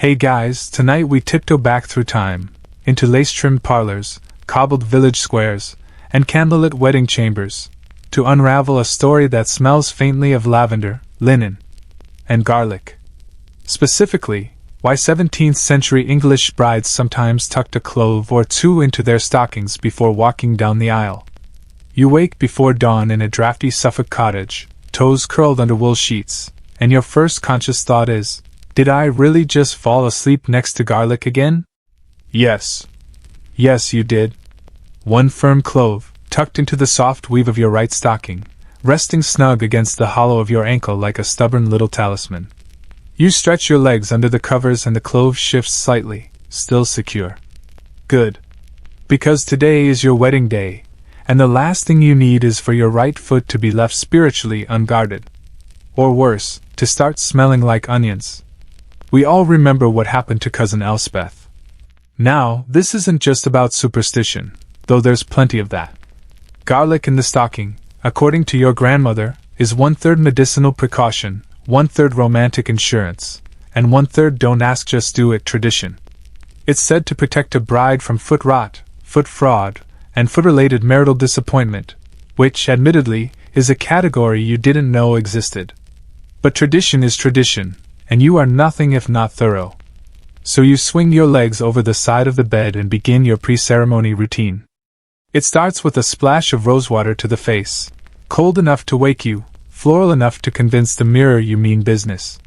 Hey guys, tonight we tiptoe back through time, into lace-trimmed parlors, cobbled village squares, and candlelit wedding chambers, to unravel a story that smells faintly of lavender, linen, and garlic. Specifically, why 17th-century English brides sometimes tucked a clove or two into their stockings before walking down the aisle. You wake before dawn in a drafty Suffolk cottage, toes curled under wool sheets, and your first conscious thought is, did I really just fall asleep next to garlic again? Yes. Yes, you did. One firm clove, tucked into the soft weave of your right stocking, resting snug against the hollow of your ankle like a stubborn little talisman. You stretch your legs under the covers and the clove shifts slightly, still secure. Good. Because today is your wedding day, and the last thing you need is for your right foot to be left spiritually unguarded. Or worse, to start smelling like onions. We all remember what happened to Cousin Elspeth. Now, this isn't just about superstition, though there's plenty of that. Garlic in the stocking, according to your grandmother, is 1/3 medicinal precaution, 1/3 romantic insurance, and 1/3 don't ask just do it tradition. It's said to protect a bride from foot rot, foot fraud, and foot-related marital disappointment, which, admittedly, is a category you didn't know existed. But tradition is tradition, and you are nothing if not thorough. So you swing your legs over the side of the bed and begin your pre-ceremony routine. It starts with a splash of rosewater to the face, cold enough to wake you, floral enough to convince the mirror you mean business.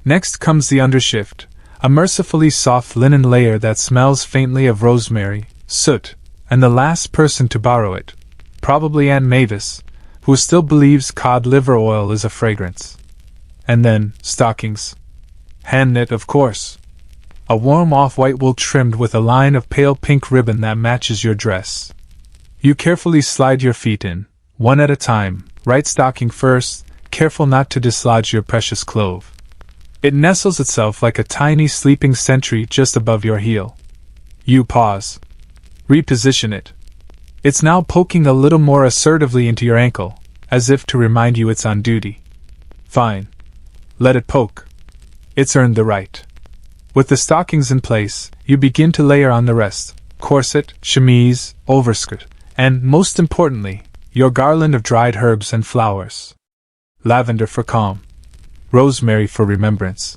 Next comes the undershift, a mercifully soft linen layer that smells faintly of rosemary, soot, and the last person to borrow it, probably Aunt Mavis, who still believes cod liver oil is a fragrance. And then, stockings. Hand-knit, of course. A warm off-white wool trimmed with a line of pale pink ribbon that matches your dress. You carefully slide your feet in, one at a time, right stocking first, careful not to dislodge your precious clove. It nestles itself like a tiny sleeping sentry just above your heel. You pause. Reposition it. It's now poking a little more assertively into your ankle, as if to remind you it's on duty. Fine. Let it poke. It's earned the right. With the stockings in place, you begin to layer on the rest: corset, chemise, overskirt, and, most importantly, your garland of dried herbs and flowers. Lavender for calm. Rosemary for remembrance.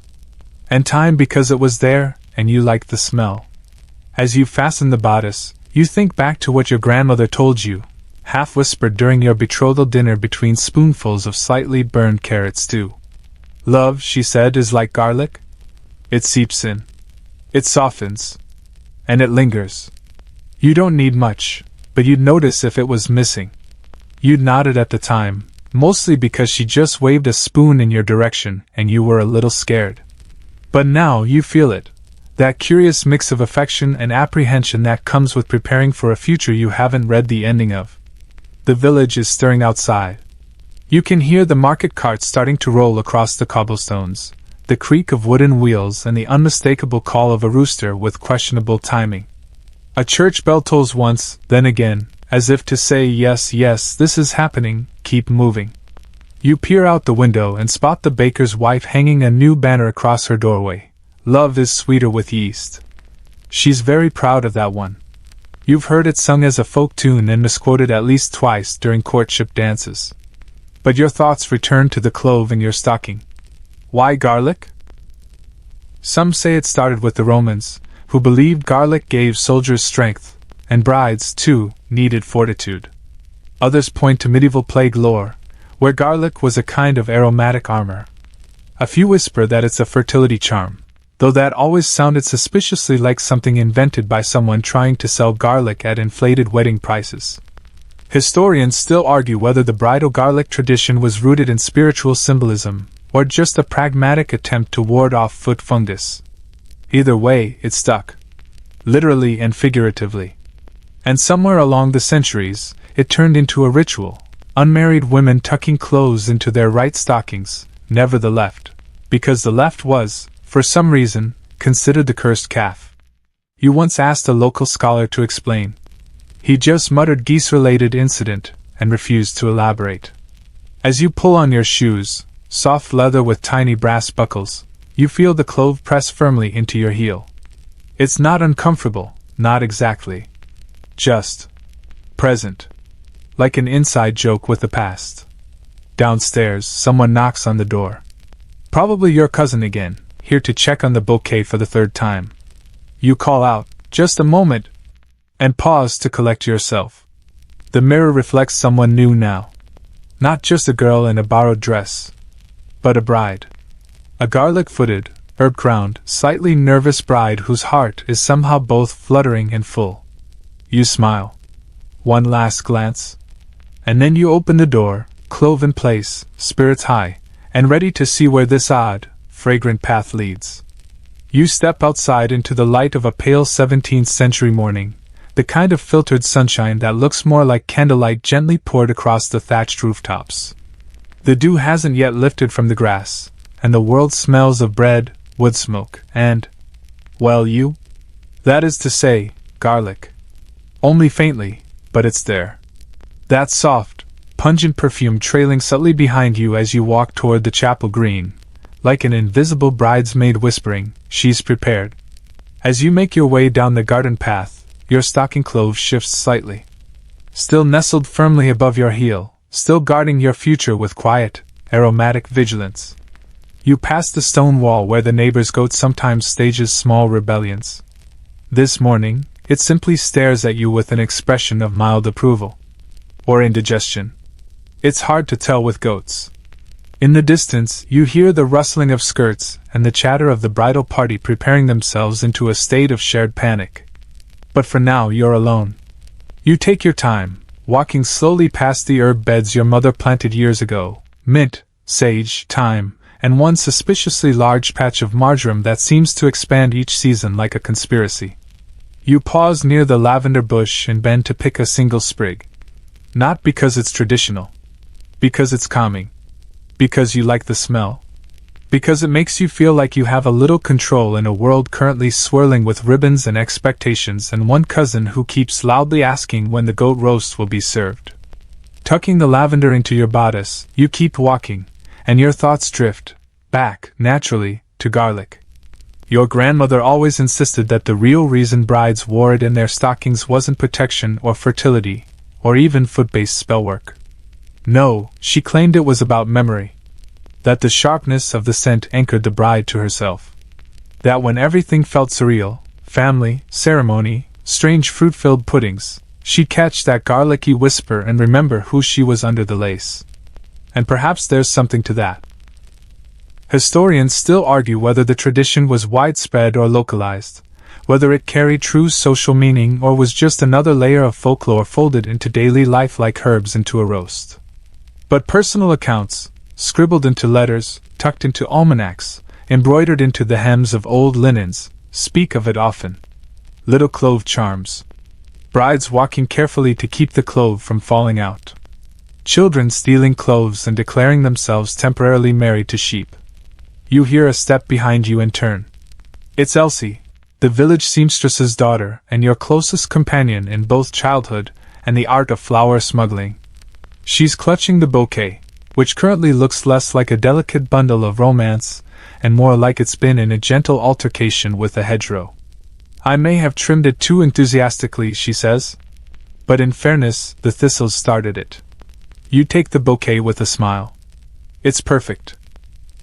And thyme because it was there, and you liked the smell. As you fasten the bodice, you think back to what your grandmother told you, half-whispered during your betrothal dinner between spoonfuls of slightly burned carrot stew. Love, she said, is like garlic. It seeps in. It softens. And it lingers. You don't need much, but you'd notice if it was missing. You'd nodded at the time, mostly because she just waved a spoon in your direction and you were a little scared. But now you feel it. That curious mix of affection and apprehension that comes with preparing for a future you haven't read the ending of. The village is stirring outside. You can hear the market carts starting to roll across the cobblestones, the creak of wooden wheels and the unmistakable call of a rooster with questionable timing. A church bell tolls once, then again, as if to say yes, yes, this is happening, keep moving. You peer out the window and spot the baker's wife hanging a new banner across her doorway. Love is sweeter with yeast. She's very proud of that one. You've heard it sung as a folk tune and misquoted at least twice during courtship dances. But your thoughts return to the clove in your stocking. Why garlic? Some say it started with the Romans, who believed garlic gave soldiers strength, and brides, too, needed fortitude. Others point to medieval plague lore, where garlic was a kind of aromatic armor. A few whisper that it's a fertility charm, though that always sounded suspiciously like something invented by someone trying to sell garlic at inflated wedding prices. Historians still argue whether the bridal garlic tradition was rooted in spiritual symbolism, or just a pragmatic attempt to ward off foot fungus. Either way, it stuck. Literally and figuratively. And somewhere along the centuries, it turned into a ritual, unmarried women tucking clothes into their right stockings, never the left, because the left was, for some reason, considered the cursed calf. You once asked a local scholar to explain. He just muttered geese-related incident, and refused to elaborate. As you pull on your shoes, soft leather with tiny brass buckles, you feel the clove press firmly into your heel. It's not uncomfortable, not exactly. Just present. Like an inside joke with the past. Downstairs, someone knocks on the door. Probably your cousin again, here to check on the bouquet for the third time. You call out, "Just a moment," and pause to collect yourself. The mirror reflects someone new now. Not just a girl in a borrowed dress, but a bride. A garlic-footed, herb-crowned, slightly nervous bride whose heart is somehow both fluttering and full. You smile. One last glance. And then you open the door, clove in place, spirits high, and ready to see where this odd, fragrant path leads. You step outside into the light of a pale 17th-century morning, the kind of filtered sunshine that looks more like candlelight gently poured across the thatched rooftops. The dew hasn't yet lifted from the grass, and the world smells of bread, wood smoke, and, well, you? That is to say, garlic. Only faintly, but it's there. That soft, pungent perfume trailing subtly behind you as you walk toward the chapel green, like an invisible bridesmaid whispering, "She's prepared." As you make your way down the garden path, your stocking clove shifts slightly. Still nestled firmly above your heel, still guarding your future with quiet, aromatic vigilance. You pass the stone wall where the neighbor's goat sometimes stages small rebellions. This morning, it simply stares at you with an expression of mild approval. Or indigestion. It's hard to tell with goats. In the distance, you hear the rustling of skirts and the chatter of the bridal party preparing themselves into a state of shared panic. But for now, you're alone. You take your time, walking slowly past the herb beds your mother planted years ago, mint, sage, thyme, and one suspiciously large patch of marjoram that seems to expand each season like a conspiracy. You pause near the lavender bush and bend to pick a single sprig. Not because it's traditional. Because it's calming. Because you like the smell. Because it makes you feel like you have a little control in a world currently swirling with ribbons and expectations and one cousin who keeps loudly asking when the goat roast will be served. Tucking the lavender into your bodice, you keep walking, and your thoughts drift, back, naturally, to garlic. Your grandmother always insisted that the real reason brides wore it in their stockings wasn't protection or fertility, or even foot-based spellwork. No, she claimed it was about memory. That the sharpness of the scent anchored the bride to herself. That when everything felt surreal, family, ceremony, strange fruit-filled puddings, she'd catch that garlicky whisper and remember who she was under the lace. And perhaps there's something to that. Historians still argue whether the tradition was widespread or localized, whether it carried true social meaning or was just another layer of folklore folded into daily life like herbs into a roast. But personal accounts, scribbled into letters, tucked into almanacs, embroidered into the hems of old linens, speak of it often. Little clove charms. Brides walking carefully to keep the clove from falling out. Children stealing cloves and declaring themselves temporarily married to sheep. You hear a step behind you and turn. It's Elsie, the village seamstress's daughter and your closest companion in both childhood and the art of flower smuggling. She's clutching the bouquet, which currently looks less like a delicate bundle of romance and more like it's been in a gentle altercation with a hedgerow. "I may have trimmed it too enthusiastically," she says. "But in fairness, the thistles started it." You take the bouquet with a smile. "It's perfect.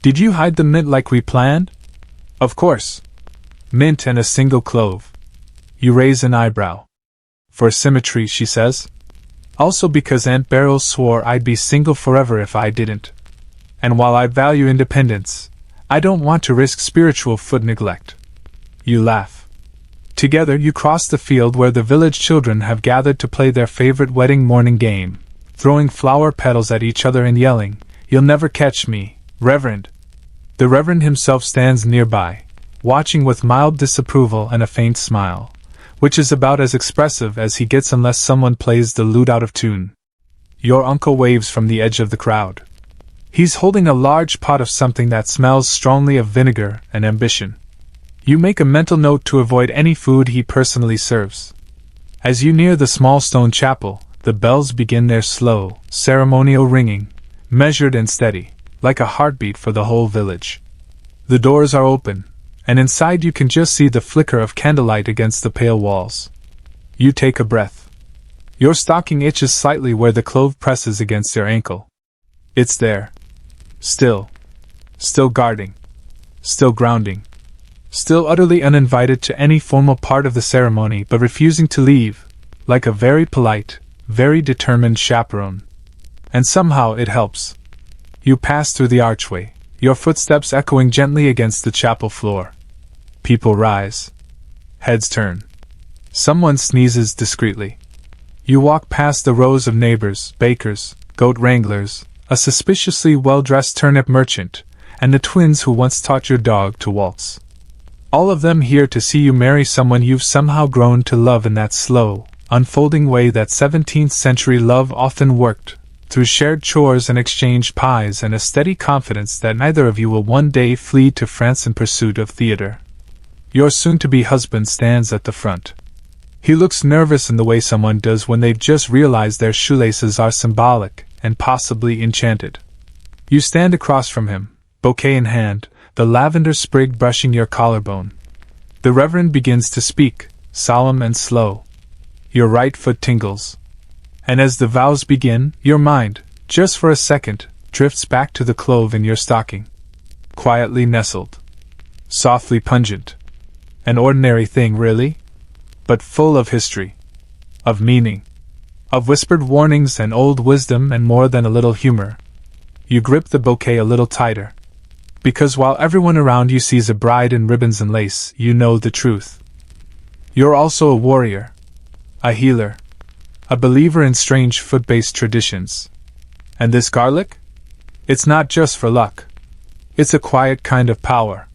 Did you hide the mint like we planned?" "Of course. Mint and a single clove." You raise an eyebrow. "For symmetry," she says. "Also because Aunt Beryl swore I'd be single forever if I didn't. And while I value independence, I don't want to risk spiritual foot neglect." You laugh. Together you cross the field where the village children have gathered to play their favorite wedding morning game, throwing flower petals at each other and yelling, "You'll never catch me, Reverend." The Reverend himself stands nearby, watching with mild disapproval and a faint smile, which is about as expressive as he gets unless someone plays the lute out of tune. Your uncle waves from the edge of the crowd. He's holding a large pot of something that smells strongly of vinegar and ambition. You make a mental note to avoid any food he personally serves. As you near the small stone chapel, the bells begin their slow, ceremonial ringing, measured and steady, like a heartbeat for the whole village. The doors are open, and inside you can just see the flicker of candlelight against the pale walls. You take a breath. Your stocking itches slightly where the clove presses against your ankle. It's there. Still. Still guarding. Still grounding. Still utterly uninvited to any formal part of the ceremony but refusing to leave, like a very polite, very determined chaperone. And somehow it helps. You pass through the archway, your footsteps echoing gently against the chapel floor. People rise. Heads turn. Someone sneezes discreetly. You walk past the rows of neighbors, bakers, goat wranglers, a suspiciously well-dressed turnip merchant, and the twins who once taught your dog to waltz. All of them here to see you marry someone you've somehow grown to love in that slow, unfolding way that 17th-century love often worked, through shared chores and exchanged pies and a steady confidence that neither of you will one day flee to France in pursuit of theater. Your soon-to-be husband stands at the front. He looks nervous in the way someone does when they've just realized their shoelaces are symbolic and possibly enchanted. You stand across from him, bouquet in hand, the lavender sprig brushing your collarbone. The Reverend begins to speak, solemn and slow. Your right foot tingles. And as the vows begin, your mind, just for a second, drifts back to the clove in your stocking. Quietly nestled. Softly pungent. An ordinary thing, really? But full of history. Of meaning. Of whispered warnings and old wisdom and more than a little humor. You grip the bouquet a little tighter. Because while everyone around you sees a bride in ribbons and lace, you know the truth. You're also a warrior. A healer. A believer in strange foot-based traditions. And this garlic? It's not just for luck. It's a quiet kind of power.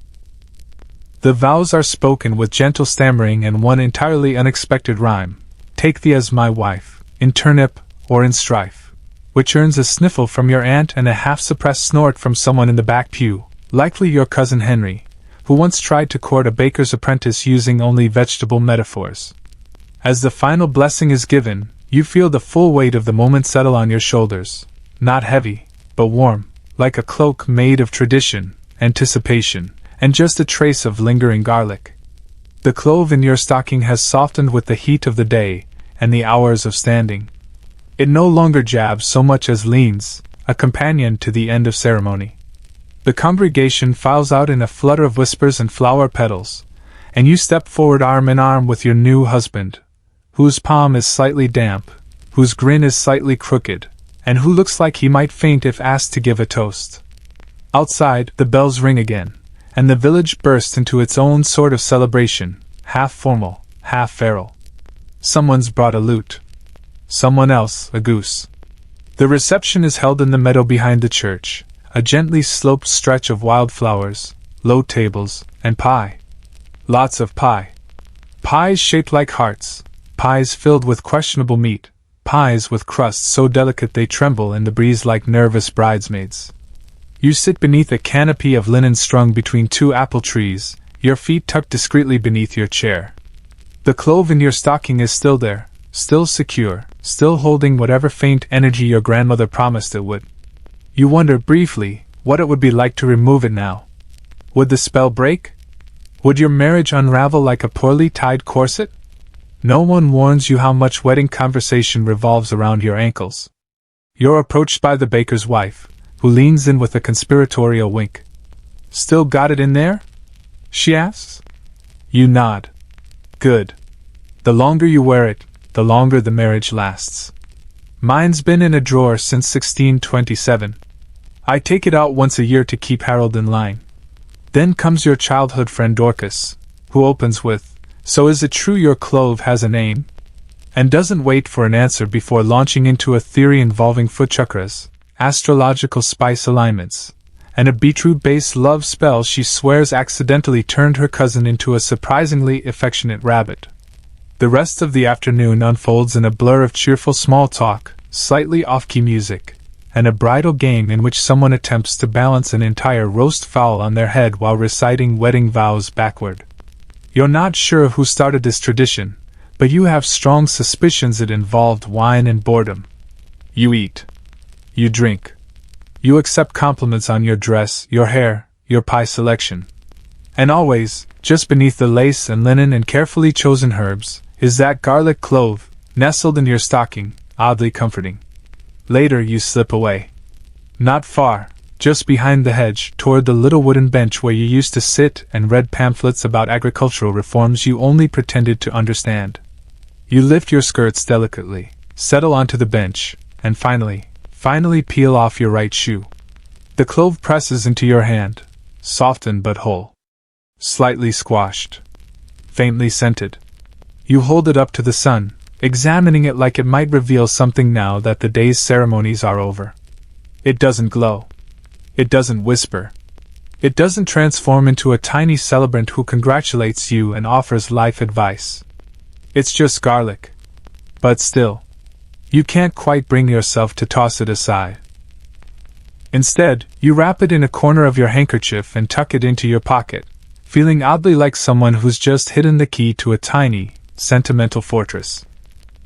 The vows are spoken with gentle stammering and one entirely unexpected rhyme. Take thee as my wife, in turnip or in strife, which earns a sniffle from your aunt and a half-suppressed snort from someone in the back pew, likely your cousin Henry, who once tried to court a baker's apprentice using only vegetable metaphors. As the final blessing is given, you feel the full weight of the moment settle on your shoulders, not heavy, but warm, like a cloak made of tradition, anticipation, and just a trace of lingering garlic. The clove in your stocking has softened with the heat of the day and the hours of standing. It no longer jabs so much as leans, a companion to the end of ceremony. The congregation files out in a flutter of whispers and flower petals, and you step forward arm in arm with your new husband, whose palm is slightly damp, whose grin is slightly crooked, and who looks like he might faint if asked to give a toast. Outside, the bells ring again, and the village bursts into its own sort of celebration, half formal, half feral. Someone's brought a lute. Someone else, a goose. The reception is held in the meadow behind the church, a gently sloped stretch of wildflowers, low tables, and pie. Lots of pie. Pies shaped like hearts, pies filled with questionable meat, pies with crusts so delicate they tremble in the breeze like nervous bridesmaids. You sit beneath a canopy of linen strung between two apple trees, your feet tucked discreetly beneath your chair. The clove in your stocking is still there, still secure, still holding whatever faint energy your grandmother promised it would. You wonder briefly what it would be like to remove it now. Would the spell break? Would your marriage unravel like a poorly tied corset? No one warns you how much wedding conversation revolves around your ankles. You're approached by the baker's wife, who leans in with a conspiratorial wink. Still got it in there? She asks. You nod. Good. The longer you wear it, the longer the marriage lasts. Mine's been in a drawer since 1627. I take it out once a year to keep Harold in line. Then comes your childhood friend Dorcas, who opens with, "So is it true your clove has a name?" and doesn't wait for an answer before launching into a theory involving foot chakras, astrological spice alignments, and a beetroot-based love spell she swears accidentally turned her cousin into a surprisingly affectionate rabbit. The rest of the afternoon unfolds in a blur of cheerful small talk, slightly off-key music, and a bridal game in which someone attempts to balance an entire roast fowl on their head while reciting wedding vows backward. You're not sure who started this tradition, but you have strong suspicions it involved wine and boredom. You eat. You drink. You accept compliments on your dress, your hair, your pie selection. And always, just beneath the lace and linen and carefully chosen herbs, is that garlic clove, nestled in your stocking, oddly comforting. Later you slip away. Not far, just behind the hedge, toward the little wooden bench where you used to sit and read pamphlets about agricultural reforms you only pretended to understand. You lift your skirts delicately, settle onto the bench, and finally peel off your right shoe. The clove presses into your hand, softened but whole. Slightly squashed. Faintly scented. You hold it up to the sun, examining it like it might reveal something now that the day's ceremonies are over. It doesn't glow. It doesn't whisper. It doesn't transform into a tiny celebrant who congratulates you and offers life advice. It's just garlic. But still, you can't quite bring yourself to toss it aside. Instead, you wrap it in a corner of your handkerchief and tuck it into your pocket, feeling oddly like someone who's just hidden the key to a tiny, sentimental fortress.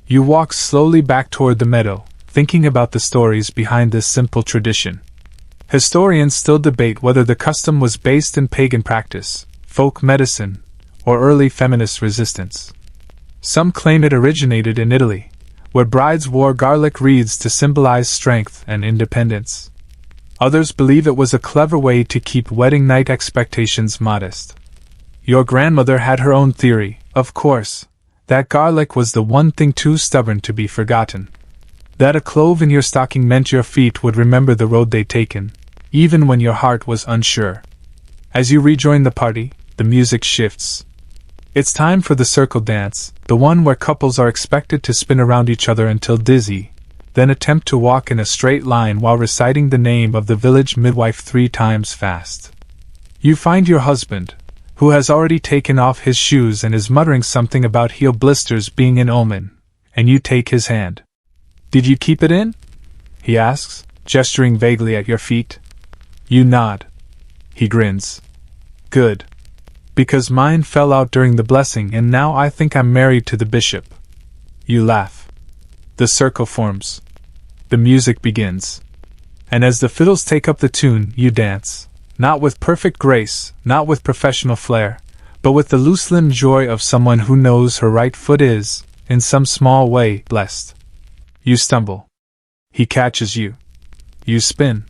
You walk slowly back toward the meadow, thinking about the stories behind this simple tradition. Historians still debate whether the custom was based in pagan practice, folk medicine, or early feminist resistance. Some claim it originated in Italy, where brides wore garlic wreaths to symbolize strength and independence. Others believe it was a clever way to keep wedding night expectations modest. Your grandmother had her own theory, of course, that garlic was the one thing too stubborn to be forgotten. That a clove in your stocking meant your feet would remember the road they'd taken, even when your heart was unsure. As you rejoin the party, the music shifts. It's time for the circle dance, the one where couples are expected to spin around each other until dizzy, then attempt to walk in a straight line while reciting the name of the village midwife 3 times fast. You find your husband, who has already taken off his shoes and is muttering something about heel blisters being an omen, and you take his hand. "Did you keep it in?" he asks, gesturing vaguely at your feet. You nod. He grins. "Good. Because mine fell out during the blessing and now I think I'm married to the bishop." You laugh. The circle forms. The music begins. And as the fiddles take up the tune, you dance. Not with perfect grace, not with professional flair, but with the loose-limbed joy of someone who knows her right foot is, in some small way, blessed. You stumble. He catches you. You spin.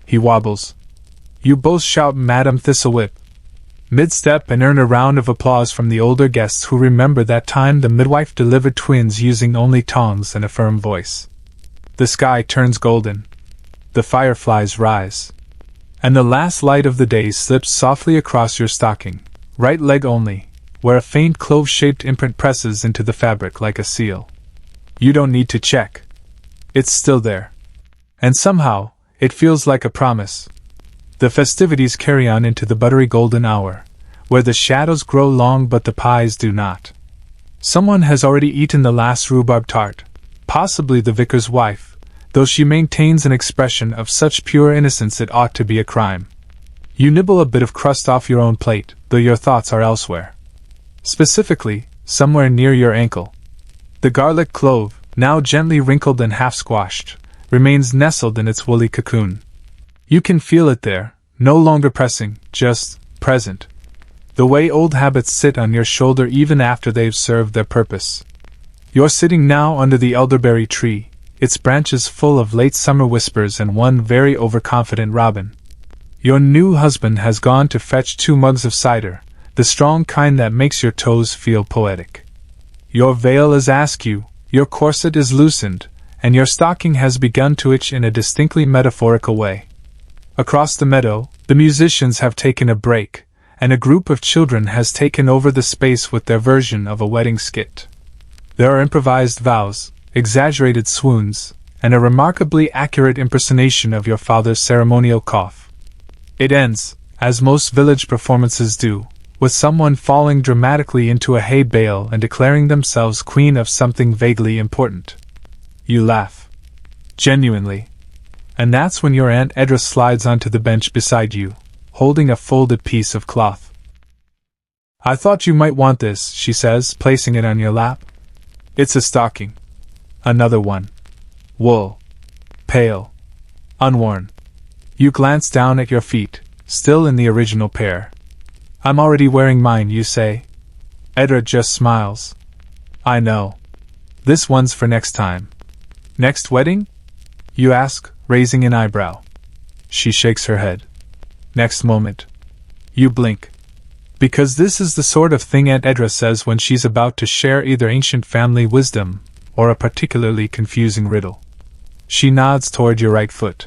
He wobbles. You both shout Madam Thistlewhip. Mid-step and earn a round of applause from the older guests who remember that time the midwife delivered twins using only tongs and a firm voice. The sky turns golden. The fireflies rise. And the last light of the day slips softly across your stocking, right leg only, where a faint clove-shaped imprint presses into the fabric like a seal. You don't need to check. It's still there. And somehow, it feels like a promise. The festivities carry on into the buttery golden hour, where the shadows grow long but the pies do not. Someone has already eaten the last rhubarb tart, possibly the vicar's wife, though she maintains an expression of such pure innocence it ought to be a crime. You nibble a bit of crust off your own plate, though your thoughts are elsewhere. Specifically, somewhere near your ankle. The garlic clove, now gently wrinkled and half-squashed, remains nestled in its woolly cocoon. You can feel it there, no longer pressing, just present. The way old habits sit on your shoulder even after they've served their purpose. You're sitting now under the elderberry tree, its branches full of late summer whispers and one very overconfident robin. Your new husband has gone to fetch 2 mugs of cider, the strong kind that makes your toes feel poetic. Your veil is askew, your corset is loosened, and your stocking has begun to itch in a distinctly metaphorical way. Across the meadow, the musicians have taken a break, and a group of children has taken over the space with their version of a wedding skit. There are improvised vows, exaggerated swoons, and a remarkably accurate impersonation of your father's ceremonial cough. It ends, as most village performances do, with someone falling dramatically into a hay bale and declaring themselves queen of something vaguely important. You laugh. Genuinely. And that's when your Aunt Edra slides onto the bench beside you, holding a folded piece of cloth. "I thought you might want this," she says, placing it on your lap. It's a stocking. Another one. Wool. Pale. Unworn. You glance down at your feet, still in the original pair. I'm already wearing mine, you say? Edra just smiles. I know. This one's for next time. Next wedding? You ask, raising an eyebrow. She shakes her head. Next moment. You blink. Because this is the sort of thing Aunt Edra says when she's about to share either ancient family wisdom or a particularly confusing riddle. She nods toward your right foot.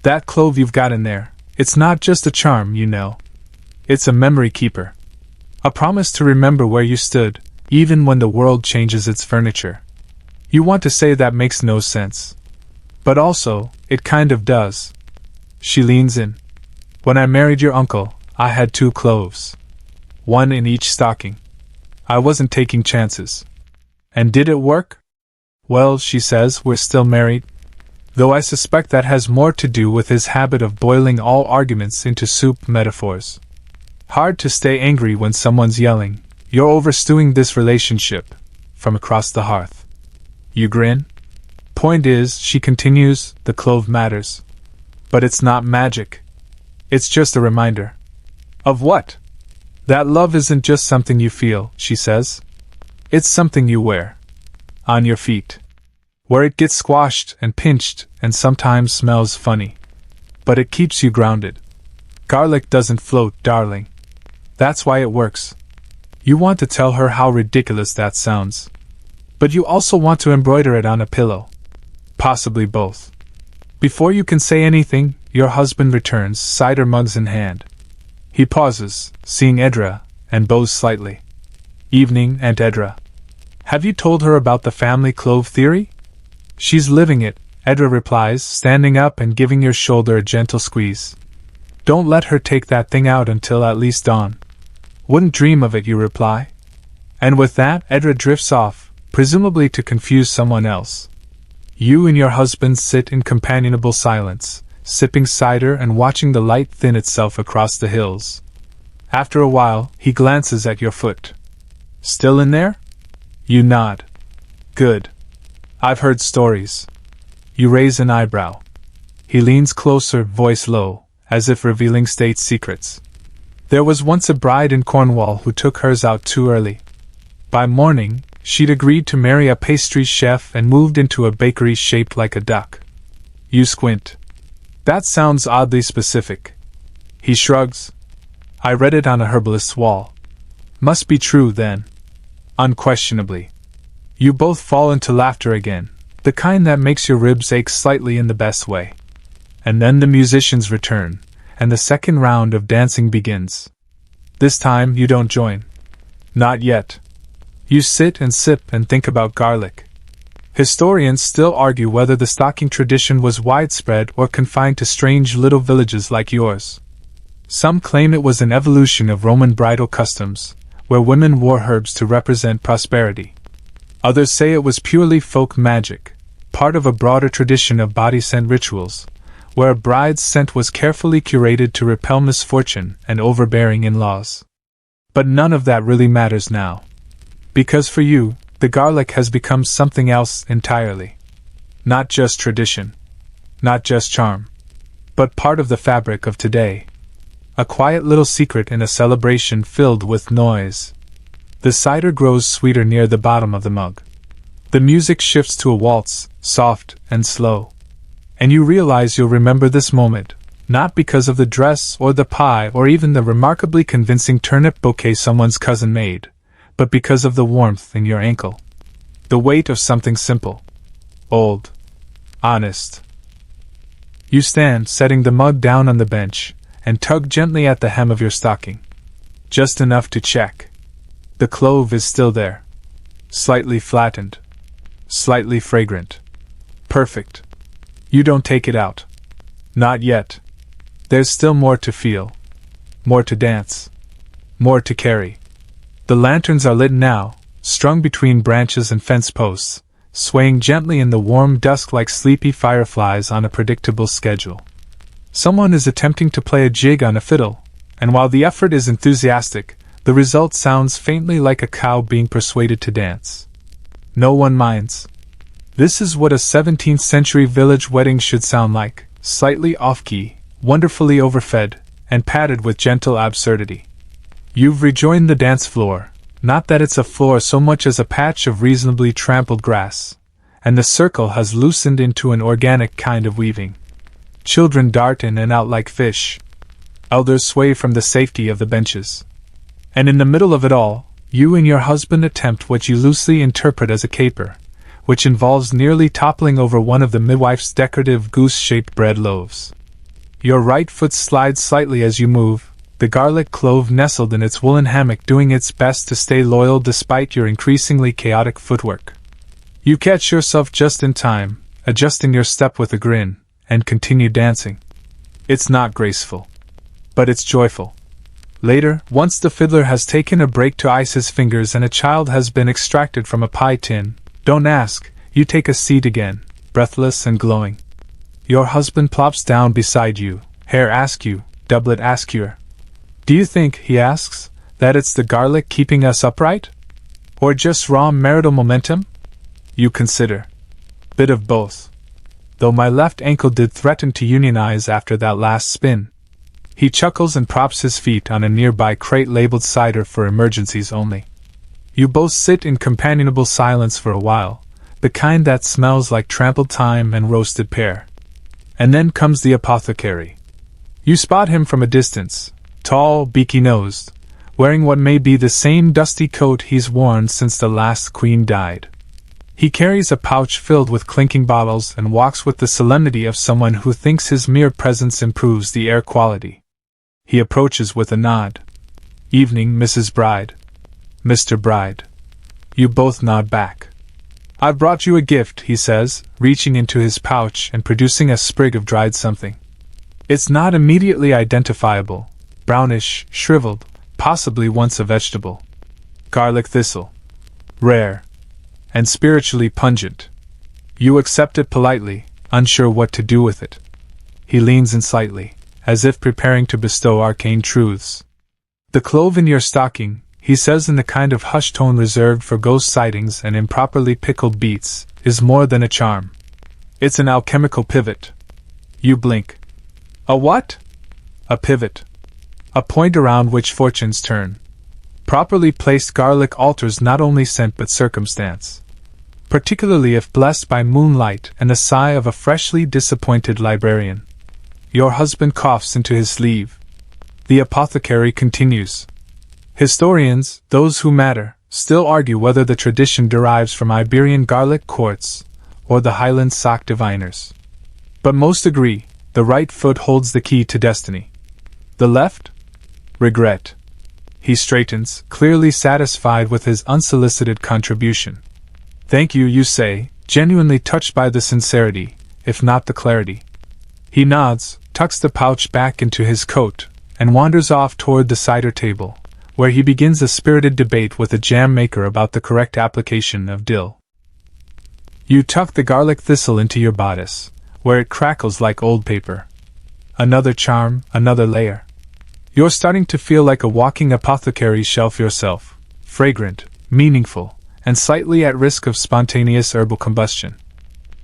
That clove you've got in there, it's not just a charm, you know. It's a memory keeper. A promise to remember where you stood, even when the world changes its furniture. You want to say that makes no sense. But also, it kind of does. She leans in. When I married your uncle, I had 2 cloves. One in each stocking. I wasn't taking chances. And did it work? Well, she says, we're still married. Though I suspect that has more to do with his habit of boiling all arguments into soup metaphors. Hard to stay angry when someone's yelling, "You're overstewing this relationship," from across the hearth. You grin? Point is, she continues, the clove matters. But it's not magic. It's just a reminder. Of what? That love isn't just something you feel, she says. It's something you wear. On your feet. Where it gets squashed and pinched and sometimes smells funny. But it keeps you grounded. Garlic doesn't float, darling. That's why it works. You want to tell her how ridiculous that sounds. But you also want to embroider it on a pillow. Possibly both. Before you can say anything, your husband returns, cider mugs in hand. He pauses, seeing Edra, and bows slightly. Evening, Aunt Edra. Have you told her about the family clove theory? She's living it, Edra replies, standing up and giving your shoulder a gentle squeeze. Don't let her take that thing out until at least dawn. Wouldn't dream of it, you reply. And with that, Edra drifts off, presumably to confuse someone else. You and your husband sit in companionable silence, sipping cider and watching the light thin itself across the hills. After a while, he glances at your foot. Still in there? You nod. Good. I've heard stories. You raise an eyebrow. He leans closer, voice low, as if revealing state secrets. There was once a bride in Cornwall who took hers out too early. By morning, she'd agreed to marry a pastry chef and moved into a bakery shaped like a duck. You squint. That sounds oddly specific. He shrugs. I read it on a herbalist's wall. Must be true, then. Unquestionably. You both fall into laughter again, the kind that makes your ribs ache slightly in the best way. And then the musicians return, and the second round of dancing begins. This time you don't join. Not yet. You sit and sip and think about garlic. Historians still argue whether the stocking tradition was widespread or confined to strange little villages like yours. Some claim it was an evolution of Roman bridal customs, where women wore herbs to represent prosperity. Others say it was purely folk magic, part of a broader tradition of body scent rituals, where a bride's scent was carefully curated to repel misfortune and overbearing in-laws. But none of that really matters now. Because for you, the garlic has become something else entirely. Not just tradition. Not just charm. But part of the fabric of today. A quiet little secret in a celebration filled with noise. The cider grows sweeter near the bottom of the mug. The music shifts to a waltz, soft and slow. And you realize you'll remember this moment, not because of the dress or the pie or even the remarkably convincing turnip bouquet someone's cousin made, but because of the warmth in your ankle. The weight of something simple. Old. Honest. You stand, setting the mug down on the bench, and tug gently at the hem of your stocking. Just enough to check. The clove is still there. Slightly flattened. Slightly fragrant. Perfect. You don't take it out. Not yet. There's still more to feel. More to dance. More to carry. The lanterns are lit now, strung between branches and fence posts, swaying gently in the warm dusk like sleepy fireflies on a predictable schedule. Someone is attempting to play a jig on a fiddle, and while the effort is enthusiastic, the result sounds faintly like a cow being persuaded to dance. No one minds. This is what a 17th-century village wedding should sound like, slightly off-key, wonderfully overfed, and padded with gentle absurdity. You've rejoined the dance floor, not that it's a floor so much as a patch of reasonably trampled grass, and the circle has loosened into an organic kind of weaving. Children dart in and out like fish. Elders sway from the safety of the benches. And in the middle of it all, you and your husband attempt what you loosely interpret as a caper, which involves nearly toppling over one of the midwife's decorative goose-shaped bread loaves. Your right foot slides slightly as you move, the garlic clove nestled in its woolen hammock doing its best to stay loyal despite your increasingly chaotic footwork. You catch yourself just in time, adjusting your step with a grin, and continue dancing. It's not graceful, but it's joyful. Later, once the fiddler has taken a break to ice his fingers and a child has been extracted from a pie tin, don't ask, you take a seat again, breathless and glowing. Your husband plops down beside you, hair askew, doublet askewer. Do you think, he asks, that it's the garlic keeping us upright? Or just raw marital momentum? You consider. Bit of both. Though my left ankle did threaten to unionize after that last spin. He chuckles and props his feet on a nearby crate labeled cider for emergencies only. You both sit in companionable silence for a while, the kind that smells like trampled thyme and roasted pear. And then comes the apothecary. You spot him from a distance, tall, beaky-nosed, wearing what may be the same dusty coat he's worn since the last queen died. He carries a pouch filled with clinking bottles and walks with the solemnity of someone who thinks his mere presence improves the air quality. He approaches with a nod. Evening, Mrs. Bride. Mr. Bride. You both nod back. I've brought you a gift, he says, reaching into his pouch and producing a sprig of dried something. It's not immediately identifiable. Brownish, shriveled, possibly once a vegetable. Garlic thistle. Rare. And spiritually pungent. You accept it politely, unsure what to do with it. He leans in slightly, as if preparing to bestow arcane truths. The clove in your stocking, he says in the kind of hushed tone reserved for ghost sightings and improperly pickled beets, is more than a charm. It's an alchemical pivot. You blink. A what? A pivot. A point around which fortunes turn. Properly placed garlic alters not only scent but circumstance. Particularly if blessed by moonlight and the sigh of a freshly disappointed librarian. Your husband coughs into his sleeve. The apothecary continues. Historians, those who matter, still argue whether the tradition derives from Iberian garlic quartz or the Highland sock diviners. But most agree, the right foot holds the key to destiny. The left? Regret. He straightens, clearly satisfied with his unsolicited contribution. Thank you, you say, genuinely touched by the sincerity, if not the clarity. He nods, tucks the pouch back into his coat, and wanders off toward the cider table, where he begins a spirited debate with a jam maker about the correct application of dill. You tuck the garlic thistle into your bodice, where it crackles like old paper. Another charm, another layer. You're starting to feel like a walking apothecary shelf yourself, fragrant, meaningful, and slightly at risk of spontaneous herbal combustion.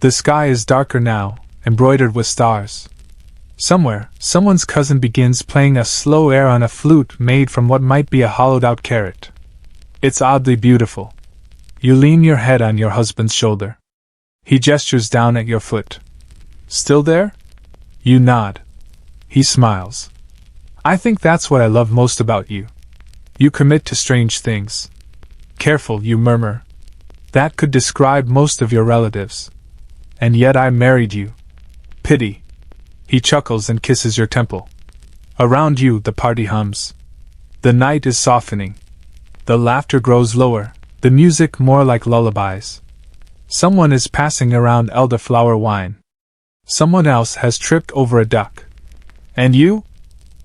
The sky is darker now, embroidered with stars. Somewhere, someone's cousin begins playing a slow air on a flute made from what might be a hollowed-out carrot. It's oddly beautiful. You lean your head on your husband's shoulder. He gestures down at your foot. Still there? You nod. He smiles. I think that's what I love most about you. You commit to strange things. Careful, you murmur. That could describe most of your relatives. And yet I married you. Pity. He chuckles and kisses your temple. Around you the party hums. The night is softening. The laughter grows lower, the music more like lullabies. Someone is passing around elderflower wine. Someone else has tripped over a duck. And you?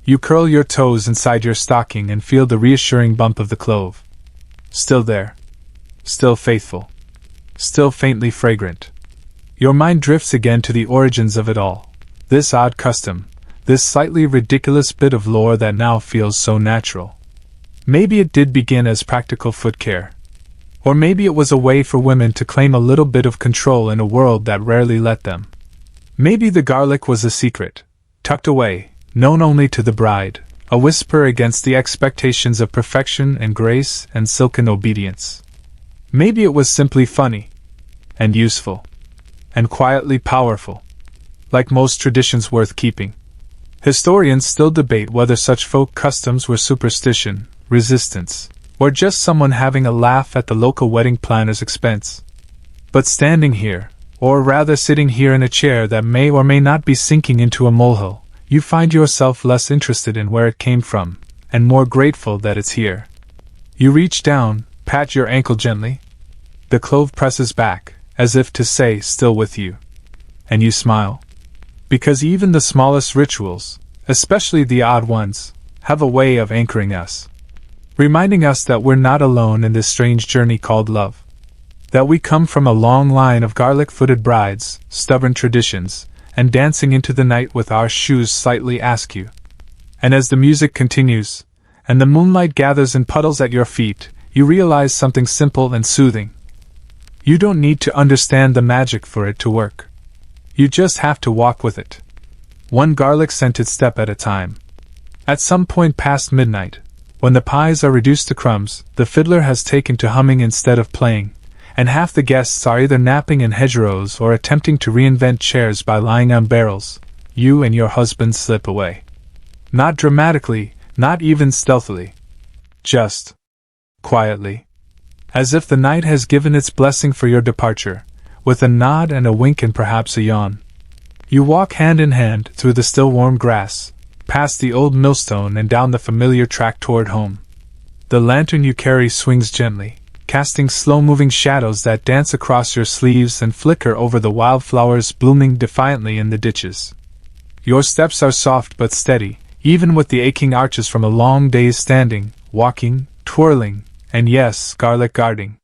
You curl your toes inside your stocking and feel the reassuring bump of the clove. Still there. Still faithful. Still faintly fragrant. Your mind drifts again to the origins of it all. This odd custom, this slightly ridiculous bit of lore that now feels so natural. Maybe it did begin as practical foot care. Or maybe it was a way for women to claim a little bit of control in a world that rarely let them. Maybe the garlic was a secret, tucked away, known only to the bride, a whisper against the expectations of perfection and grace and silken obedience. Maybe it was simply funny, and useful, and quietly powerful, like most traditions worth keeping. Historians still debate whether such folk customs were superstition, resistance, or just someone having a laugh at the local wedding planner's expense. But standing here, or rather sitting here in a chair that may or may not be sinking into a molehill, you find yourself less interested in where it came from, and more grateful that it's here. You reach down, pat your ankle gently. The clove presses back, as if to say, still with you. And you smile. Because even the smallest rituals, especially the odd ones, have a way of anchoring us. Reminding us that we're not alone in this strange journey called love. That we come from a long line of garlic-footed brides, stubborn traditions, and dancing into the night with our shoes slightly askew. And as the music continues, and the moonlight gathers in puddles at your feet, you realize something simple and soothing. You don't need to understand the magic for it to work. You just have to walk with it. One garlic-scented step at a time. At some point past midnight, when the pies are reduced to crumbs, the fiddler has taken to humming instead of playing, and half the guests are either napping in hedgerows or attempting to reinvent chairs by lying on barrels. You and your husband slip away. Not dramatically, not even stealthily. Just quietly. As if the night has given its blessing for your departure, with a nod and a wink and perhaps a yawn. You walk hand in hand through the still warm grass, past the old millstone and down the familiar track toward home. The lantern you carry swings gently, casting slow-moving shadows that dance across your sleeves and flicker over the wildflowers blooming defiantly in the ditches. Your steps are soft but steady, even with the aching arches from a long day's standing, walking, twirling, and yes, garlic guarding.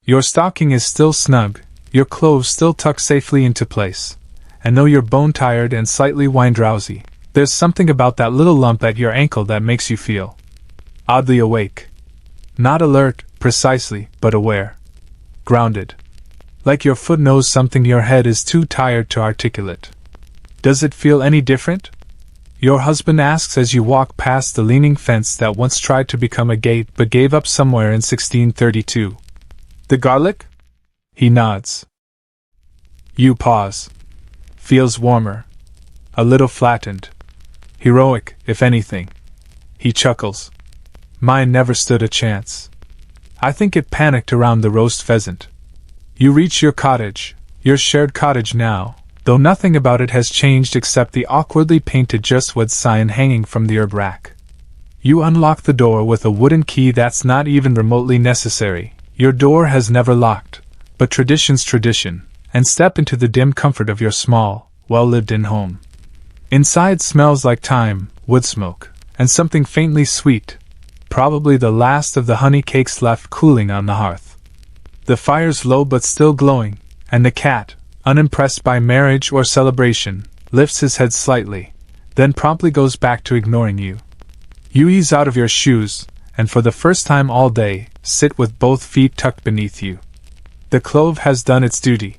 Your stocking is still snug, your clothes still tucked safely into place, and though you're bone-tired and slightly wine-drowsy, there's something about that little lump at your ankle that makes you feel oddly awake. Not alert, precisely, but aware. Grounded. Like your foot knows something your head is too tired to articulate. Does it feel any different? Your husband asks as you walk past the leaning fence that once tried to become a gate but gave up somewhere in 1632. The garlic? He nods. You pause. Feels warmer. A little flattened. Heroic, if anything. He chuckles. Mine never stood a chance. I think it panicked around the roast pheasant. You reach your cottage, your shared cottage now, though nothing about it has changed except the awkwardly painted Just Wed sign hanging from the herb rack. You unlock the door with a wooden key that's not even remotely necessary. Your door has never locked, but tradition's tradition, and step into the dim comfort of your small, well-lived-in home. Inside smells like thyme, wood smoke, and something faintly sweet, probably the last of the honey cakes left cooling on the hearth. The fire's low but still glowing, and the cat, unimpressed by marriage or celebration, lifts his head slightly, then promptly goes back to ignoring you. You ease out of your shoes, and for the first time all day, sit with both feet tucked beneath you. The clove has done its duty.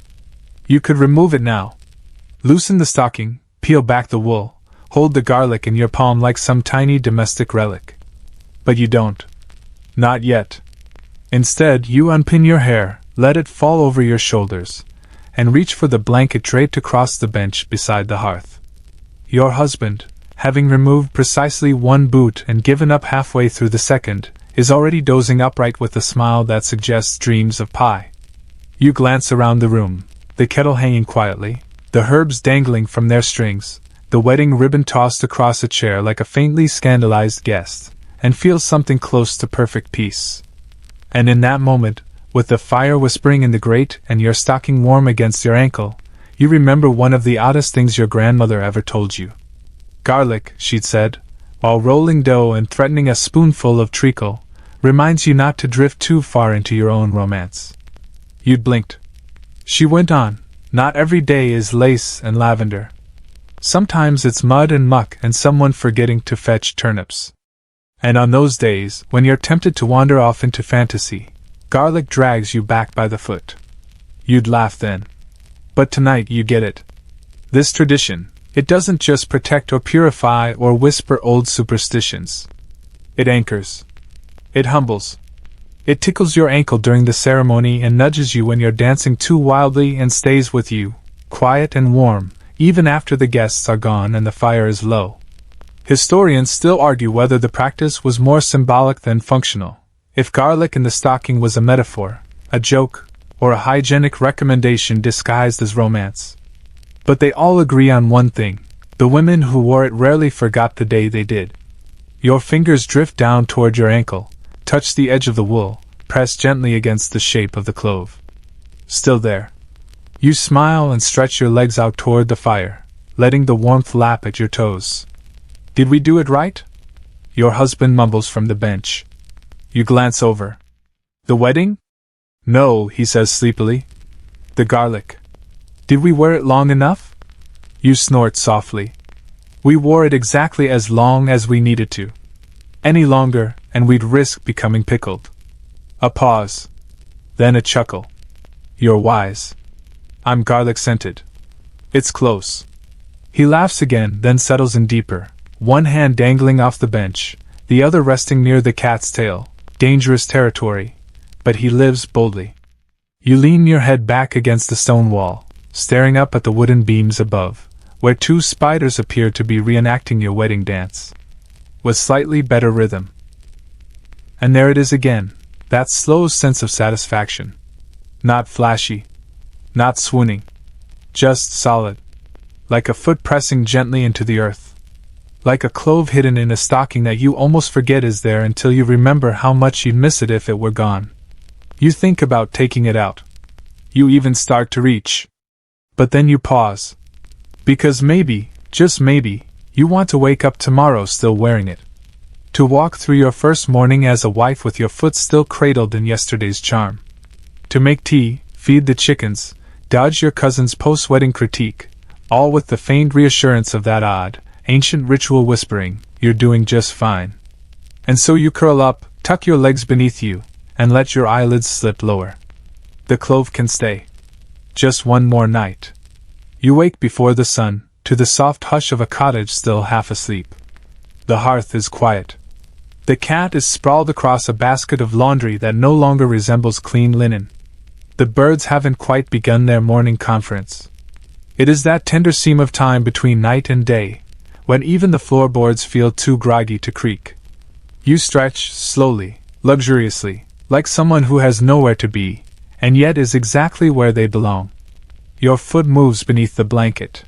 You could remove it now. Loosen the stocking, peel back the wool, hold the garlic in your palm like some tiny domestic relic. But you don't. Not yet. Instead, you unpin your hair, let it fall over your shoulders, and reach for the blanket draped across the bench beside the hearth. Your husband, having removed precisely one boot and given up halfway through the second, is already dozing upright with a smile that suggests dreams of pie. You glance around the room, the kettle hanging quietly, the herbs dangling from their strings, the wedding ribbon tossed across a chair like a faintly scandalized guest, and feel something close to perfect peace. And in that moment, with the fire whispering in the grate and your stocking warm against your ankle, you remember one of the oddest things your grandmother ever told you. Garlic, she'd said, while rolling dough and threatening a spoonful of treacle, reminds you not to drift too far into your own romance. You'd blinked. She went on, not every day is lace and lavender. Sometimes it's mud and muck and someone forgetting to fetch turnips. And on those days, when you're tempted to wander off into fantasy, garlic drags you back by the foot. You'd laugh then. But tonight you get it. This tradition, It doesn't just protect or purify or whisper old superstitions. It anchors. It humbles. It tickles your ankle during the ceremony and nudges you when you're dancing too wildly and stays with you, quiet and warm, even after the guests are gone and the fire is low. Historians still argue whether the practice was more symbolic than functional, if garlic in the stocking was a metaphor, a joke, or a hygienic recommendation disguised as romance. But they all agree on one thing: the women who wore it rarely forgot the day they did. Your fingers drift down toward your ankle, touch the edge of the wool, press gently against the shape of the clove. Still there. You smile and stretch your legs out toward the fire, letting the warmth lap at your toes. Did we do it right? Your husband mumbles from the bench. You glance over. The wedding? No, he says sleepily. The garlic. Did we wear it long enough? You snort softly. We wore it exactly as long as we needed to. Any longer, and we'd risk becoming pickled. A pause. Then a chuckle. You're wise. I'm garlic-scented. It's close. He laughs again, then settles in deeper, one hand dangling off the bench, the other resting near the cat's tail. Dangerous territory, but he lives boldly. You lean your head back against the stone wall, staring up at the wooden beams above, where two spiders appear to be reenacting your wedding dance. With slightly better rhythm. And there it is again, that slow sense of satisfaction. Not flashy. Not swooning. Just solid. Like a foot pressing gently into the earth. Like a clove hidden in a stocking that you almost forget is there until you remember how much you'd miss it if it were gone. You think about taking it out. You even start to reach. But then you pause. Because maybe, just maybe, you want to wake up tomorrow still wearing it. To walk through your first morning as a wife with your foot still cradled in yesterday's charm. To make tea, feed the chickens, dodge your cousin's post-wedding critique, all with the faint reassurance of that odd, ancient ritual whispering, you're doing just fine. And so you curl up, tuck your legs beneath you, and let your eyelids slip lower. The clove can stay. Just one more night. You wake before the sun, to the soft hush of a cottage still half asleep. The hearth is quiet. The cat is sprawled across a basket of laundry that no longer resembles clean linen. The birds haven't quite begun their morning conference. It is that tender seam of time between night and day, when even the floorboards feel too groggy to creak. You stretch, slowly, luxuriously, like someone who has nowhere to be, and yet is exactly where they belong. Your foot moves beneath the blanket.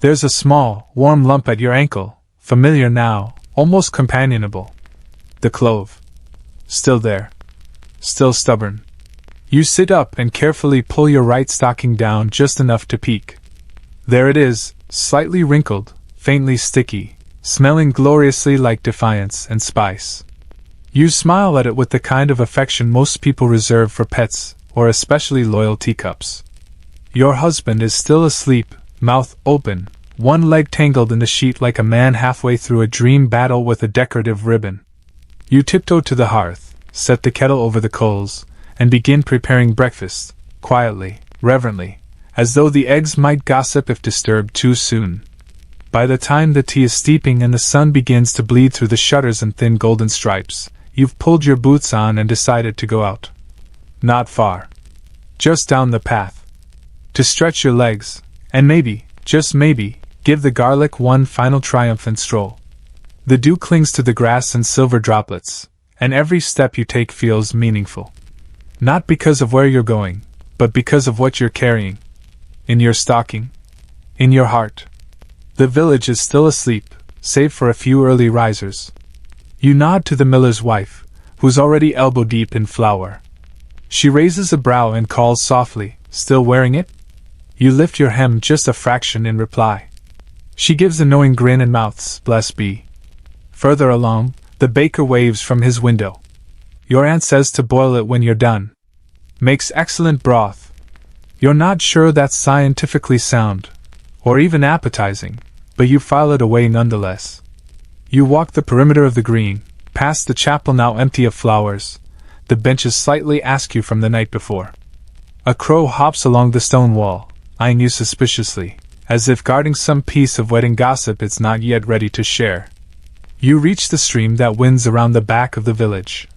There's a small, warm lump at your ankle, familiar now, almost companionable. The clove. Still there. Still stubborn. You sit up and carefully pull your right stocking down just enough to peek. There it is, slightly wrinkled, faintly sticky, smelling gloriously like defiance and spice. You smile at it with the kind of affection most people reserve for pets, or especially loyal teacups. Your husband is still asleep, mouth open, one leg tangled in the sheet like a man halfway through a dream battle with a decorative ribbon. You tiptoe to the hearth, set the kettle over the coals, and begin preparing breakfast, quietly, reverently, as though the eggs might gossip if disturbed too soon. By the time the tea is steeping and the sun begins to bleed through the shutters in thin golden stripes, you've pulled your boots on and decided to go out. Not far. Just down the path. To stretch your legs, and maybe, just maybe, give the garlic one final triumphant stroll. The dew clings to the grass in silver droplets, and every step you take feels meaningful. Not because of where you're going, but because of what you're carrying. In your stocking. In your heart. The village is still asleep, save for a few early risers. You nod to the miller's wife, who's already elbow-deep in flour. She raises a brow and calls softly, "Still wearing it?" You lift your hem just a fraction in reply. She gives a knowing grin and mouths, "Bless be." Further along, the baker waves from his window. Your aunt says to boil it when you're done. Makes excellent broth. You're not sure that's scientifically sound, or even appetizing, but you file it away nonetheless. You walk the perimeter of the green, past the chapel now empty of flowers, the benches slightly askew from the night before. A crow hops along the stone wall, eyeing you suspiciously, as if guarding some piece of wedding gossip it's not yet ready to share. You reach the stream that winds around the back of the village,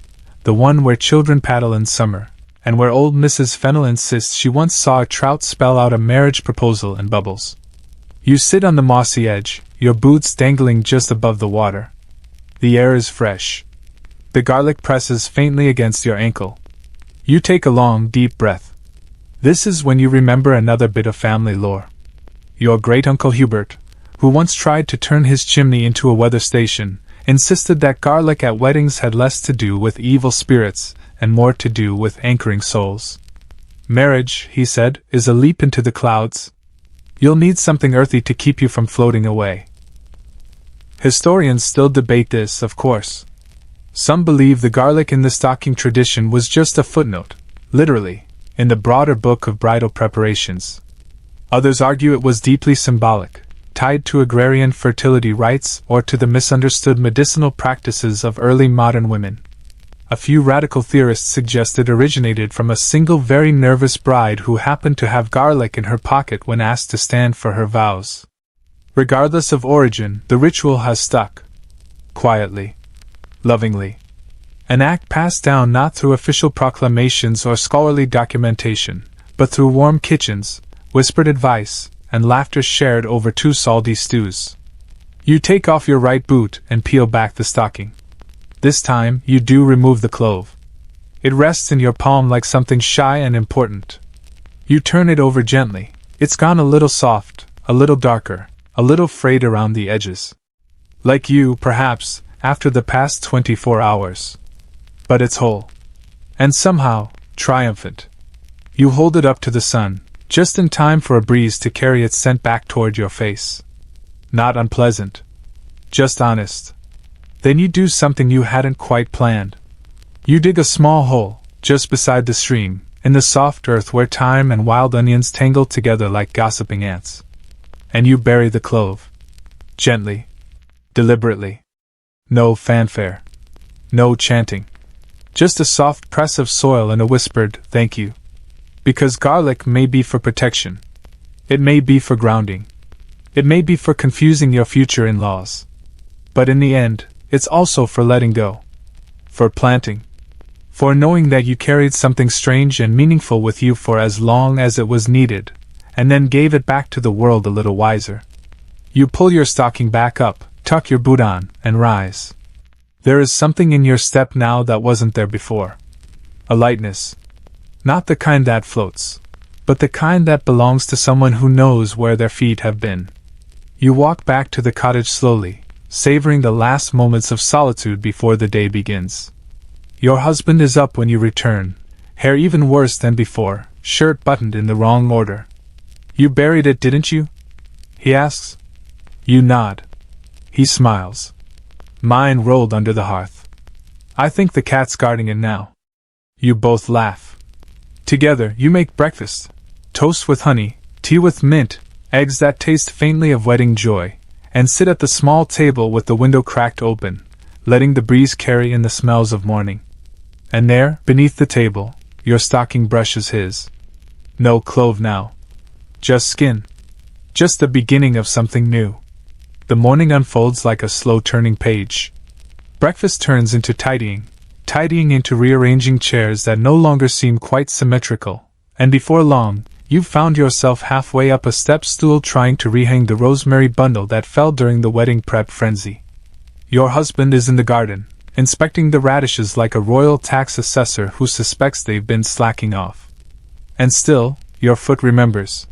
the one where children paddle in summer, and where old Mrs. Fennel insists she once saw a trout spell out a marriage proposal in bubbles. You sit on the mossy edge, your boots dangling just above the water. The air is fresh. The garlic presses faintly against your ankle. You take a long, deep breath. This is when you remember another bit of family lore. Your great-uncle Hubert, who once tried to turn his chimney into a weather station, insisted that garlic at weddings had less to do with evil spirits and more to do with anchoring souls. Marriage, he said, is a leap into the clouds. You'll need something earthy to keep you from floating away. Historians still debate this, of course. Some believe the garlic in the stocking tradition was just a footnote, literally, in the broader book of bridal preparations. Others argue it was deeply symbolic, tied to agrarian fertility rites or to the misunderstood medicinal practices of early modern women. A few radical theorists suggest it originated from a single very nervous bride who happened to have garlic in her pocket when asked to stand for her vows. Regardless of origin, the ritual has stuck. Quietly. Lovingly. An act passed down not through official proclamations or scholarly documentation, but through warm kitchens, whispered advice, and laughter shared over 2 salty stews. You take off your right boot and peel back the stocking. This time, you do remove the clove. It rests in your palm like something shy and important. You turn it over gently. It's gone a little soft, a little darker, a little frayed around the edges. Like you, perhaps, after the past 24 hours. But it's whole. And somehow, triumphant. You hold it up to the sun, just in time for a breeze to carry its scent back toward your face. Not unpleasant. Just honest. Then you do something you hadn't quite planned. You dig a small hole, just beside the stream, in the soft earth where thyme and wild onions tangle together like gossiping ants. And you bury the clove. Gently. Deliberately. No fanfare. No chanting. Just a soft press of soil and a whispered, "Thank you." Because garlic may be for protection. It may be for grounding. It may be for confusing your future in-laws. But in the end, it's also for letting go. For planting. For knowing that you carried something strange and meaningful with you for as long as it was needed, and then gave it back to the world a little wiser. You pull your stocking back up, tuck your boot on, and rise. There is something in your step now that wasn't there before. A lightness. Not the kind that floats, but the kind that belongs to someone who knows where their feet have been. You walk back to the cottage slowly, savoring the last moments of solitude before the day begins. Your husband is up when you return, hair even worse than before, shirt buttoned in the wrong order. "You buried it, didn't you?" he asks. You nod. He smiles. Mine rolled under the hearth. "I think the cat's guarding it now." You both laugh. Together, you make breakfast. Toast with honey, tea with mint, eggs that taste faintly of wedding joy, and sit at the small table with the window cracked open, letting the breeze carry in the smells of morning. And there, beneath the table, your stocking brushes his. No clove now. Just skin. Just the beginning of something new. The morning unfolds like a slow-turning page. Breakfast turns into tidying into rearranging chairs that no longer seem quite symmetrical, and before long, you've found yourself halfway up a step stool trying to rehang the rosemary bundle that fell during the wedding prep frenzy. Your husband is in the garden, inspecting the radishes like a royal tax assessor who suspects they've been slacking off. And still, your foot remembers.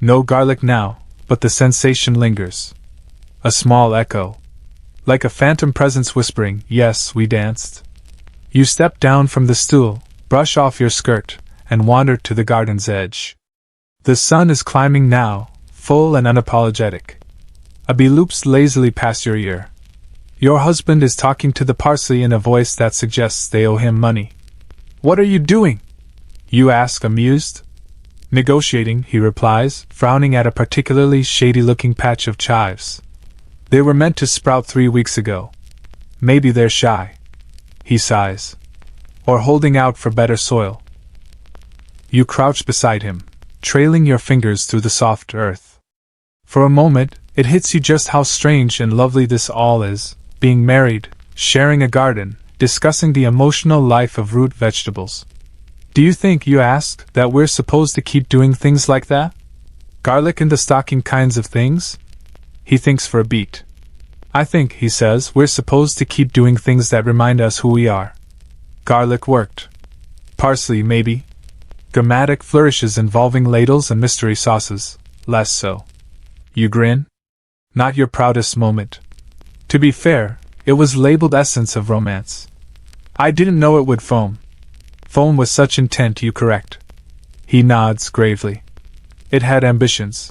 No garlic now, but the sensation lingers. A small echo. Like a phantom presence whispering, "Yes, we danced." You step down from the stool, brush off your skirt, and wander to the garden's edge. The sun is climbing now, full and unapologetic. A bee loops lazily past your ear. Your husband is talking to the parsley in a voice that suggests they owe him money. "What are you doing?" you ask, amused. "Negotiating," he replies, frowning at a particularly shady-looking patch of chives. "They were meant to sprout 3 weeks ago. Maybe they're shy." He sighs. "Or holding out for better soil." You crouch beside him, trailing your fingers through the soft earth. For a moment, it hits you just how strange and lovely this all is, being married, sharing a garden, discussing the emotional life of root vegetables. Do you think, you ask, that we're supposed to keep doing things like that? Garlic in the stocking kinds of things? He thinks for a beat. I think, he says, we're supposed to keep doing things that remind us who we are. Garlic worked. Parsley, maybe. Dramatic flourishes involving ladles and mystery sauces, less so. You grin? Not your proudest moment. To be fair, it was labeled Essence of Romance. I didn't know it would foam. Foam with such intent, you correct. He nods gravely. It had ambitions.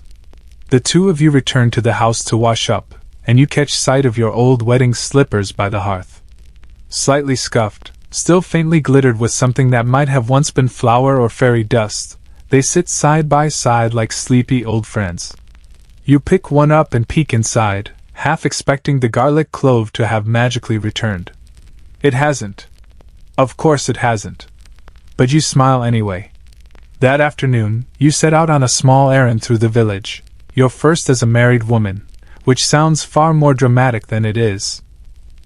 The two of you return to the house to wash up, and you catch sight of your old wedding slippers by the hearth. Slightly scuffed, still faintly glittered with something that might have once been flour or fairy dust, they sit side by side like sleepy old friends. You pick one up and peek inside, half expecting the garlic clove to have magically returned. It hasn't. Of course it hasn't. But you smile anyway. That afternoon, you set out on a small errand through the village, your first as a married woman, which sounds far more dramatic than it is.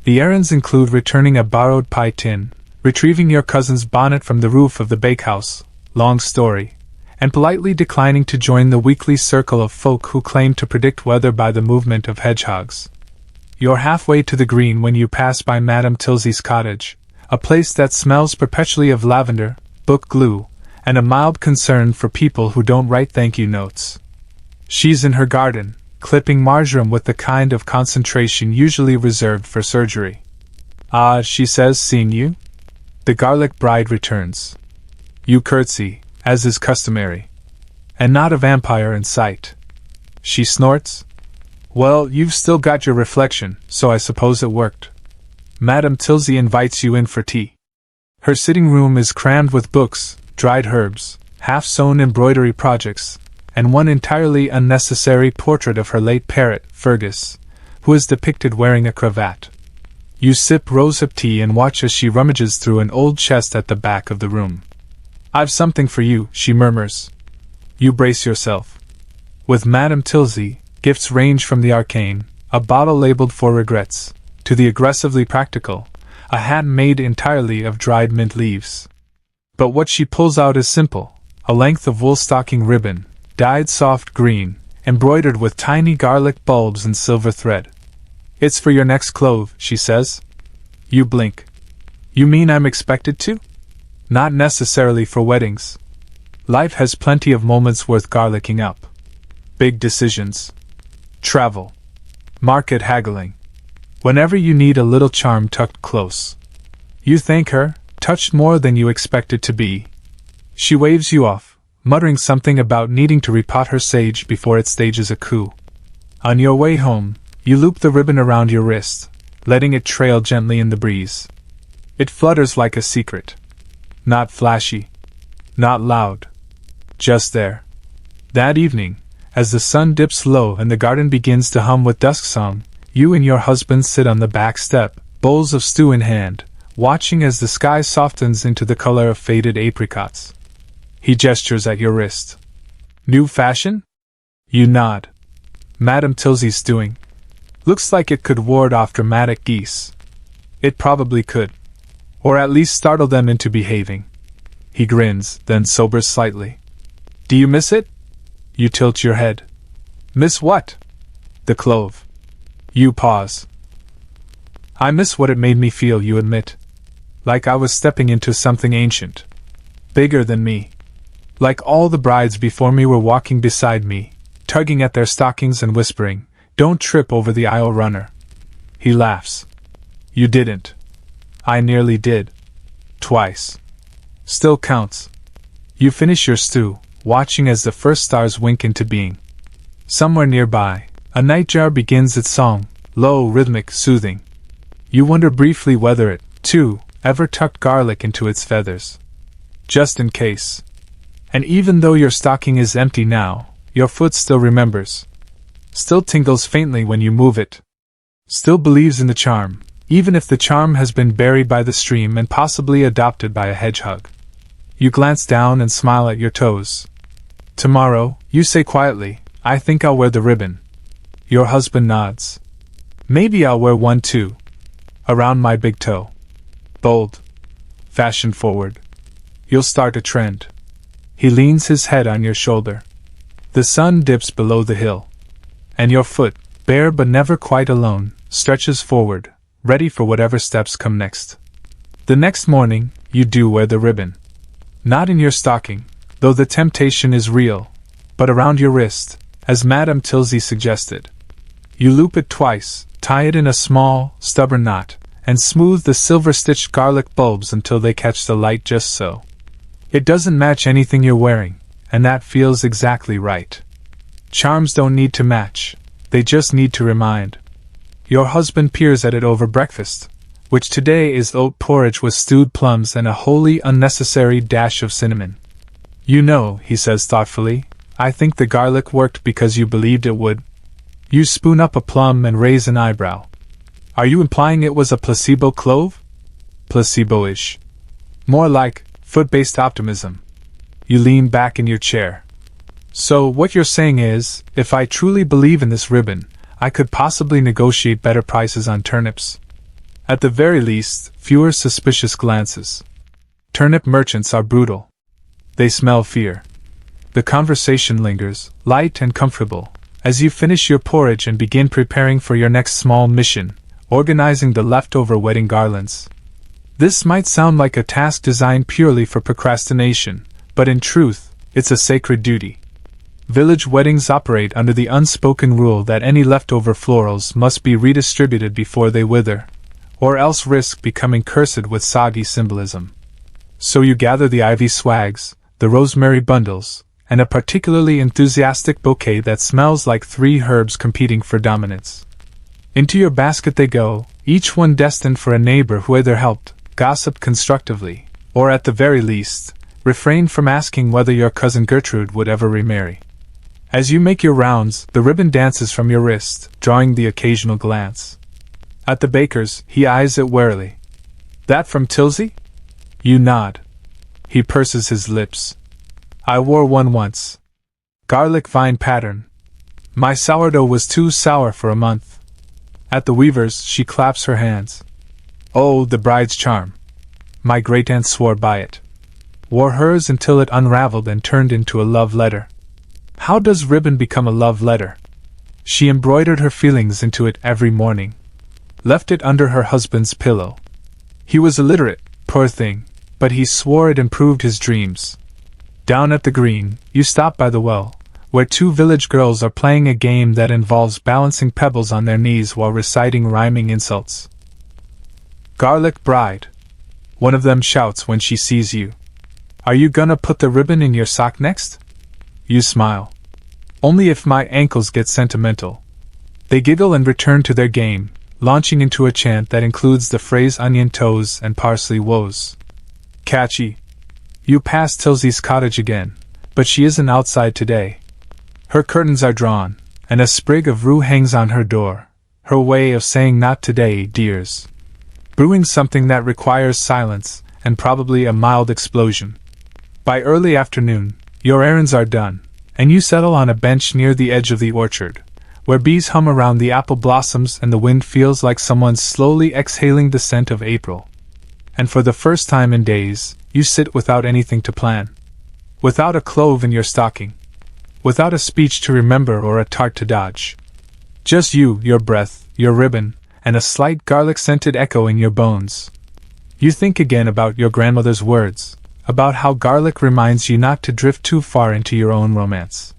The errands include returning a borrowed pie tin, retrieving your cousin's bonnet from the roof of the bakehouse, long story, and politely declining to join the weekly circle of folk who claim to predict weather by the movement of hedgehogs. You're halfway to the green when you pass by Madame Tilsey's cottage, a place that smells perpetually of lavender, book glue, and a mild concern for people who don't write thank-you notes. She's in her garden, clipping marjoram with the kind of concentration usually reserved for surgery. "Ah," she says, seeing you. The garlic bride returns. You curtsy, as is customary. And not a vampire in sight. She snorts. "Well, you've still got your reflection, so I suppose it worked." Madame Tilsey invites you in for tea. Her sitting room is crammed with books, dried herbs, half-sewn embroidery projects, and one entirely unnecessary portrait of her late parrot, Fergus, who is depicted wearing a cravat. You sip rosehip tea and watch as she rummages through an old chest at the back of the room. "I've something for you," she murmurs. You brace yourself. With Madame Tilsey, gifts range from the arcane, a bottle labeled for regrets, to the aggressively practical, a hat made entirely of dried mint leaves. But what she pulls out is simple, a length of wool stocking ribbon, dyed soft green, embroidered with tiny garlic bulbs and silver thread. "It's for your next clove," she says. You blink. "You mean I'm expected to?" "Not necessarily for weddings. Life has plenty of moments worth garlicking up. Big decisions. Travel. Market haggling. Whenever you need a little charm tucked close." You thank her, touched more than you expected to be. She waves you off, muttering something about needing to repot her sage before it stages a coup. On your way home, you loop the ribbon around your wrist, letting it trail gently in the breeze. It flutters like a secret. Not flashy. Not loud. Just there. That evening, as the sun dips low and the garden begins to hum with dusk song, you and your husband sit on the back step, bowls of stew in hand, watching as the sky softens into the color of faded apricots. He gestures at your wrist. "New fashion?" You nod. "Madame Tilsey's doing. Looks like it could ward off dramatic geese." It probably could. Or at least startle them into behaving. He grins, then sobers slightly. "Do you miss it?" You tilt your head. "Miss what?" "The clove." You pause. "I miss what it made me feel," you admit. "Like I was stepping into something ancient. Bigger than me. Like all the brides before me were walking beside me, tugging at their stockings and whispering, 'Don't trip over the aisle runner.'" He laughs. "You didn't." "I nearly did. Twice. Still counts." You finish your stew, watching as the first stars wink into being. Somewhere nearby, a nightjar begins its song, low, rhythmic, soothing. You wonder briefly whether it, too, ever tucked garlic into its feathers. Just in case. And even though your stocking is empty now, your foot still remembers. Still tingles faintly when you move it. Still believes in the charm, even if the charm has been buried by the stream and possibly adopted by a hedgehog. You glance down and smile at your toes. "Tomorrow," you say quietly, "I think I'll wear the ribbon, Your husband nods. Maybe I'll wear one too. Around my big toe. Bold. Fashion forward. You'll start a trend. He leans his head on your shoulder. The sun dips below the hill. And your foot, bare but never quite alone, stretches forward, ready for whatever steps come next. The next morning, you do wear the ribbon. Not in your stocking, though the temptation is real, but around your wrist, as Madame Tilsey suggested. You loop it twice, tie it in a small, stubborn knot, and smooth the silver-stitched garlic bulbs until they catch the light just so. It doesn't match anything you're wearing, and that feels exactly right. Charms don't need to match, they just need to remind. Your husband peers at it over breakfast, which today is oat porridge with stewed plums and a wholly unnecessary dash of cinnamon. You know, he says thoughtfully, I think the garlic worked because you believed it would. You spoon up a plum and raise an eyebrow. Are you implying it was a placebo clove? Placebo-ish. More like foot-based optimism. You lean back in your chair. So, what you're saying is, if I truly believe in this ribbon, I could possibly negotiate better prices on turnips. At the very least, fewer suspicious glances. Turnip merchants are brutal. They smell fear. The conversation lingers, light and comfortable, as you finish your porridge and begin preparing for your next small mission, organizing the leftover wedding garlands. This might sound like a task designed purely for procrastination, but in truth, it's a sacred duty. Village weddings operate under the unspoken rule that any leftover florals must be redistributed before they wither, or else risk becoming cursed with soggy symbolism. So you gather the ivy swags, the rosemary bundles, and a particularly enthusiastic bouquet that smells like 3 herbs competing for dominance. Into your basket they go, each one destined for a neighbor who either helped, gossiped constructively, or at the very least, refrained from asking whether your cousin Gertrude would ever remarry. As you make your rounds, the ribbon dances from your wrist, drawing the occasional glance. At the baker's, he eyes it warily. That from Tilsey? You nod. He purses his lips. I wore one once. Garlic vine pattern. My sourdough was too sour for a month. At the weaver's, she claps her hands. Oh, the bride's charm. My great-aunt swore by it. Wore hers until it unraveled and turned into a love letter. How does ribbon become a love letter? She embroidered her feelings into it every morning. Left it under her husband's pillow. He was illiterate, poor thing, but he swore it improved his dreams. Down at the green, you stop by the well, where 2 village girls are playing a game that involves balancing pebbles on their knees while reciting rhyming insults. Garlic bride. One of them shouts when she sees you. Are you gonna put the ribbon in your sock next? You smile. Only if my ankles get sentimental. They giggle and return to their game, launching into a chant that includes the phrase onion toes and parsley woes. Catchy. You pass Tilsey's cottage again, but she isn't outside today. Her curtains are drawn, and a sprig of rue hangs on her door, her way of saying not today, dears. Brewing something that requires silence, and probably a mild explosion. By early afternoon, your errands are done, and you settle on a bench near the edge of the orchard, where bees hum around the apple blossoms and the wind feels like someone slowly exhaling the scent of April. And for the first time in days, you sit without anything to plan. Without a clove in your stocking. Without a speech to remember or a tart to dodge. Just you, your breath, your ribbon, and a slight garlic-scented echo in your bones. You think again about your grandmother's words, about how garlic reminds you not to drift too far into your own romance.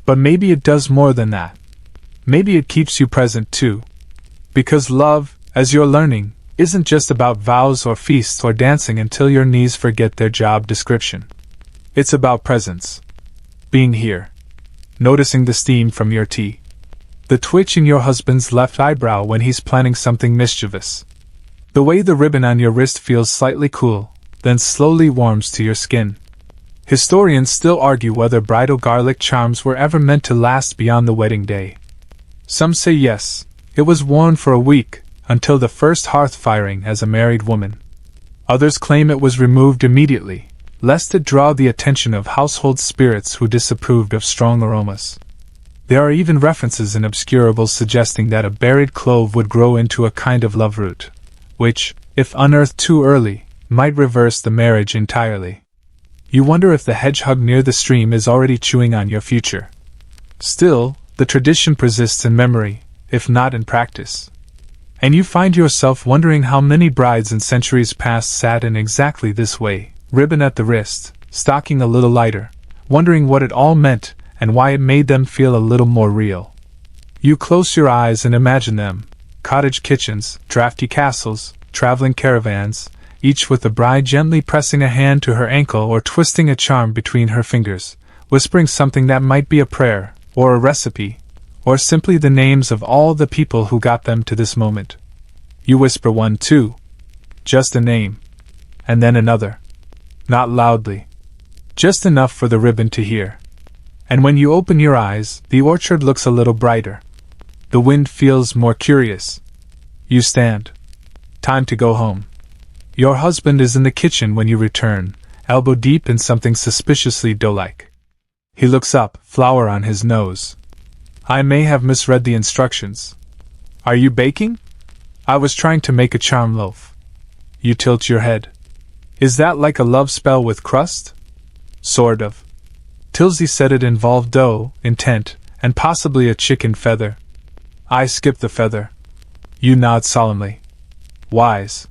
But maybe it does more than that. Maybe it keeps you present too. Because love, as you're learning, isn't just about vows or feasts or dancing until your knees forget their job description. It's about presence. Being here. Noticing the steam from your tea. The twitch in your husband's left eyebrow when he's planning something mischievous. The way the ribbon on your wrist feels slightly cool, then slowly warms to your skin. Historians still argue whether bridal garlic charms were ever meant to last beyond the wedding day. Some say yes, it was worn for a week, until the first hearth firing as a married woman. Others claim it was removed immediately, lest it draw the attention of household spirits who disapproved of strong aromas. There are even references in obscurables suggesting that a buried clove would grow into a kind of love root, which, if unearthed too early, might reverse the marriage entirely. You wonder if the hedgehog near the stream is already chewing on your future. Still, the tradition persists in memory, if not in practice. And you find yourself wondering how many brides in centuries past sat in exactly this way, ribbon at the wrist, stocking a little lighter, wondering what it all meant and why it made them feel a little more real. You close your eyes and imagine them: cottage kitchens, drafty castles, traveling caravans, each with the bride gently pressing a hand to her ankle or twisting a charm between her fingers, whispering something that might be a prayer, or a recipe, or simply the names of all the people who got them to this moment. You whisper one too. Just a name. And then another. Not loudly. Just enough for the ribbon to hear. And when you open your eyes, the orchard looks a little brighter. The wind feels more curious. You stand. Time to go home. Your husband is in the kitchen when you return, elbow deep in something suspiciously dough-like. He looks up, flour on his nose. I may have misread the instructions. Are you baking? I was trying to make a charm loaf. You tilt your head. Is that like a love spell with crust? Sort of. Tilsey said it involved dough, intent, and possibly a chicken feather. I skipped the feather. You nod solemnly. Wise.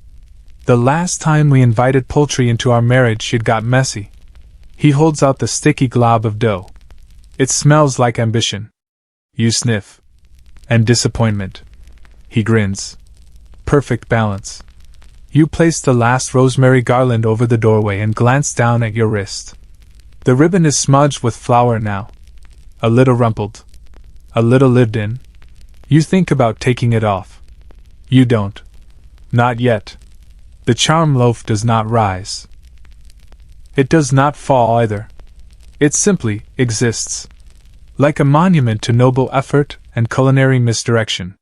The last time we invited poultry into our marriage it got messy. He holds out the sticky glob of dough. It smells like ambition. You sniff. And disappointment. He grins. Perfect balance. You place the last rosemary garland over the doorway and glance down at your wrist. The ribbon is smudged with flour now. A little rumpled. A little lived in. You think about taking it off. You don't. Not yet. The charm loaf does not rise. It does not fall either. It simply exists. Like a monument to noble effort and culinary misdirection.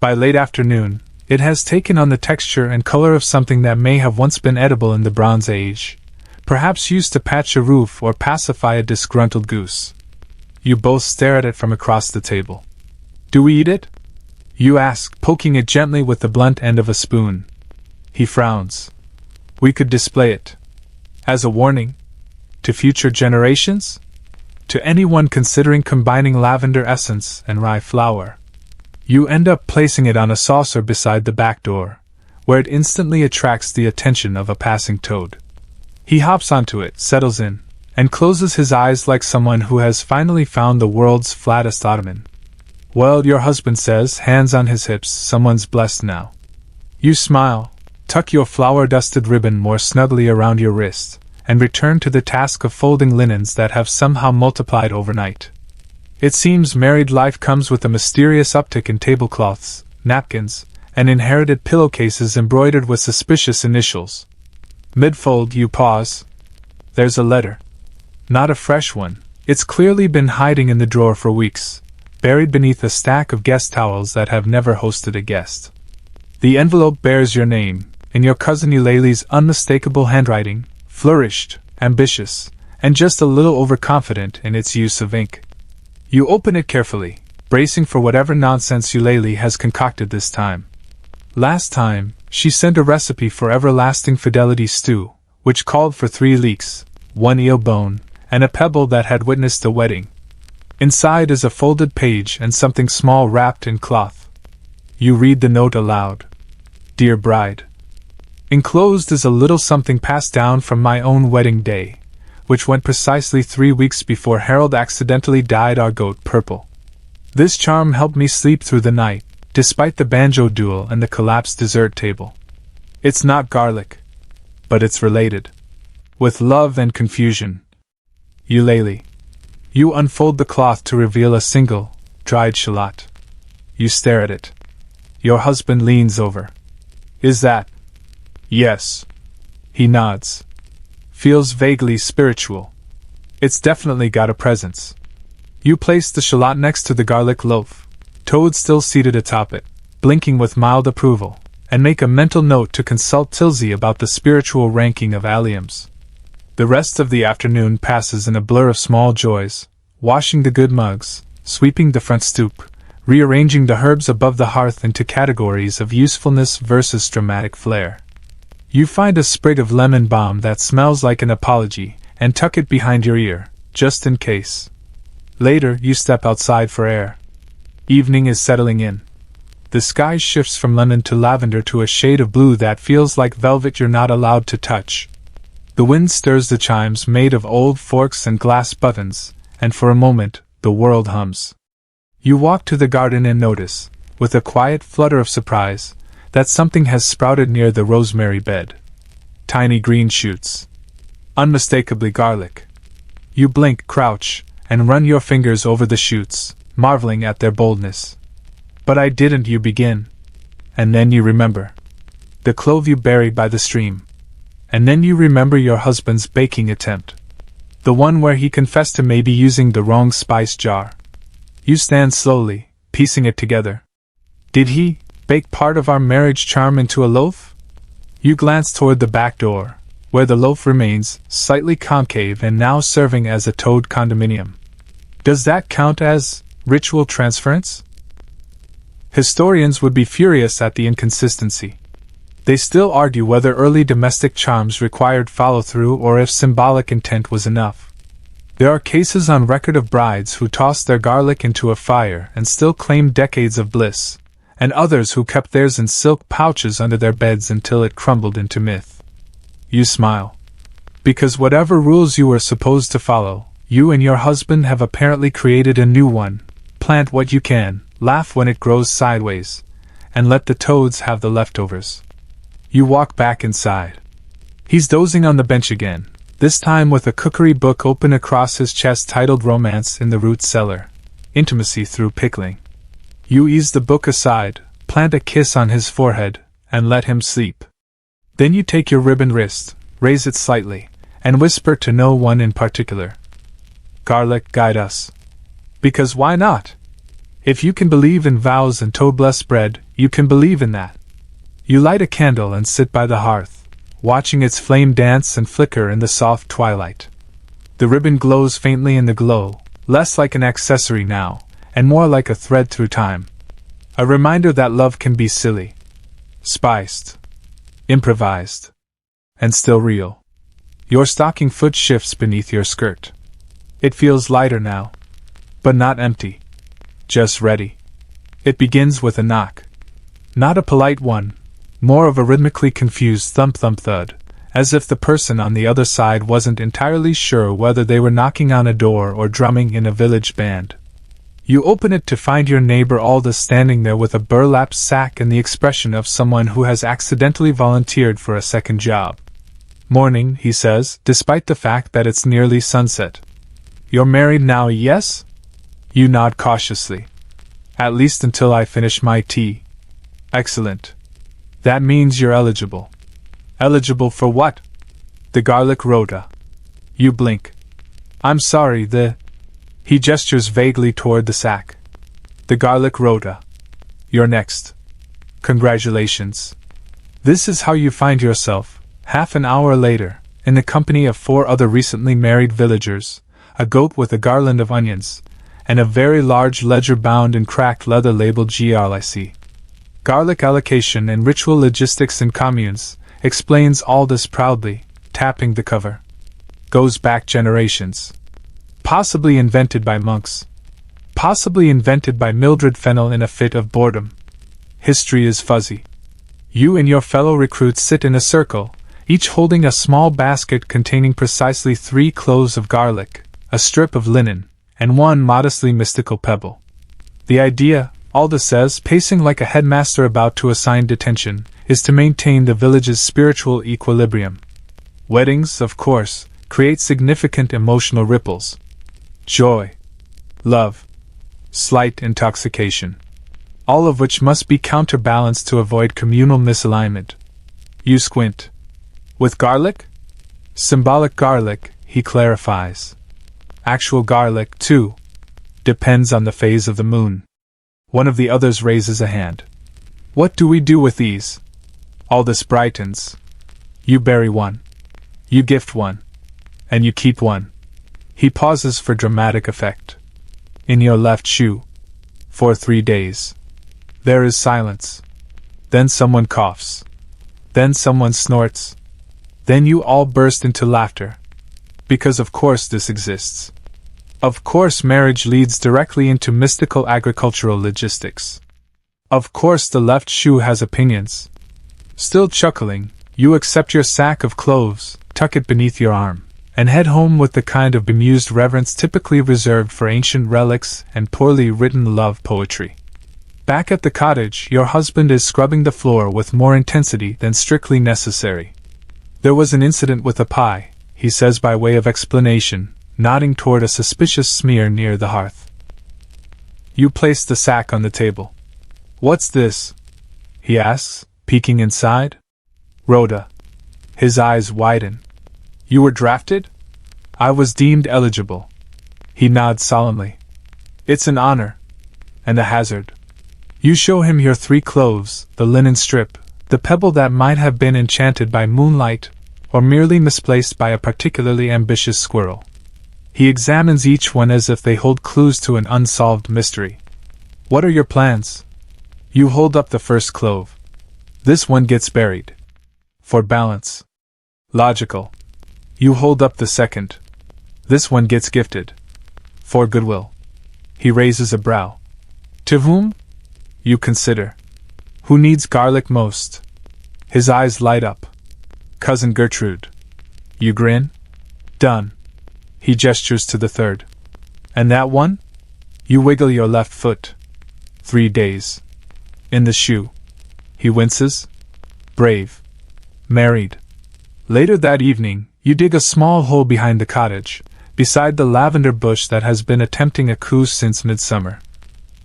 By late afternoon, it has taken on the texture and color of something that may have once been edible in the Bronze Age, perhaps used to patch a roof or pacify a disgruntled goose. You both stare at it from across the table. Do we eat it? You ask, poking it gently with the blunt end of a spoon. He frowns. We could display it. As a warning? To future generations? To anyone considering combining lavender essence and rye flour? You end up placing it on a saucer beside the back door, where it instantly attracts the attention of a passing toad. He hops onto it, settles in, and closes his eyes like someone who has finally found the world's flattest ottoman. Well, your husband says, hands on his hips, someone's blessed now. You smile, tuck your flour-dusted ribbon more snugly around your wrist, and return to the task of folding linens that have somehow multiplied overnight. It seems married life comes with a mysterious uptick in tablecloths, napkins, and inherited pillowcases embroidered with suspicious initials. Mid-fold, you pause. There's a letter. Not a fresh one. It's clearly been hiding in the drawer for weeks, buried beneath a stack of guest towels that have never hosted a guest. The envelope bears your name, in your cousin Eulalie's unmistakable handwriting, flourished, ambitious, and just a little overconfident in its use of ink. You open it carefully, bracing for whatever nonsense Eulalie has concocted this time. Last time, she sent a recipe for everlasting fidelity stew, which called for 3 leeks, 1 eel bone, and a pebble that had witnessed a wedding. Inside is a folded page and something small wrapped in cloth. You read the note aloud. Dear bride. Enclosed is a little something passed down from my own wedding day, which went precisely 3 weeks before Harold accidentally dyed our goat purple. This charm helped me sleep through the night, despite the banjo duel and the collapsed dessert table. It's not garlic, but it's related. With love and confusion. Eulalie. You unfold the cloth to reveal a single, dried shallot. You stare at it. Your husband leans over. Is that? Yes. He nods. Feels vaguely spiritual. It's definitely got a presence. You place the shallot next to the garlic loaf, Toad still seated atop it, blinking with mild approval, and make a mental note to consult Tilsey about the spiritual ranking of alliums. The rest of the afternoon passes in a blur of small joys, washing the good mugs, sweeping the front stoop, rearranging the herbs above the hearth into categories of usefulness versus dramatic flair. You find a sprig of lemon balm that smells like an apology, and tuck it behind your ear, just in case. Later, you step outside for air. Evening is settling in. The sky shifts from lemon to lavender to a shade of blue that feels like velvet you're not allowed to touch. The wind stirs the chimes made of old forks and glass buttons, and for a moment, the world hums. You walk to the garden and notice, with a quiet flutter of surprise, that something has sprouted near the rosemary bed. Tiny green shoots. Unmistakably garlic. You blink, crouch, and run your fingers over the shoots, marveling at their boldness. But I didn't, you begin. And then you remember. The clove you buried by the stream. And then you remember your husband's baking attempt. The one where he confessed to maybe using the wrong spice jar. You stand slowly, piecing it together. Did he bake part of our marriage charm into a loaf? You glance toward the back door, where the loaf remains, slightly concave and now serving as a towed condominium. Does that count as ritual transference? Historians would be furious at the inconsistency. They still argue whether early domestic charms required follow-through or if symbolic intent was enough. There are cases on record of brides who tossed their garlic into a fire and still claimed decades of bliss, and others who kept theirs in silk pouches under their beds until it crumbled into myth. You smile. Because whatever rules you were supposed to follow, you and your husband have apparently created a new one. Plant what you can, laugh when it grows sideways, and let the toads have the leftovers. You walk back inside. He's dozing on the bench again, this time with a cookery book open across his chest titled Romance in the Root Cellar. Intimacy through pickling. You ease the book aside, plant a kiss on his forehead, and let him sleep. Then you take your ribbon wrist, raise it slightly, and whisper to no one in particular. Garlic, guide us. Because why not? If you can believe in vows and toe-blessed bread, you can believe in that. You light a candle and sit by the hearth, watching its flame dance and flicker in the soft twilight. The ribbon glows faintly in the glow, less like an accessory now, and more like a thread through time. A reminder that love can be silly, spiced, improvised, and still real. Your stocking foot shifts beneath your skirt. It feels lighter now, but not empty. Just ready. It begins with a knock. Not a polite one, more of a rhythmically confused thump-thump-thud, as if the person on the other side wasn't entirely sure whether they were knocking on a door or drumming in a village band. You open it to find your neighbor Alda standing there with a burlap sack and the expression of someone who has accidentally volunteered for a second job. Morning, he says, despite the fact that it's nearly sunset. You're married now, yes? You nod cautiously. At least until I finish my tea. Excellent. That means you're eligible. Eligible for what? The garlic rota. You blink. I'm sorry, He gestures vaguely toward the sack. The garlic rota. You're next. Congratulations. This is how you find yourself, half an hour later, in the company of 4 other recently married villagers, a goat with a garland of onions, and a very large ledger bound in cracked leather labeled GRLIC. Garlic allocation and ritual logistics in communes, explains Aldous proudly, tapping the cover. Goes back generations. Possibly invented by monks. Possibly invented by Mildred Fennell in a fit of boredom. History is fuzzy. You and your fellow recruits sit in a circle, each holding a small basket containing precisely 3 cloves of garlic, a strip of linen, and 1 modestly mystical pebble. The idea, Alda says, pacing like a headmaster about to assign detention, is to maintain the village's spiritual equilibrium. Weddings, of course, create significant emotional ripples. Joy, love, slight intoxication. All of which must be counterbalanced to avoid communal misalignment. You squint. With garlic? Symbolic garlic, he clarifies. Actual garlic, too. Depends on the phase of the moon. One of the others raises a hand. What do we do with these? Aldous brightens. You bury 1. You gift 1. And you keep 1. He pauses for dramatic effect. in your left shoe. For 3 days. There is silence. Then someone coughs. Then someone snorts. Then you all burst into laughter. Because of course this exists. Of course marriage leads directly into mystical agricultural logistics. Of course the left shoe has opinions. Still chuckling, you accept your sack of cloves, tuck it beneath your arm, and head home with the kind of bemused reverence typically reserved for ancient relics and poorly written love poetry. Back at the cottage, your husband is scrubbing the floor with more intensity than strictly necessary. There was an incident with a pie, he says by way of explanation, nodding toward a suspicious smear near the hearth. You place the sack on the table. What's this? He asks, peeking inside. Rhoda. His eyes widen. You were drafted? I was deemed eligible. He nods solemnly. It's an honor. And a hazard. You show him your 3 cloves, the linen strip, the pebble that might have been enchanted by moonlight, or merely misplaced by a particularly ambitious squirrel. He examines each one as if they hold clues to an unsolved mystery. What are your plans? You hold up the first clove. This one gets buried. For balance. Logical. You hold up the second. This one gets gifted. For goodwill. He raises a brow. To whom? You consider. Who needs garlic most? His eyes light up. Cousin Gertrude. You grin? Done. He gestures to the third. And that one? You wiggle your left foot. 3 days. In the shoe. He winces. Brave. Married. Later that evening, you dig a small hole behind the cottage, beside the lavender bush that has been attempting a coup since midsummer.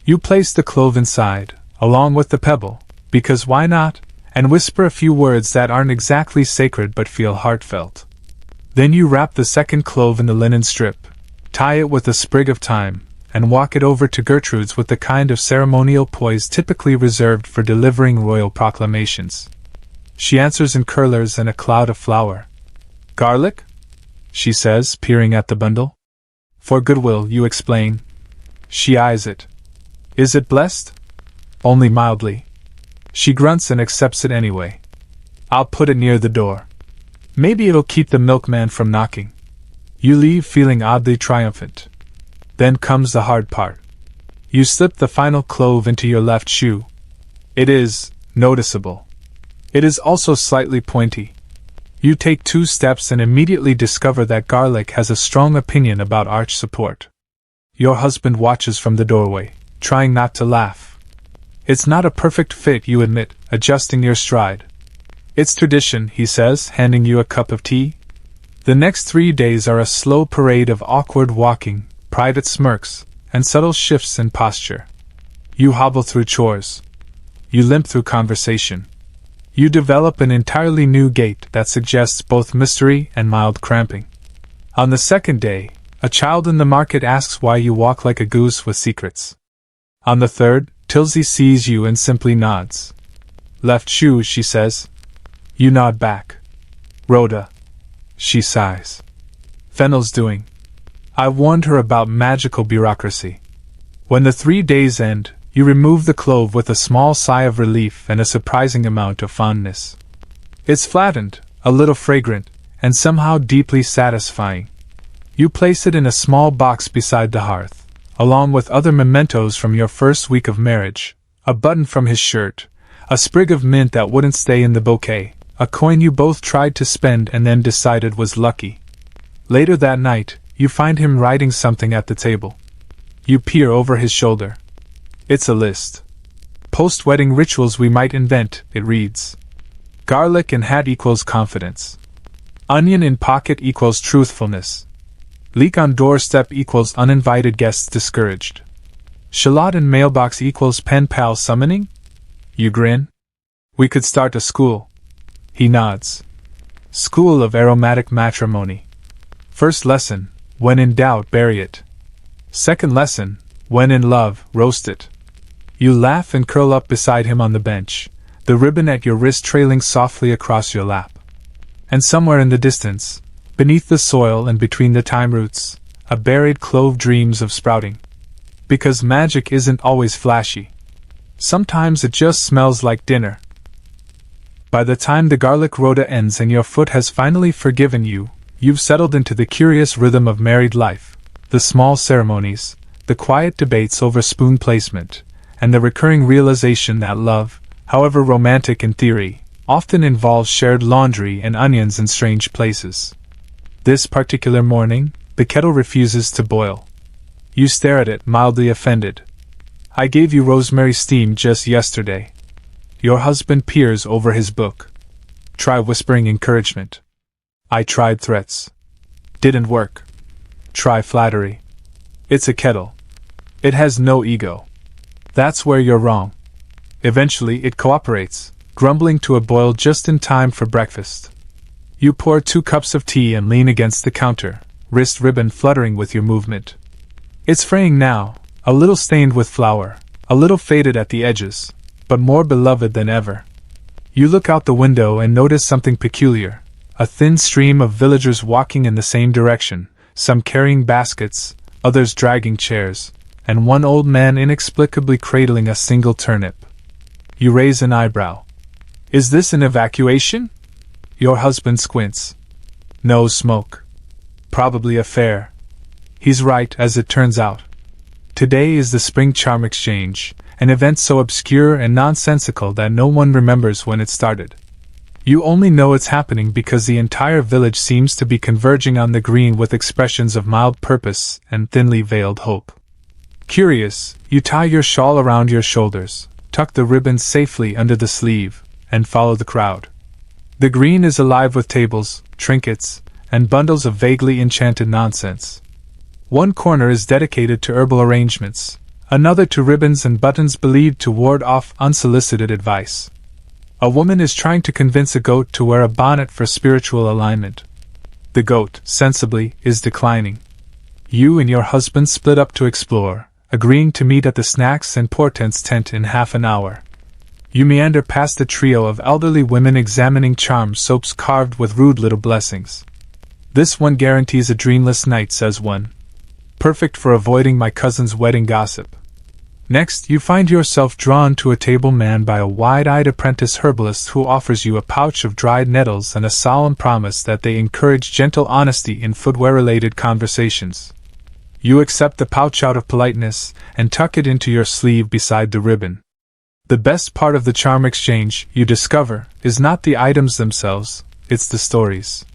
You place the clove inside, along with the pebble, because why not, and whisper a few words that aren't exactly sacred but feel heartfelt. Then you wrap the second clove in the linen strip, tie it with a sprig of thyme, and walk it over to Gertrude's with the kind of ceremonial poise typically reserved for delivering royal proclamations. She answers in curlers and a cloud of flour. Garlic? She says, peering at the bundle. For goodwill, you explain. She eyes it. Is it blessed? Only mildly. She grunts and accepts it anyway. I'll put it near the door. Maybe it'll keep the milkman from knocking. You leave feeling oddly triumphant. Then comes the hard part. You slip the final clove into your left shoe. It is noticeable. It is also slightly pointy. You take 2 steps and immediately discover that garlic has a strong opinion about arch support. Your husband watches from the doorway, trying not to laugh. It's not a perfect fit, you admit, adjusting your stride. It's tradition, he says, handing you a cup of tea. The next 3 days are a slow parade of awkward walking, private smirks, and subtle shifts in posture. You hobble through chores. You limp through conversation. You develop an entirely new gait that suggests both mystery and mild cramping. On the second day, a child in the market asks why you walk like a goose with secrets. On the third, Tilsey sees you and simply nods. Left shoe, she says. You nod back. Rhoda. She sighs. Fennel's doing. I warned her about magical bureaucracy. When the 3 days end, you remove the clove with a small sigh of relief and a surprising amount of fondness. It's flattened, a little fragrant, and somehow deeply satisfying. You place it in a small box beside the hearth, along with other mementos from your first week of marriage, a button from his shirt, a sprig of mint that wouldn't stay in the bouquet, a coin you both tried to spend and then decided was lucky. Later that night, you find him writing something at the table. You peer over his shoulder. It's a list. Post-wedding rituals we might invent, it reads. Garlic in hat equals confidence. Onion in pocket equals truthfulness. Leak on doorstep equals uninvited guests discouraged. Shallot in mailbox equals pen pal summoning? You grin. We could start a school. He nods. School of aromatic matrimony. First lesson, when in doubt, bury it. Second lesson, when in love, roast it. You laugh and curl up beside him on the bench, the ribbon at your wrist trailing softly across your lap. And somewhere in the distance, beneath the soil and between the thyme roots, a buried clove dreams of sprouting. Because magic isn't always flashy. Sometimes it just smells like dinner. By the time the garlic rota ends and your foot has finally forgiven you, you've settled into the curious rhythm of married life, the small ceremonies, the quiet debates over spoon placement, and the recurring realization that love, however romantic in theory, often involves shared laundry and onions in strange places. This particular morning, the kettle refuses to boil. You stare at it, mildly offended. I gave you rosemary steam just yesterday. Your husband peers over his book. Try whispering encouragement. I tried threats. Didn't work. Try flattery. It's a kettle. It has no ego. That's where you're wrong. Eventually it cooperates, grumbling to a boil just in time for breakfast. You pour 2 cups of tea and lean against the counter, wrist ribbon fluttering with your movement. It's fraying now, a little stained with flour, a little faded at the edges, but more beloved than ever. You look out the window and notice something peculiar, a thin stream of villagers walking in the same direction, some carrying baskets, others dragging chairs, and one old man inexplicably cradling a single turnip. You raise an eyebrow. Is this an evacuation? Your husband squints. No smoke. Probably a fair. He's right, as it turns out. Today is the Spring Charm Exchange, an event so obscure and nonsensical that no one remembers when it started. You only know it's happening because the entire village seems to be converging on the green with expressions of mild purpose and thinly veiled hope. Curious, you tie your shawl around your shoulders, tuck the ribbons safely under the sleeve, and follow the crowd. The green is alive with tables, trinkets, and bundles of vaguely enchanted nonsense. One corner is dedicated to herbal arrangements, another to ribbons and buttons believed to ward off unsolicited advice. A woman is trying to convince a goat to wear a bonnet for spiritual alignment. The goat, sensibly, is declining. You and your husband split up to explore, agreeing to meet at the snacks and portents tent in half an hour. You meander past a trio of elderly women examining charm soaps carved with rude little blessings. This one guarantees a dreamless night, says one. Perfect for avoiding my cousin's wedding gossip. Next, you find yourself drawn to a table manned by a wide-eyed apprentice herbalist who offers you a pouch of dried nettles and a solemn promise that they encourage gentle honesty in footwear-related conversations. You accept the pouch out of politeness and tuck it into your sleeve beside the ribbon. The best part of the charm exchange, you discover, is not the items themselves, it's the stories.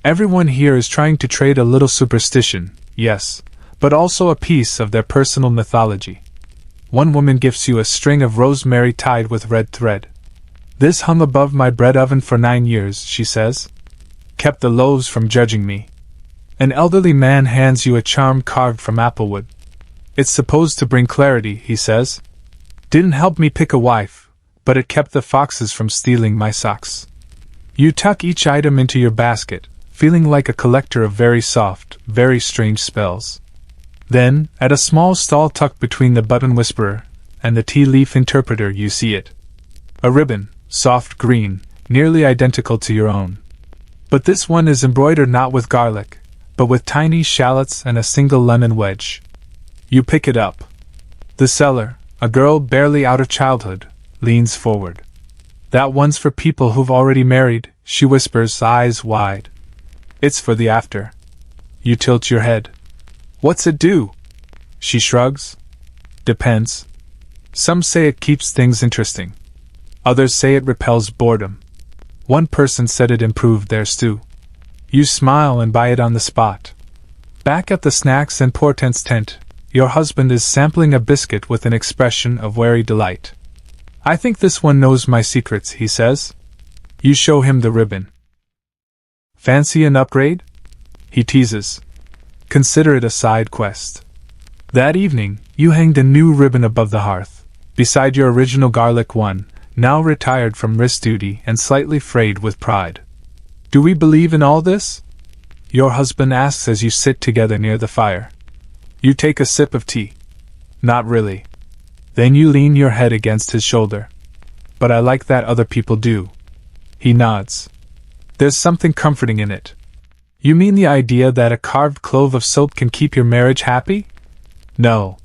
Everyone here is trying to trade a little superstition, yes, but also a piece of their personal mythology. One woman gifts you a string of rosemary tied with red thread. This hung above my bread oven for 9 years, she says. Kept the loaves from judging me. An elderly man hands you a charm carved from applewood. It's supposed to bring clarity, he says. Didn't help me pick a wife, but it kept the foxes from stealing my socks. You tuck each item into your basket, feeling like a collector of very soft, very strange spells. Then, at a small stall tucked between the button whisperer and the tea leaf interpreter, you see it. A ribbon, soft green, nearly identical to your own. But this one is embroidered not with garlic, but with tiny shallots and a single lemon wedge. You pick it up. The seller, a girl barely out of childhood, leans forward. That one's for people who've already married, she whispers, eyes wide. It's for the after. You tilt your head. What's it do? She shrugs. Depends. Some say it keeps things interesting. Others say it repels boredom. One person said it improved their stew. You smile and buy it on the spot. Back at the snacks and portents tent, your husband is sampling a biscuit with an expression of wary delight. I think this one knows my secrets, he says. You show him the ribbon. Fancy an upgrade? He teases. Consider it a side quest. That evening, you hanged a new ribbon above the hearth, beside your original garlic one, now retired from wrist duty and slightly frayed with pride. Do we believe in all this? Your husband asks as you sit together near the fire. You take a sip of tea. Not really. Then you lean your head against his shoulder. But I like that other people do. He nods. There's something comforting in it. You mean the idea that a carved clove of soap can keep your marriage happy? No.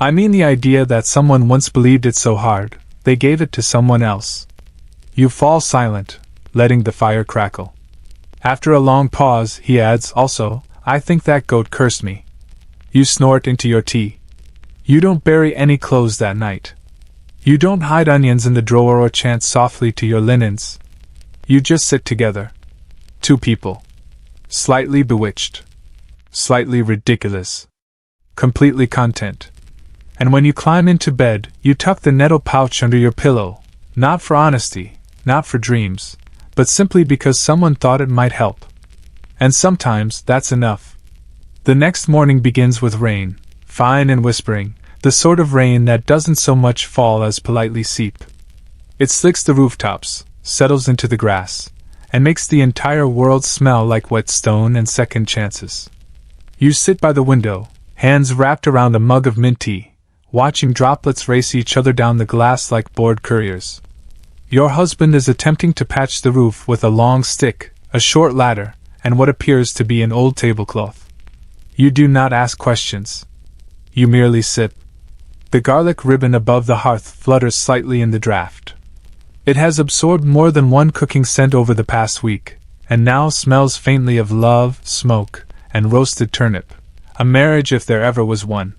I mean the idea that someone once believed it so hard, they gave it to someone else. You fall silent, letting the fire crackle. After a long pause, he adds, also, I think that goat cursed me. You snort into your tea. You don't bury any clothes that night. You don't hide onions in the drawer or chant softly to your linens. You just sit together. Two people. Slightly bewitched. Slightly ridiculous. Completely content. And when you climb into bed, you tuck the nettle pouch under your pillow, not for honesty, not for dreams, but simply because someone thought it might help. And sometimes that's enough. The next morning begins with rain, fine and whispering, the sort of rain that doesn't so much fall as politely seep. It slicks the rooftops, settles into the grass, and makes the entire world smell like wet stone and second chances. You sit by the window, hands wrapped around a mug of mint tea, watching droplets race each other down the glass like bored couriers. Your husband is attempting to patch the roof with a long stick, a short ladder, and what appears to be an old tablecloth. You do not ask questions. You merely sip. The garlic ribbon above the hearth flutters slightly in the draft. It has absorbed more than one cooking scent over the past week, and now smells faintly of love, smoke, and roasted turnip, a marriage if there ever was one.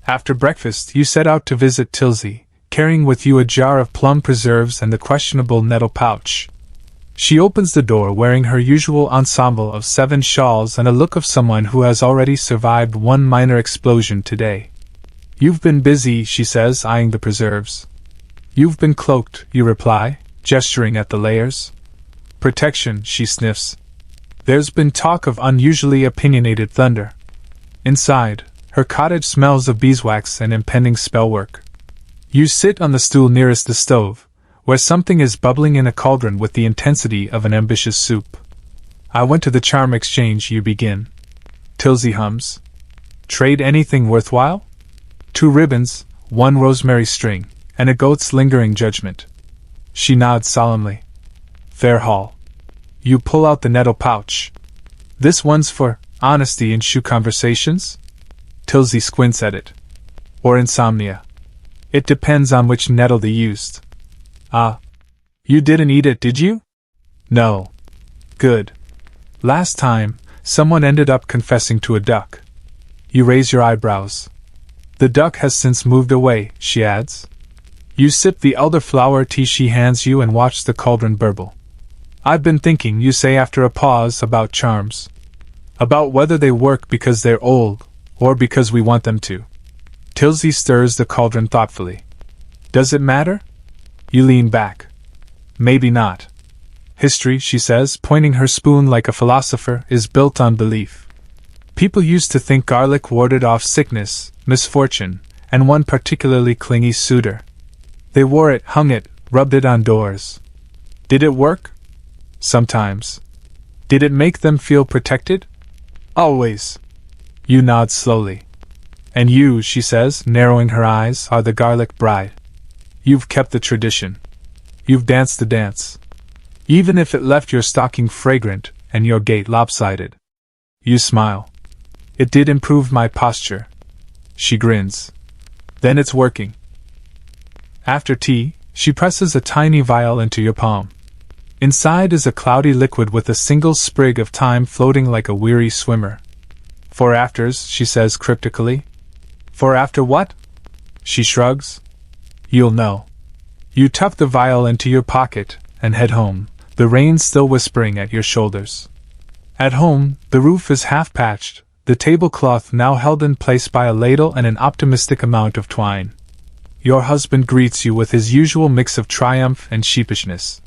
After breakfast, you set out to visit Tilsey, carrying with you a jar of plum preserves and the questionable nettle pouch. She opens the door wearing her usual ensemble of 7 shawls and a look of someone who has already survived one minor explosion today. You've been busy, she says, eyeing the preserves. You've been cloaked, you reply, gesturing at the layers. Protection, she sniffs. There's been talk of unusually opinionated thunder. Inside, her cottage smells of beeswax and impending spellwork. You sit on the stool nearest the stove, where something is bubbling in a cauldron with the intensity of an ambitious soup. I went to the charm exchange, you begin. Tilsey hums. Trade anything worthwhile? 2 ribbons, 1 rosemary string, and a goat's lingering judgment. She nods solemnly. Fair haul. You pull out the nettle pouch. This one's for honesty in shoe conversations? Tilsey squints at it. Or insomnia. It depends on which nettle they used. Ah. You didn't eat it, did you? No. Good. Last time, someone ended up confessing to a duck. You raise your eyebrows. The duck has since moved away, she adds. You sip the elderflower tea she hands you and watch the cauldron burble. I've been thinking, you say after a pause, about charms. About whether they work because they're old, or because we want them to. Tilsey stirs the cauldron thoughtfully. Does it matter? You lean back. Maybe not. History, she says, pointing her spoon like a philosopher, is built on belief. People used to think garlic warded off sickness, misfortune, and one particularly clingy suitor. They wore it, hung it, rubbed it on doors. Did it work? Sometimes. Did it make them feel protected? Always. You nod slowly. And you, she says, narrowing her eyes, are the garlic bride. You've kept the tradition. You've danced the dance. Even if it left your stocking fragrant and your gait lopsided. You smile. It did improve my posture. She grins. Then it's working. After tea, she presses a tiny vial into your palm. Inside is a cloudy liquid with a single sprig of thyme floating like a weary swimmer. For afters, she says cryptically. For after what? She shrugs. You'll know. You tuck the vial into your pocket and head home, the rain still whispering at your shoulders. At home, the roof is half patched, the tablecloth now held in place by a ladle and an optimistic amount of twine. Your husband greets you with his usual mix of triumph and sheepishness.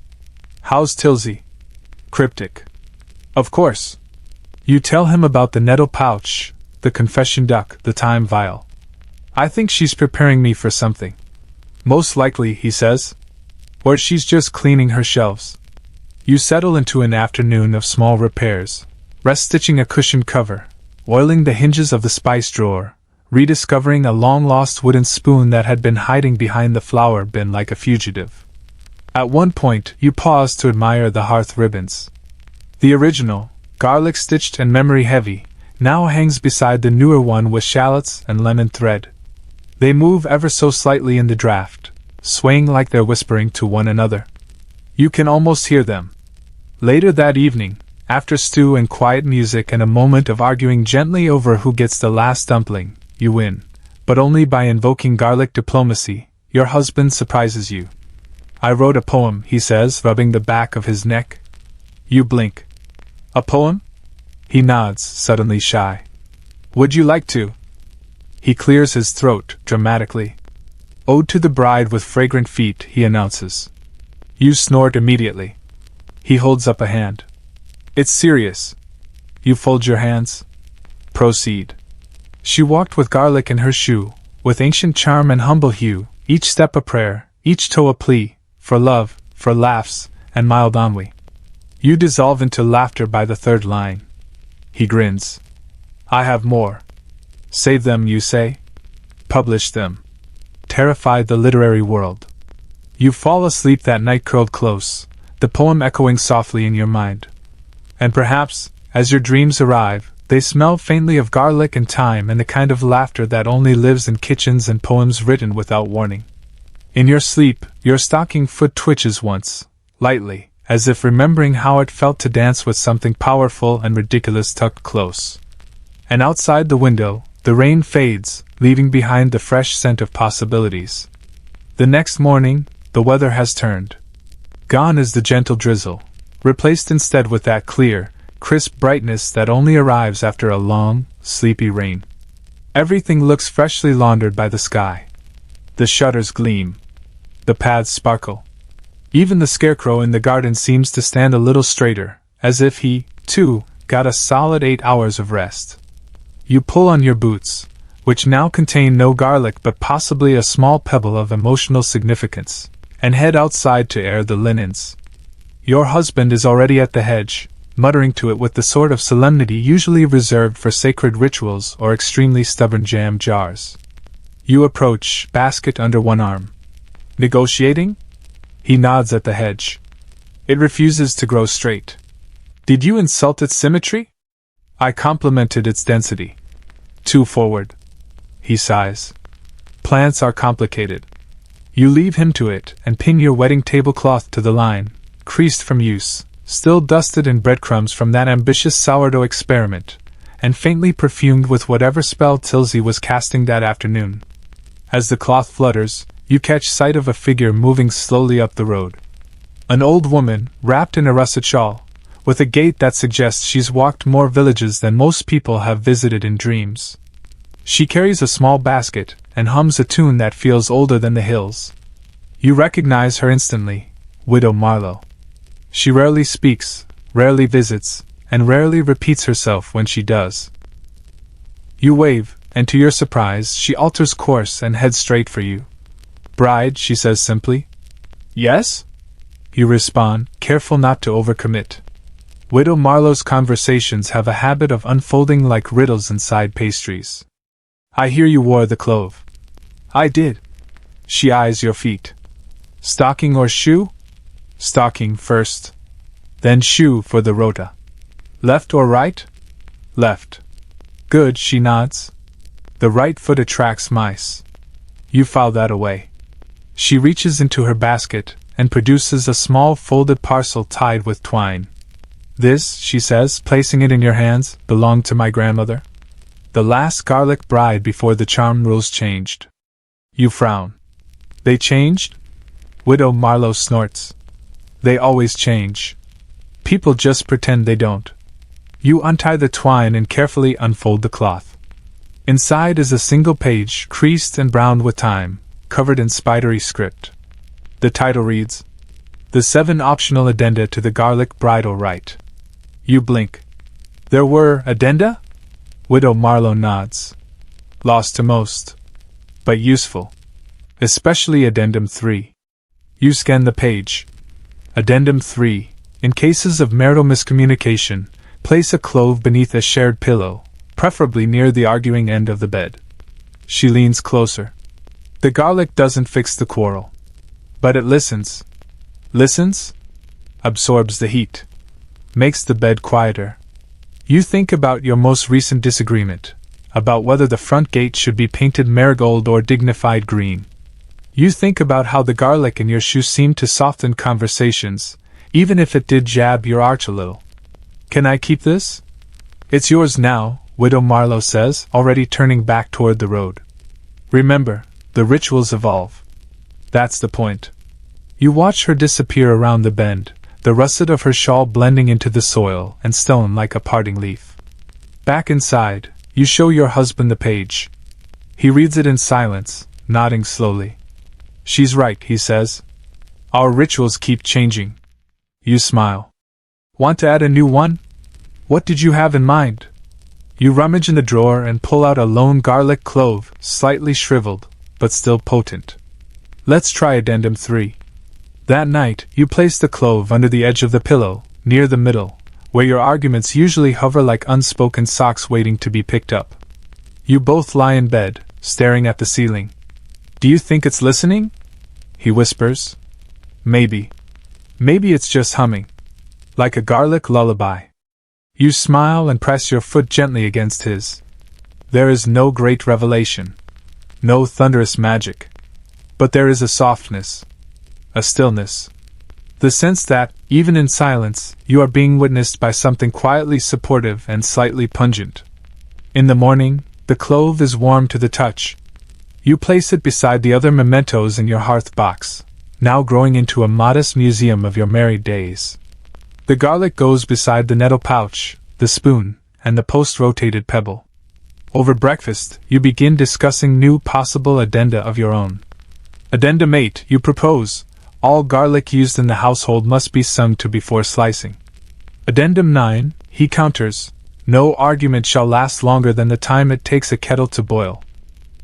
How's Tilsey? Cryptic. Of course. You tell him about the nettle pouch, the confession duck, the thyme vial. I think she's preparing me for something. Most likely, he says. Or she's just cleaning her shelves. You settle into an afternoon of small repairs, rest-stitching a cushion cover, oiling the hinges of the spice drawer, rediscovering a long-lost wooden spoon that had been hiding behind the flour bin like a fugitive. At one point, you pause to admire the hearth ribbons. The original, garlic-stitched and memory-heavy, now hangs beside the newer one with shallots and lemon thread. They move ever so slightly in the draft, swaying like they're whispering to one another. You can almost hear them. Later that evening, after stew and quiet music and a moment of arguing gently over who gets the last dumpling, you win, but only by invoking garlic diplomacy. Your husband surprises you. I wrote a poem, he says, rubbing the back of his neck. You blink. A poem? He nods, suddenly shy. Would you like to? He clears his throat, dramatically. Ode to the bride with fragrant feet, he announces. You snort immediately. He holds up a hand. It's serious. You fold your hands. Proceed. She walked with garlic in her shoe, with ancient charm and humble hue, each step a prayer, each toe a plea, for love, for laughs, and mild ennui. You dissolve into laughter by the third line. He grins. I have more. Save them, you say? Publish them. Terrify the literary world. You fall asleep that night curled close, the poem echoing softly in your mind. And perhaps, as your dreams arrive, they smell faintly of garlic and thyme and the kind of laughter that only lives in kitchens and poems written without warning. In your sleep, your stocking foot twitches once, lightly, as if remembering how it felt to dance with something powerful and ridiculous tucked close. And outside the window, the rain fades, leaving behind the fresh scent of possibilities. The next morning, the weather has turned. Gone is the gentle drizzle, replaced instead with that clear, crisp brightness that only arrives after a long, sleepy rain. Everything looks freshly laundered by the sky. The shutters gleam. The paths sparkle. Even the scarecrow in the garden seems to stand a little straighter, as if he, too, got a solid 8 hours of rest. You pull on your boots, which now contain no garlic but possibly a small pebble of emotional significance, and head outside to air the linens. Your husband is already at the hedge, muttering to it with the sort of solemnity usually reserved for sacred rituals or extremely stubborn jam jars. You approach, basket under one arm. Negotiating? He nods at the hedge. It refuses to grow straight. Did you insult its symmetry? I complimented its density. Too forward. He sighs. Plants are complicated. You leave him to it and pin your wedding tablecloth to the line, creased from use, still dusted in breadcrumbs from that ambitious sourdough experiment, and faintly perfumed with whatever spell Tilsey was casting that afternoon. As the cloth flutters, you catch sight of a figure moving slowly up the road. An old woman, wrapped in a russet shawl, with a gait that suggests she's walked more villages than most people have visited in dreams. She carries a small basket and hums a tune that feels older than the hills. You recognize her instantly, Widow Marlowe. She rarely speaks, rarely visits, and rarely repeats herself when she does. You wave, and to your surprise, she alters course and heads straight for you. Bride, she says simply. Yes? You respond, careful not to overcommit. Widow Marlowe's conversations have a habit of unfolding like riddles inside pastries. I hear you wore the clove. I did. She eyes your feet. Stocking or shoe? Stocking first. Then shoe for the rota. Left or right? Left. Good, she nods. The right foot attracts mice. You file that away. She reaches into her basket and produces a small folded parcel tied with twine. This, she says, placing it in your hands, belonged to my grandmother. The last garlic bride before the charm rules changed. You frown. They changed? Widow Marlowe snorts. They always change. People just pretend they don't. You untie the twine and carefully unfold the cloth. Inside is a single page, creased and browned with time, covered in spidery script. The title reads, The 7 Optional Addenda to the Garlic Bridal Rite. You blink. There were addenda? Widow Marlowe nods. Lost to most. But useful. Especially Addendum 3. You scan the page. Addendum 3. In cases of marital miscommunication, place a clove beneath a shared pillow, preferably near the arguing end of the bed. She leans closer. The garlic doesn't fix the quarrel. But it listens. Listens? Absorbs the heat. Makes the bed quieter. You think about your most recent disagreement, about whether the front gate should be painted marigold or dignified green. You think about how the garlic in your shoe seemed to soften conversations, even if it did jab your arch a little. Can I keep this? It's yours now, Widow Marlowe says, already turning back toward the road. Remember, the rituals evolve. That's the point. You watch her disappear around the bend, the russet of her shawl blending into the soil and stone like a parting leaf. Back inside, you show your husband the page. He reads it in silence, nodding slowly. She's right, he says. Our rituals keep changing. You smile. Want to add a new one? What did you have in mind? You rummage in the drawer and pull out a lone garlic clove, slightly shriveled, but still potent. Let's try addendum 3. That night, you place the clove under the edge of the pillow, near the middle, where your arguments usually hover like unspoken socks waiting to be picked up. You both lie in bed, staring at the ceiling. Do you think it's listening? He whispers. Maybe. Maybe it's just humming. Like a garlic lullaby. You smile and press your foot gently against his. There is no great revelation. No thunderous magic. But there is a softness. A stillness. The sense that, even in silence, you are being witnessed by something quietly supportive and slightly pungent. In the morning, the clove is warm to the touch. You place it beside the other mementos in your hearth box, now growing into a modest museum of your married days. The garlic goes beside the nettle pouch, the spoon, and the post-rotated pebble. Over breakfast, you begin discussing new possible addenda of your own. Addendum 8, you propose. All garlic used in the household must be sung to before slicing. Addendum 9, he counters. No argument shall last longer than the time it takes a kettle to boil.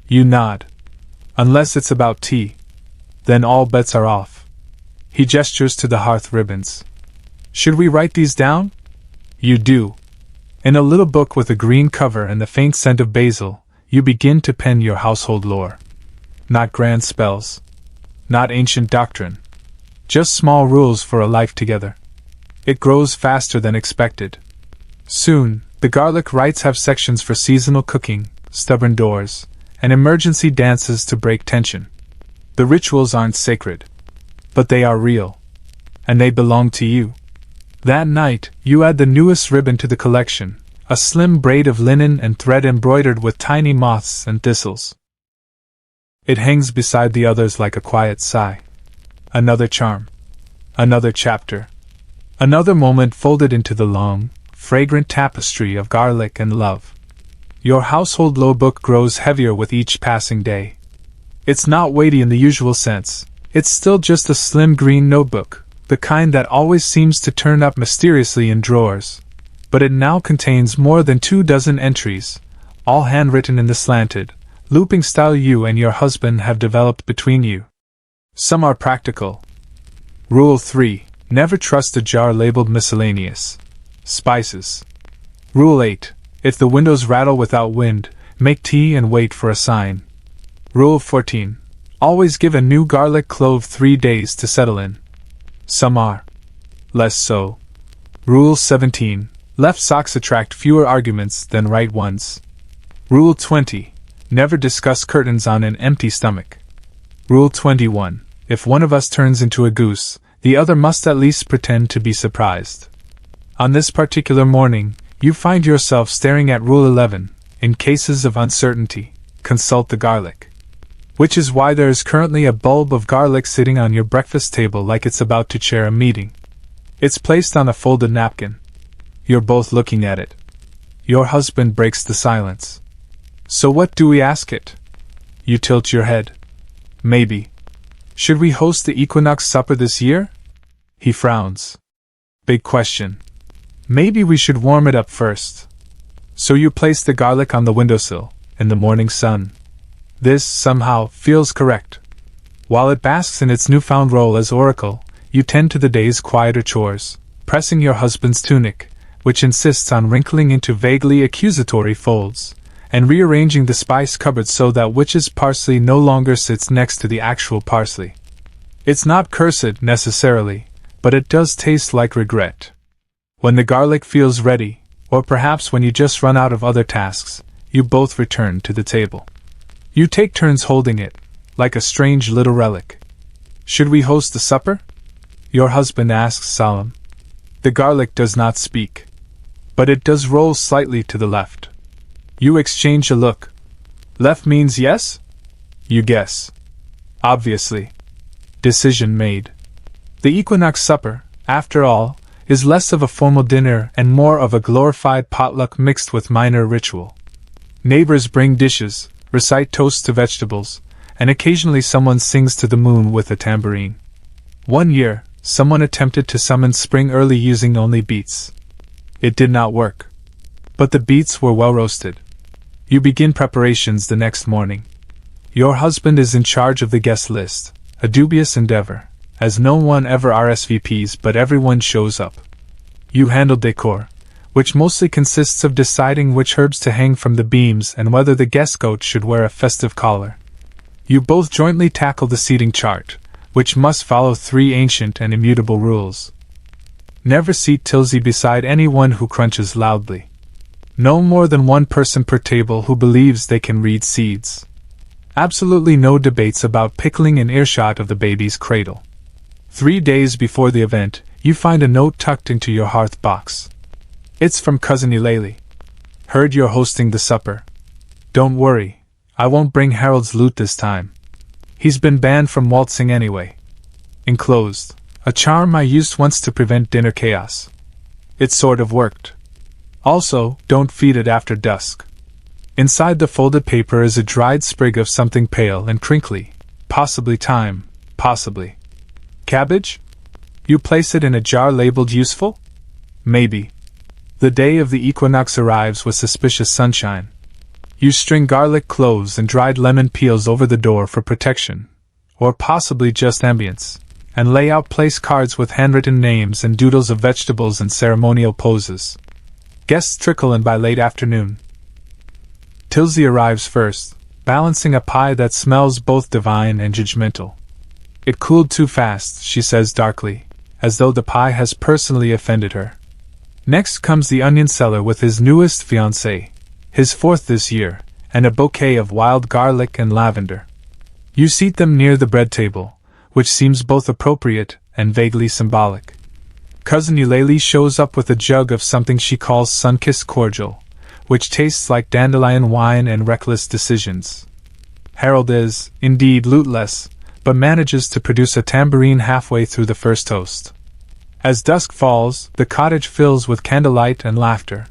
You nod. Unless it's about tea. Then all bets are off. He gestures to the hearth ribbons. Should we write these down? You do. In a little book with a green cover and the faint scent of basil, you begin to pen your household lore. Not grand spells. Not ancient doctrine. Just small rules for a life together. It grows faster than expected. Soon, the garlic rites have sections for seasonal cooking, stubborn doors, and emergency dances to break tension. The rituals aren't sacred. But they are real. And they belong to you. That night, you add the newest ribbon to the collection, a slim braid of linen and thread embroidered with tiny moths and thistles. It hangs beside the others like a quiet sigh. Another charm. Another chapter. Another moment folded into the long, fragrant tapestry of garlic and love. Your household law book grows heavier with each passing day. It's not weighty in the usual sense. It's still just a slim green notebook, the kind that always seems to turn up mysteriously in drawers. But it now contains more than 24 entries, all handwritten in the slanted, looping style you and your husband have developed between you. Some are practical. Rule 3. Never trust a jar labeled miscellaneous. Spices. Rule 8. If the windows rattle without wind, make tea and wait for a sign. Rule 14. Always give a new garlic clove 3 days to settle in. Some are. Less so. Rule 17. Left socks attract fewer arguments than right ones. Rule 20. Never discuss curtains on an empty stomach. Rule 21. If one of us turns into a goose, the other must at least pretend to be surprised. On this particular morning, you find yourself staring at Rule 11. In cases of uncertainty, consult the garlic. Which is why there is currently a bulb of garlic sitting on your breakfast table like it's about to chair a meeting. It's placed on a folded napkin. You're both looking at it. Your husband breaks the silence. So what do we ask it? You tilt your head. Maybe. Should we host the equinox supper this year? He frowns. Big question. Maybe we should warm it up first. So you place the garlic on the windowsill, in the morning sun. This, somehow, feels correct. While it basks in its newfound role as oracle, you tend to the day's quieter chores, pressing your husband's tunic, which insists on wrinkling into vaguely accusatory folds, and rearranging the spice cupboard so that witch's parsley no longer sits next to the actual parsley. It's not cursed, necessarily, but it does taste like regret. When the garlic feels ready, or perhaps when you just run out of other tasks, you both return to the table. You take turns holding it, like a strange little relic. Should we host the supper? Your husband asks solemn. The garlic does not speak. But it does roll slightly to the left. You exchange a look. Left means yes? You guess. Obviously. Decision made. The equinox supper, after all, is less of a formal dinner and more of a glorified potluck mixed with minor ritual. Neighbors bring dishes, recite toasts to vegetables, and occasionally someone sings to the moon with a tambourine. One year, someone attempted to summon spring early using only beets. It did not work. But the beets were well roasted. You begin preparations the next morning. Your husband is in charge of the guest list, a dubious endeavor, as no one ever RSVPs but everyone shows up. You handle decor, which mostly consists of deciding which herbs to hang from the beams and whether the guest goat should wear a festive collar. You both jointly tackle the seating chart, which must follow 3 ancient and immutable rules. Never seat Tilsey beside anyone who crunches loudly. No more than one person per table who believes they can read seeds. Absolutely no debates about pickling in earshot of the baby's cradle. 3 days before the event, you find a note tucked into your hearth box. It's from Cousin Eulalie. Heard you're hosting the supper. Don't worry, I won't bring Harold's lute this time. He's been banned from waltzing anyway. Enclosed, a charm I used once to prevent dinner chaos. It sort of worked. Also, don't feed it after dusk. Inside the folded paper is a dried sprig of something pale and crinkly. Possibly thyme, possibly cabbage? You place it in a jar labeled useful? Maybe. The day of the equinox arrives with suspicious sunshine. You string garlic cloves and dried lemon peels over the door for protection, or possibly just ambience, and lay out place cards with handwritten names and doodles of vegetables and ceremonial poses. Guests trickle in by late afternoon. Tilsey arrives first, balancing a pie that smells both divine and judgmental. It cooled too fast, she says darkly, as though the pie has personally offended her. Next comes the onion seller with his newest fiancée, his 4th this year, and a bouquet of wild garlic and lavender. You seat them near the bread table, which seems both appropriate and vaguely symbolic. Cousin Eulalie shows up with a jug of something she calls sun-kissed cordial, which tastes like dandelion wine and reckless decisions. Harold is, indeed, luteless, but manages to produce a tambourine halfway through the first toast. As dusk falls, the cottage fills with candlelight and laughter.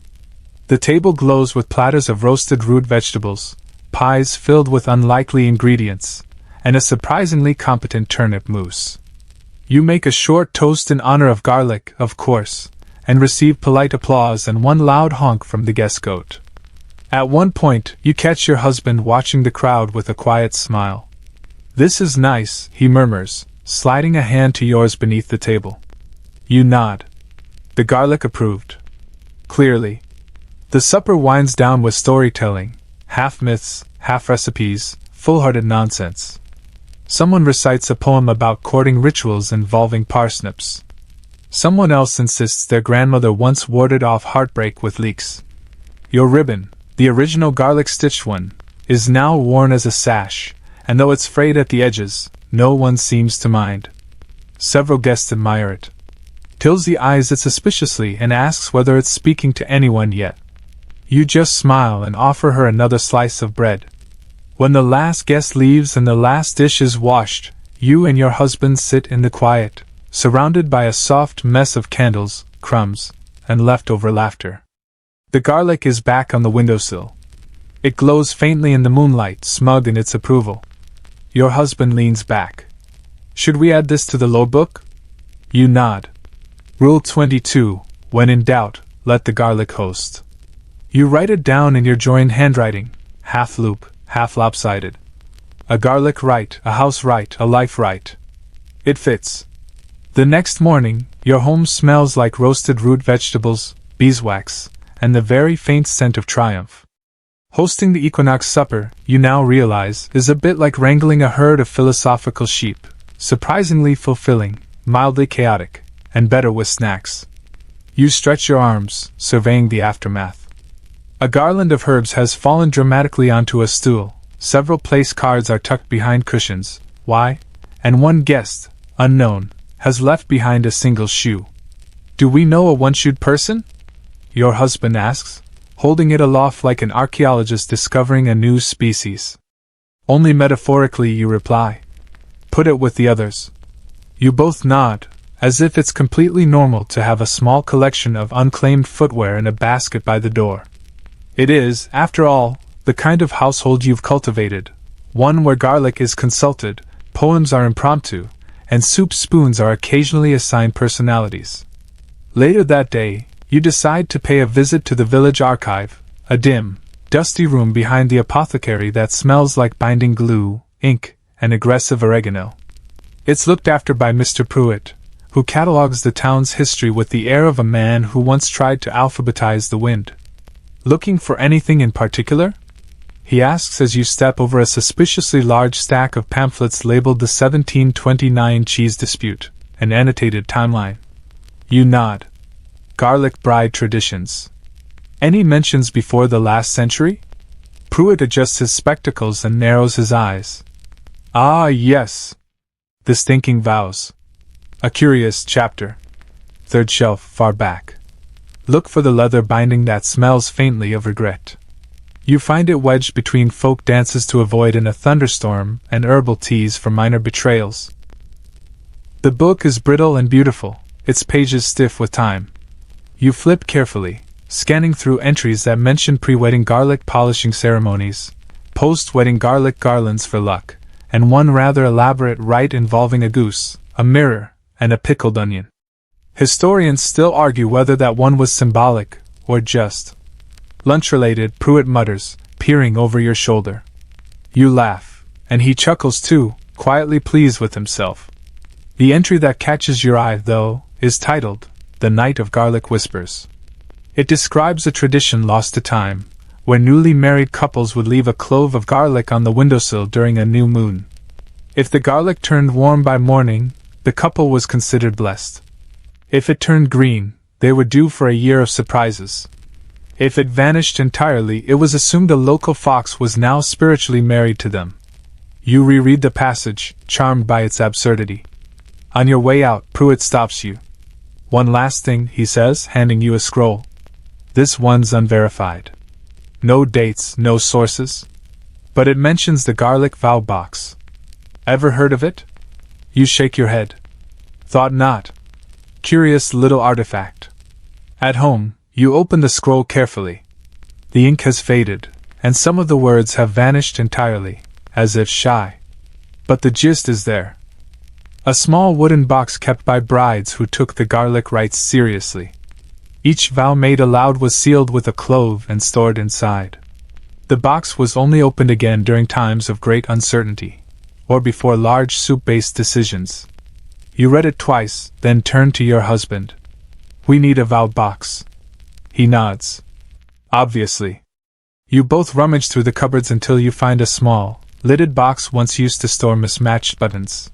The table glows with platters of roasted root vegetables, pies filled with unlikely ingredients, and a surprisingly competent turnip mousse. You make a short toast in honor of garlic, of course, and receive polite applause and one loud honk from the guest goat. At one point, you catch your husband watching the crowd with a quiet smile. "This is nice," he murmurs, sliding a hand to yours beneath the table. You nod. The garlic approved. Clearly. The supper winds down with storytelling, half myths, half recipes, full-hearted nonsense. Someone recites a poem about courting rituals involving parsnips. Someone else insists their grandmother once warded off heartbreak with leeks. Your ribbon, the original garlic-stitched one, is now worn as a sash, and though it's frayed at the edges, no one seems to mind. Several guests admire it. Tilsey eyes it suspiciously and asks whether it's speaking to anyone yet. You just smile and offer her another slice of bread. When the last guest leaves and the last dish is washed, you and your husband sit in the quiet, surrounded by a soft mess of candles, crumbs, and leftover laughter. The garlic is back on the windowsill. It glows faintly in the moonlight, smug in its approval. Your husband leans back. Should we add this to the law book? You nod. Rule 22, when in doubt, let the garlic host. You write it down in your joined handwriting, half loop, half lopsided. A garlic right, a house right, a life right. It fits. The next morning, your home smells like roasted root vegetables, beeswax, and the very faint scent of triumph. Hosting the equinox supper, you now realize, is a bit like wrangling a herd of philosophical sheep, surprisingly fulfilling, mildly chaotic, and better with snacks. You stretch your arms, surveying the aftermath. A garland of herbs has fallen dramatically onto a stool, several place cards are tucked behind cushions, and one guest, unknown, has left behind a single shoe. Do we know a one-shoed person? Your husband asks, holding it aloft like an archaeologist discovering a new species. Only metaphorically, you reply. Put it with the others. You both nod, as if it's completely normal to have a small collection of unclaimed footwear in a basket by the door. It is, after all, the kind of household you've cultivated, one where garlic is consulted, poems are impromptu, and soup spoons are occasionally assigned personalities. Later that day, you decide to pay a visit to the village archive, a dim, dusty room behind the apothecary that smells like binding glue, ink, and aggressive oregano. It's looked after by Mr. Pruitt, who catalogues the town's history with the air of a man who once tried to alphabetize the wind. Looking for anything in particular? He asks as you step over a suspiciously large stack of pamphlets labeled the 1729 Cheese Dispute, an annotated timeline. You nod. Garlic bride traditions. Any mentions before the last century? Pruitt adjusts his spectacles and narrows his eyes. Ah, yes. The Stinking Vows. A curious chapter. Third shelf, far back. Look for the leather binding that smells faintly of regret. You find it wedged between folk dances to avoid in a thunderstorm and herbal teas for minor betrayals. The book is brittle and beautiful, its pages stiff with time. You flip carefully, scanning through entries that mention pre-wedding garlic polishing ceremonies, post-wedding garlic garlands for luck, and one rather elaborate rite involving a goose, a mirror, and a pickled onion. Historians still argue whether that one was symbolic, or just lunch-related, Pruitt mutters, peering over your shoulder. You laugh, and he chuckles too, quietly pleased with himself. The entry that catches your eye, though, is titled, The Night of Garlic Whispers. It describes a tradition lost to time, where newly married couples would leave a clove of garlic on the windowsill during a new moon. If the garlic turned warm by morning, the couple was considered blessed. If it turned green, they were due for a year of surprises. If it vanished entirely, it was assumed a local fox was now spiritually married to them. You reread the passage, charmed by its absurdity. On your way out, Pruitt stops you. One last thing, he says, handing you a scroll. This one's unverified. No dates, no sources. But it mentions the garlic vow box. Ever heard of it? You shake your head. Thought not. Curious little artifact. At home, you open the scroll carefully. The ink has faded, and some of the words have vanished entirely, as if shy. But the gist is there. A small wooden box kept by brides who took the garlic rites seriously. Each vow made aloud was sealed with a clove and stored inside. The box was only opened again during times of great uncertainty, or before large soup-based decisions. You read it twice, then turned to your husband. We need a vow box. He nods. Obviously. You both rummage through the cupboards until you find a small, lidded box once used to store mismatched buttons.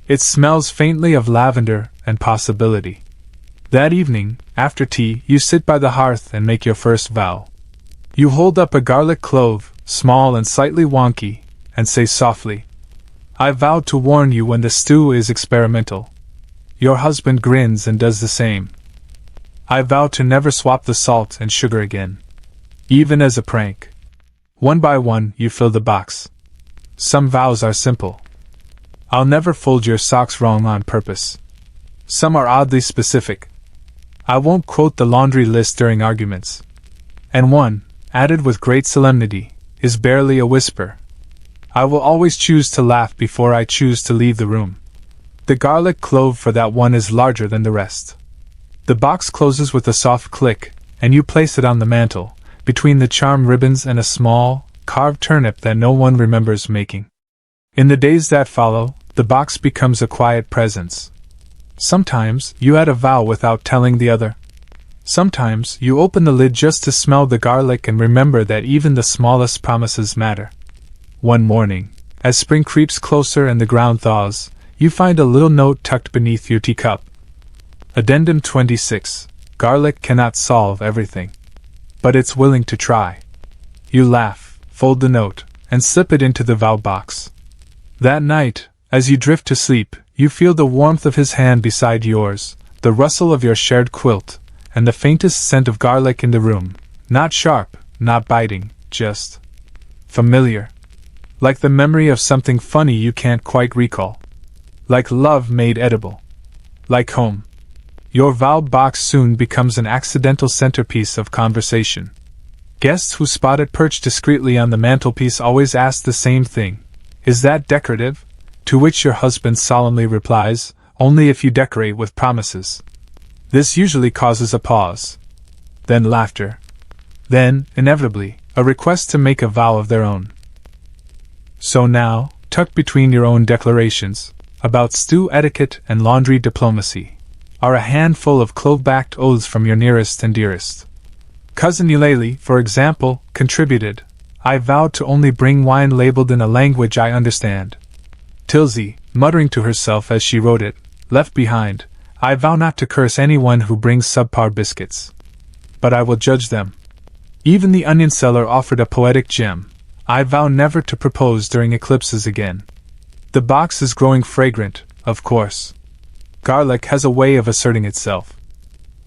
It smells faintly of lavender and possibility. That evening, after tea, you sit by the hearth and make your first vow. You hold up a garlic clove, small and slightly wonky, and say softly, I vow to warn you when the stew is experimental. Your husband grins and does the same. I vow to never swap the salt and sugar again. Even as a prank. One by one, you fill the box. Some vows are simple. I'll never fold your socks wrong on purpose. Some are oddly specific. I won't quote the laundry list during arguments. And one, added with great solemnity, is barely a whisper. I will always choose to laugh before I choose to leave the room. The garlic clove for that one is larger than the rest. The box closes with a soft click, and you place it on the mantel, between the charm ribbons and a small, carved turnip that no one remembers making. In the days that follow, the box becomes a quiet presence. Sometimes, you add a vow without telling the other. Sometimes, you open the lid just to smell the garlic and remember that even the smallest promises matter. One morning, as spring creeps closer and the ground thaws, you find a little note tucked beneath your teacup. Addendum 26. Garlic cannot solve everything. but it's willing to try. You laugh, fold the note, and slip it into the vow box. That night, as you drift to sleep, you feel the warmth of his hand beside yours, the rustle of your shared quilt, and the faintest scent of garlic in the room. Not sharp, not biting, just familiar. Like the memory of something funny you can't quite recall. Like love made edible. Like home. Your vow box soon becomes an accidental centerpiece of conversation. Guests who spot it perched discreetly on the mantelpiece always ask the same thing. Is that decorative? To which your husband solemnly replies, only if you decorate with promises. This usually causes a pause. Then laughter. Then, inevitably, a request to make a vow of their own. So now, tucked between your own declarations, about stew etiquette and laundry diplomacy, are a handful of clove-backed oaths from your nearest and dearest. Cousin Eulalie, for example, contributed, I vowed to only bring wine labeled in a language I understand. Tilsey, muttering to herself as she wrote it, left behind, I vow not to curse anyone who brings subpar biscuits. But I will judge them. Even the onion seller offered a poetic gem, I vow never to propose during eclipses again. The box is growing fragrant, of course. Garlic has a way of asserting itself.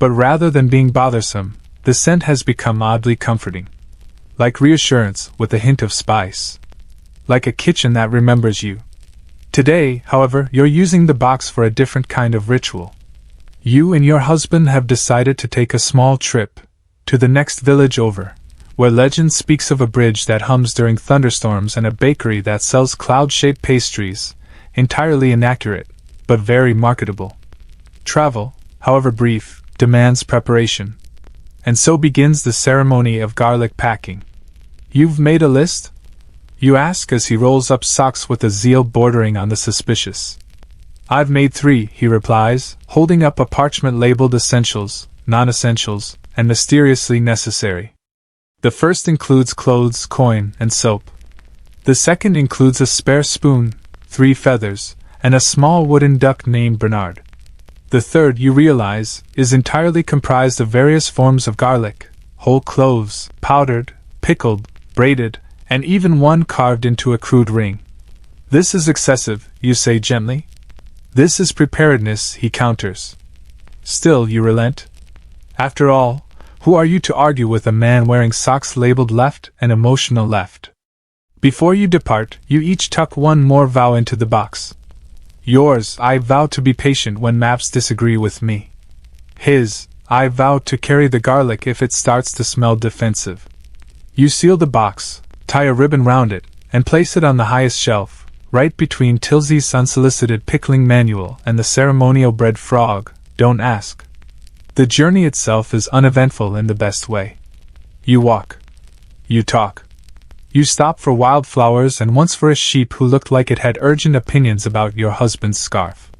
But rather than being bothersome, the scent has become oddly comforting. Like reassurance with a hint of spice. Like a kitchen that remembers you. Today, however, you're using the box for a different kind of ritual. You and your husband have decided to take a small trip to the next village over, where legend speaks of a bridge that hums during thunderstorms and a bakery that sells cloud-shaped pastries, entirely inaccurate, but very marketable. Travel, however brief, demands preparation. And so begins the ceremony of garlic packing. You've made a list? You ask as he rolls up socks with a zeal bordering on the suspicious. I've made 3, he replies, holding up a parchment labeled essentials, non-essentials, and mysteriously necessary. The first includes clothes, coin, and soap. The second includes a spare spoon, 3 feathers, and a small wooden duck named Bernard. The third, you realize, is entirely comprised of various forms of garlic, whole cloves, powdered, pickled, braided, and even one carved into a crude ring. This is excessive, you say gently. This is preparedness, he counters. Still, you relent. After all, who are you to argue with a man wearing socks labeled left and emotional left? Before you depart, you each tuck one more vow into the box. Yours, I vow to be patient when maps disagree with me. His, I vow to carry the garlic if it starts to smell defensive. You seal the box, tie a ribbon round it, and place it on the highest shelf, right between Tilsey's unsolicited pickling manual and the ceremonial bread frog. Don't ask. The journey itself is uneventful in the best way. You walk. You talk. You stop for wildflowers and once for a sheep who looked like it had urgent opinions about your husband's scarf.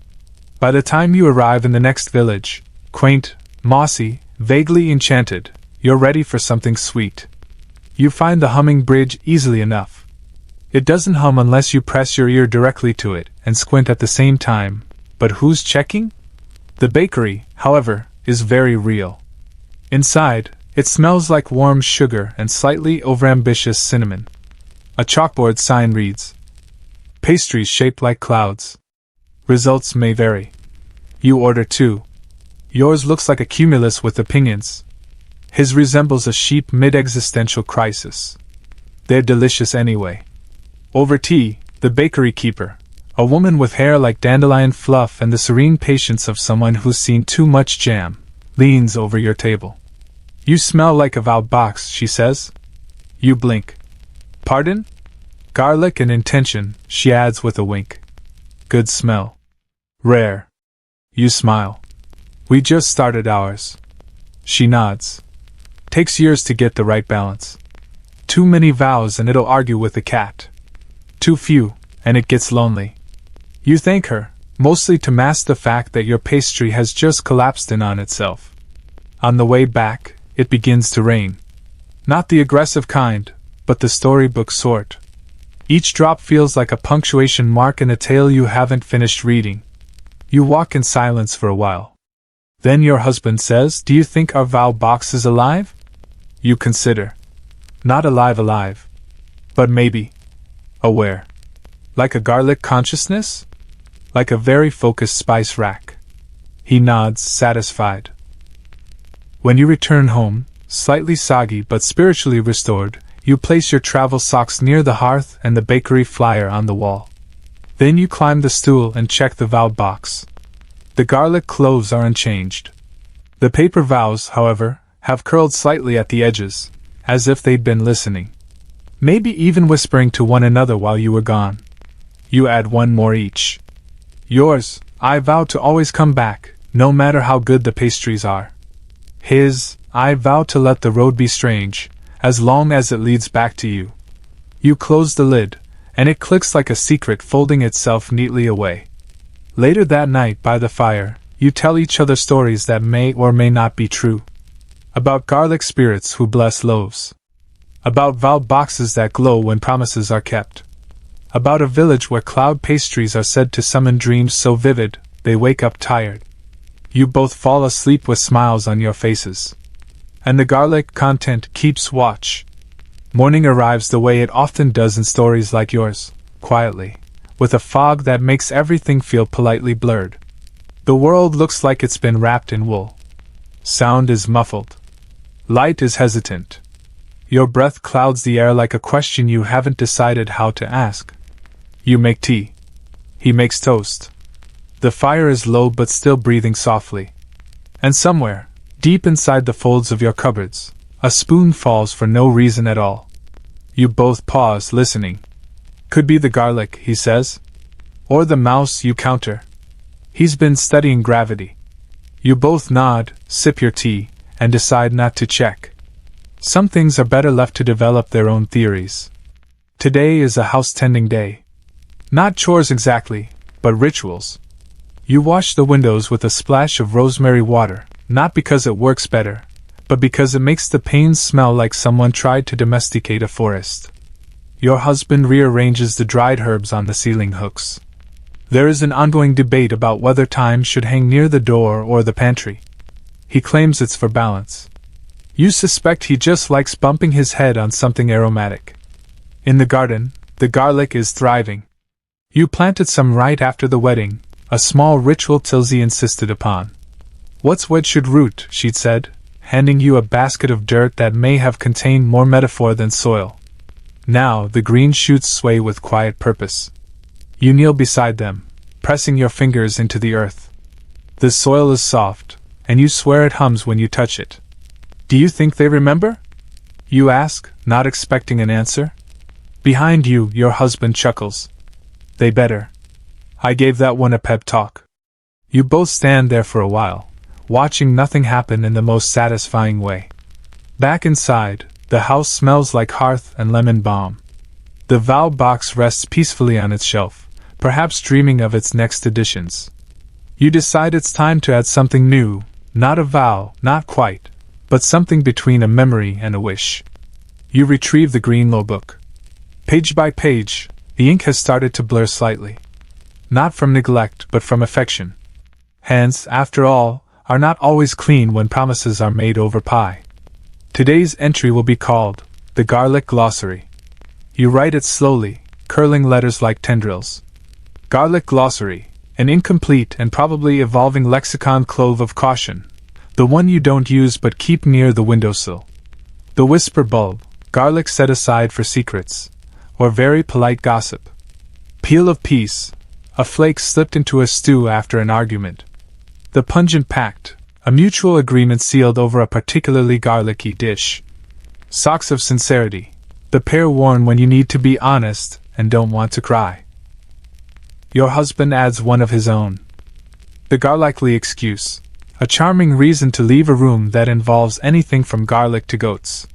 By the time you arrive in the next village, quaint, mossy, vaguely enchanted, you're ready for something sweet. You find the humming bridge easily enough. It doesn't hum unless you press your ear directly to it and squint at the same time, but who's checking? The bakery, however, is very real. Inside, it smells like warm sugar and slightly overambitious cinnamon. A chalkboard sign reads, pastries shaped like clouds. Results may vary. You order 2. Yours looks like a cumulus with opinions. His resembles a sheep mid-existential crisis. They're delicious anyway. Over tea, the bakery keeper, a woman with hair like dandelion fluff and the serene patience of someone who's seen too much jam, leans over your table. You smell like a vow box, she says. You blink. Pardon? Garlic and intention, she adds with a wink. Good smell. Rare. You smile. We just started ours. She nods. Takes years to get the right balance. Too many vows and it'll argue with the cat. Too few, and it gets lonely. You thank her, mostly to mask the fact that your pastry has just collapsed in on itself. On the way back, it begins to rain. Not the aggressive kind, but the storybook sort. Each drop feels like a punctuation mark in a tale you haven't finished reading. You walk in silence for a while. Then your husband says, "Do you think our vow box is alive?" You consider. Not alive, but maybe aware. Like a garlic consciousness? Like a very focused spice rack. He nods, satisfied. When you return home, slightly soggy but spiritually restored, you place your travel socks near the hearth and the bakery flyer on the wall. Then you climb the stool and check the vow box. The garlic cloves are unchanged. The paper vows, however, have curled slightly at the edges, as if they'd been listening. Maybe even whispering to one another while you were gone. You add one more each. Yours, I vow to always come back, no matter how good the pastries are. His, I vow to let the road be strange, as long as it leads back to you. You close the lid, and it clicks like a secret folding itself neatly away. Later that night by the fire, you tell each other stories that may or may not be true. About garlic spirits who bless loaves. About vow boxes that glow when promises are kept. About a village where cloud pastries are said to summon dreams so vivid, they wake up tired. You both fall asleep with smiles on your faces. And the garlic content keeps watch. Morning arrives the way it often does in stories like yours, quietly, with a fog that makes everything feel politely blurred. The world looks like it's been wrapped in wool. Sound is muffled. Light is hesitant. Your breath clouds the air like a question you haven't decided how to ask. You make tea. He makes toast. The fire is low but still breathing softly. And somewhere, deep inside the folds of your cupboards, a spoon falls for no reason at all. You both pause, listening. Could be the garlic, he says. Or the mouse, you counter. He's been studying gravity. You both nod, sip your tea, and decide not to check. Some things are better left to develop their own theories. Today is a house-tending day. Not chores exactly, but rituals. You wash the windows with a splash of rosemary water, not because it works better, but because it makes the panes smell like someone tried to domesticate a forest. Your husband rearranges the dried herbs on the ceiling hooks. There is an ongoing debate about whether thyme should hang near the door or the pantry. He claims it's for balance. You suspect he just likes bumping his head on something aromatic. In the garden, the garlic is thriving. You planted some right after the wedding, a small ritual Tilsey insisted upon. What's wed should root, she'd said, handing you a basket of dirt that may have contained more metaphor than soil. Now the green shoots sway with quiet purpose. You kneel beside them, pressing your fingers into the earth. The soil is soft, and you swear it hums when you touch it. Do you think they remember? You ask, not expecting an answer. Behind you, your husband chuckles. They better. I gave that one a pep talk. You both stand there for a while, watching nothing happen in the most satisfying way. Back inside, the house smells like hearth and lemon balm. The vow box rests peacefully on its shelf, perhaps dreaming of its next additions. You decide it's time to add something new, not a vow, not quite, but something between a memory and a wish. You retrieve the green law book. Page by page, the ink has started to blur slightly. Not from neglect, but from affection. Hands, after all, are not always clean when promises are made over pie. Today's entry will be called The Garlic Glossary. You write it slowly, curling letters like tendrils. Garlic Glossary, an incomplete and probably evolving lexicon clove of caution, the one you don't use but keep near the windowsill. The whisper bulb, garlic set aside for secrets, or very polite gossip. Peel of peace, a flake slipped into a stew after an argument. The pungent pact, a mutual agreement sealed over a particularly garlicky dish. Socks of sincerity, the pair worn when you need to be honest and don't want to cry. Your husband adds one of his own. The garlickly excuse, a charming reason to leave a room that involves anything from garlic to goats.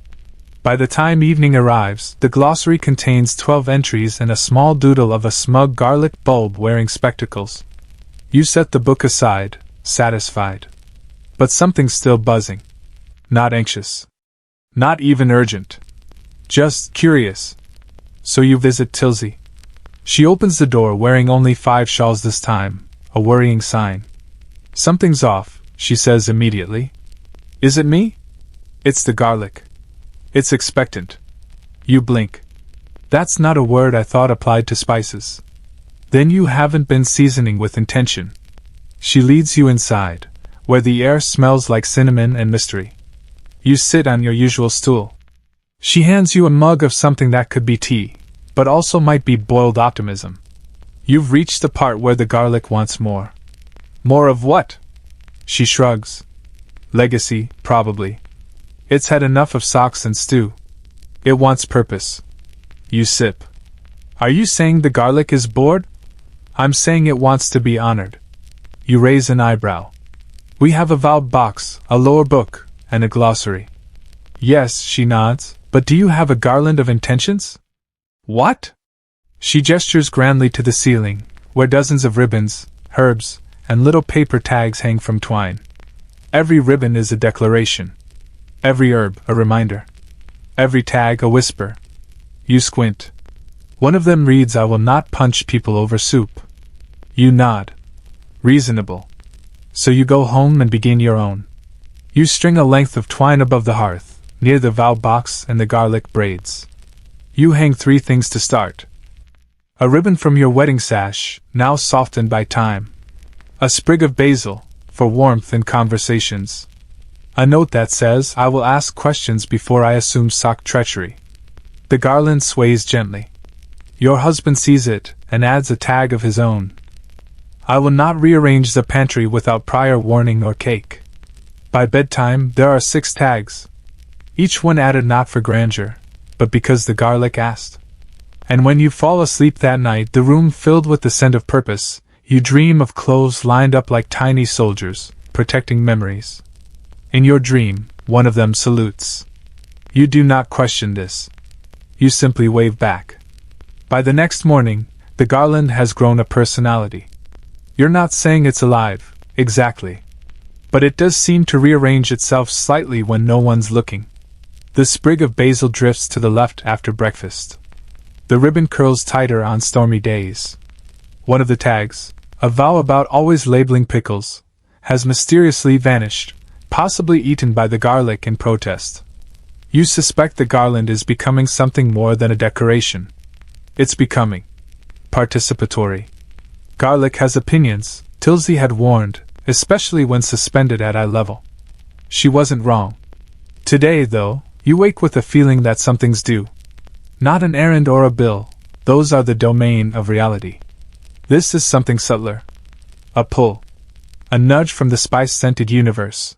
By the time evening arrives, the glossary contains 12 entries and a small doodle of a smug garlic bulb wearing spectacles. You set the book aside, satisfied. But something's still buzzing. Not anxious. Not even urgent. Just curious. So you visit Tilsey. She opens the door wearing only 5 shawls this time, a worrying sign. Something's off, she says immediately. Is it me? It's the garlic. It's expectant. You blink. That's not a word I thought applied to spices. Then you haven't been seasoning with intention. She leads you inside, where the air smells like cinnamon and mystery. You sit on your usual stool. She hands you a mug of something that could be tea, but also might be boiled optimism. You've reached the part where the garlic wants more. More of what? She shrugs. Legacy, probably. It's had enough of socks and stew. It wants purpose. You sip. Are you saying the garlic is bored? I'm saying it wants to be honored. You raise an eyebrow. We have a vow box, a lower book, and a glossary. Yes, she nods, but do you have a garland of intentions? What? She gestures grandly to the ceiling, where dozens of ribbons, herbs, and little paper tags hang from twine. Every ribbon is a declaration. Every herb a reminder. Every tag a whisper. You squint. One of them reads, "I will not punch people over soup." You nod. Reasonable. So you go home and begin your own. You string a length of twine above the hearth, near the vow box and the garlic braids. You hang 3 things to start. A ribbon from your wedding sash, now softened by time. A sprig of basil, for warmth in conversations. A note that says, "I will ask questions before I assume sock treachery." The garland sways gently. Your husband sees it, and adds a tag of his own. "I will not rearrange the pantry without prior warning or cake." By bedtime, there are 6 tags. Each one added not for grandeur, but because the garlic asked. And when you fall asleep that night, the room filled with the scent of purpose, you dream of clothes lined up like tiny soldiers, protecting memories. In your dream, one of them salutes. You do not question this. You simply wave back. By the next morning, the garland has grown a personality. You're not saying it's alive, exactly. But it does seem to rearrange itself slightly when no one's looking. The sprig of basil drifts to the left after breakfast. The ribbon curls tighter on stormy days. One of the tags, a vow about always labeling pickles, has mysteriously vanished, possibly eaten by the garlic in protest. You suspect the garland is becoming something more than a decoration. It's becoming participatory. Garlic has opinions, Tilsey had warned, especially when suspended at eye level. She wasn't wrong. Today, though, you wake with a feeling that something's due. Not an errand or a bill, those are the domain of reality. This is something subtler. A pull. A nudge from the spice-scented universe.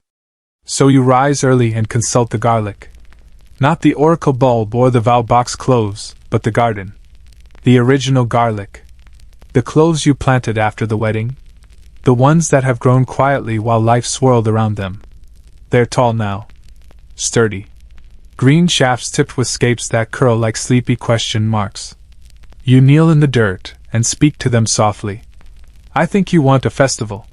So you rise early and consult the garlic. Not the oracle bulb or the vow box cloves, but the garden. The original garlic. The cloves you planted after the wedding. The ones that have grown quietly while life swirled around them. They're tall now. Sturdy. Green shafts tipped with scapes that curl like sleepy question marks. You kneel in the dirt and speak to them softly. "I think you want a festival."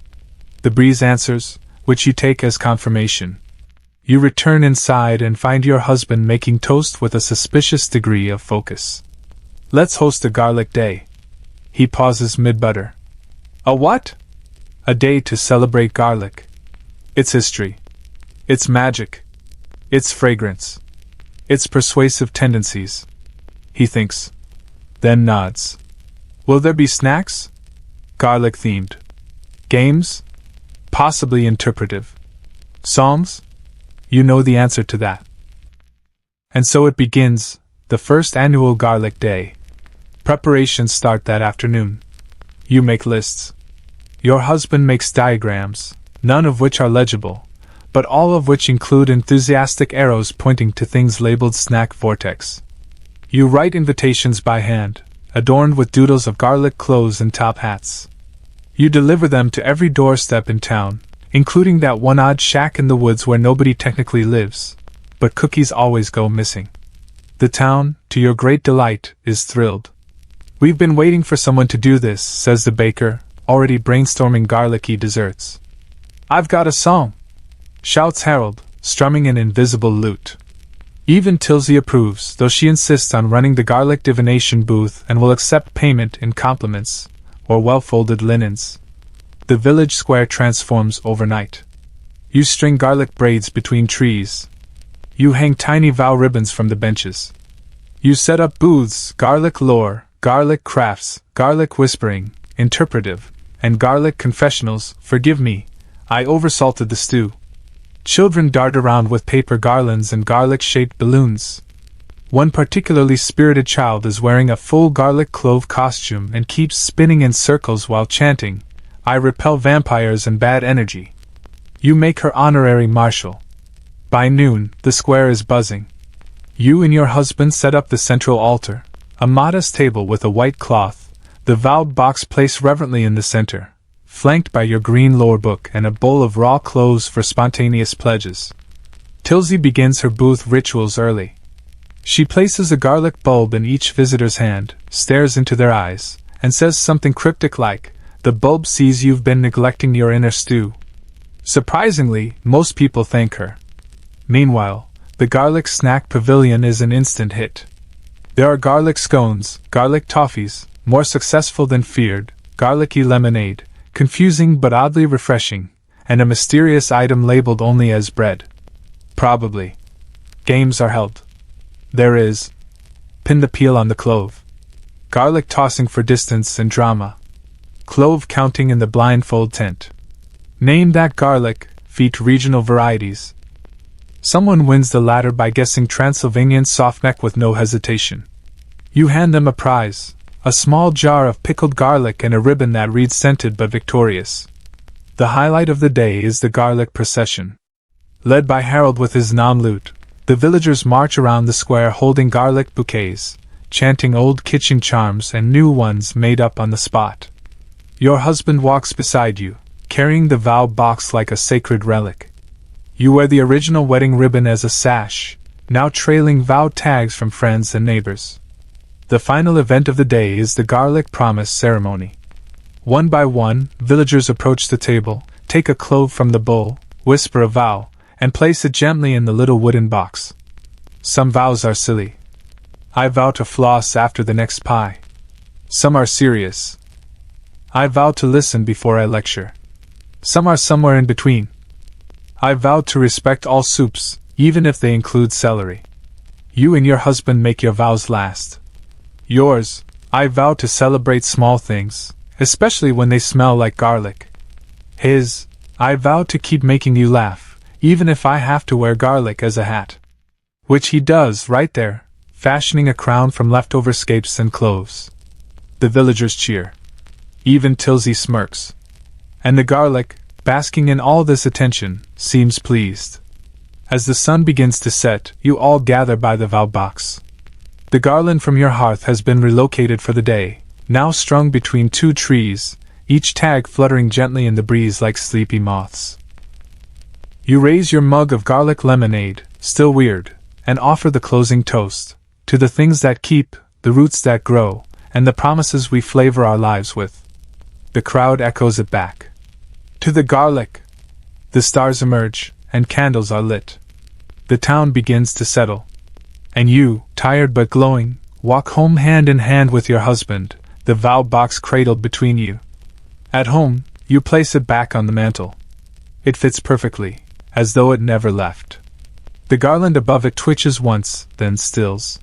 The breeze answers, which you take as confirmation. You return inside and find your husband making toast with a suspicious degree of focus. "Let's host a garlic day." He pauses mid-butter. "A what?" "A day to celebrate garlic. Its history. Its magic. Its fragrance. Its persuasive tendencies." He thinks. Then nods. "Will there be snacks?" "Garlic-themed." "Games?" "Possibly interpretive." "Psalms?" You know the answer to that. And so it begins, the first annual Garlic Day. Preparations start that afternoon. You make lists. Your husband makes diagrams, none of which are legible, but all of which include enthusiastic arrows pointing to things labeled snack vortex. You write invitations by hand, adorned with doodles of garlic clothes and top hats. You deliver them to every doorstep in town, including that one odd shack in the woods where nobody technically lives, but cookies always go missing. The town, to your great delight, is thrilled. "We've been waiting for someone to do this," says the baker, already brainstorming garlicky desserts. "I've got a song!" shouts Harold, strumming an invisible lute. Even Tilsey approves, though she insists on running the garlic divination booth and will accept payment in compliments, or well-folded linens. The village square transforms overnight. You string garlic braids between trees. You hang tiny vow ribbons from the benches. You set up booths, garlic lore, garlic crafts, garlic whispering, interpretive, and garlic confessionals. Forgive me, I oversalted the stew. Children dart around with paper garlands and garlic-shaped balloons. One particularly spirited child is wearing a full garlic clove costume and keeps spinning in circles while chanting, "I repel vampires and bad energy." You make her honorary marshal. By noon, the square is buzzing. You and your husband set up the central altar, a modest table with a white cloth, the vowed box placed reverently in the center, flanked by your green lore book and a bowl of raw cloves for spontaneous pledges. Tilsey begins her booth rituals early. She places a garlic bulb in each visitor's hand, stares into their eyes, and says something cryptic like, "The bulb sees you've been neglecting your inner stew." Surprisingly, most people thank her. Meanwhile, the garlic snack pavilion is an instant hit. There are garlic scones, garlic toffees, more successful than feared, garlicky lemonade, confusing but oddly refreshing, and a mysterious item labeled only as bread. Probably. Games are held. There is pin the peel on the clove, garlic tossing for distance and drama, clove counting in the blindfold tent. Name that garlic, feat regional varieties. Someone wins the latter by guessing Transylvanian softneck with no hesitation. You hand them a prize, a small jar of pickled garlic and a ribbon that reads scented but victorious. The highlight of the day is the garlic procession. Led by Harold with his non-lute, the villagers march around the square holding garlic bouquets, chanting old kitchen charms and new ones made up on the spot. Your husband walks beside you, carrying the vow box like a sacred relic. You wear the original wedding ribbon as a sash, now trailing vow tags from friends and neighbors. The final event of the day is the garlic promise ceremony. One by one, villagers approach the table, take a clove from the bowl, whisper a vow, and place it gently in the little wooden box. Some vows are silly. I vow to floss after the next pie. Some are serious. I vow to listen before I lecture. Some are somewhere in between. I vow to respect all soups, even if they include celery. You and your husband make your vows last. Yours, I vow to celebrate small things, especially when they smell like garlic. His, I vow to keep making you laugh, even if I have to wear garlic as a hat. Which he does right there, fashioning a crown from leftover scapes and cloves. The villagers cheer. Even Tilsey smirks. And the garlic, basking in all this attention, seems pleased. As the sun begins to set, you all gather by the vow box. The garland from your hearth has been relocated for the day, now strung between two trees, each tag fluttering gently in the breeze like sleepy moths. You raise your mug of garlic lemonade, still weird, and offer the closing toast, to the things that keep, the roots that grow, and the promises we flavor our lives with. The crowd echoes it back. To the garlic! The stars emerge, and candles are lit. The town begins to settle. And you, tired but glowing, walk home hand in hand with your husband, the vow box cradled between you. At home, you place it back on the mantel. It fits perfectly, as though it never left. The garland above it twitches once, then stills.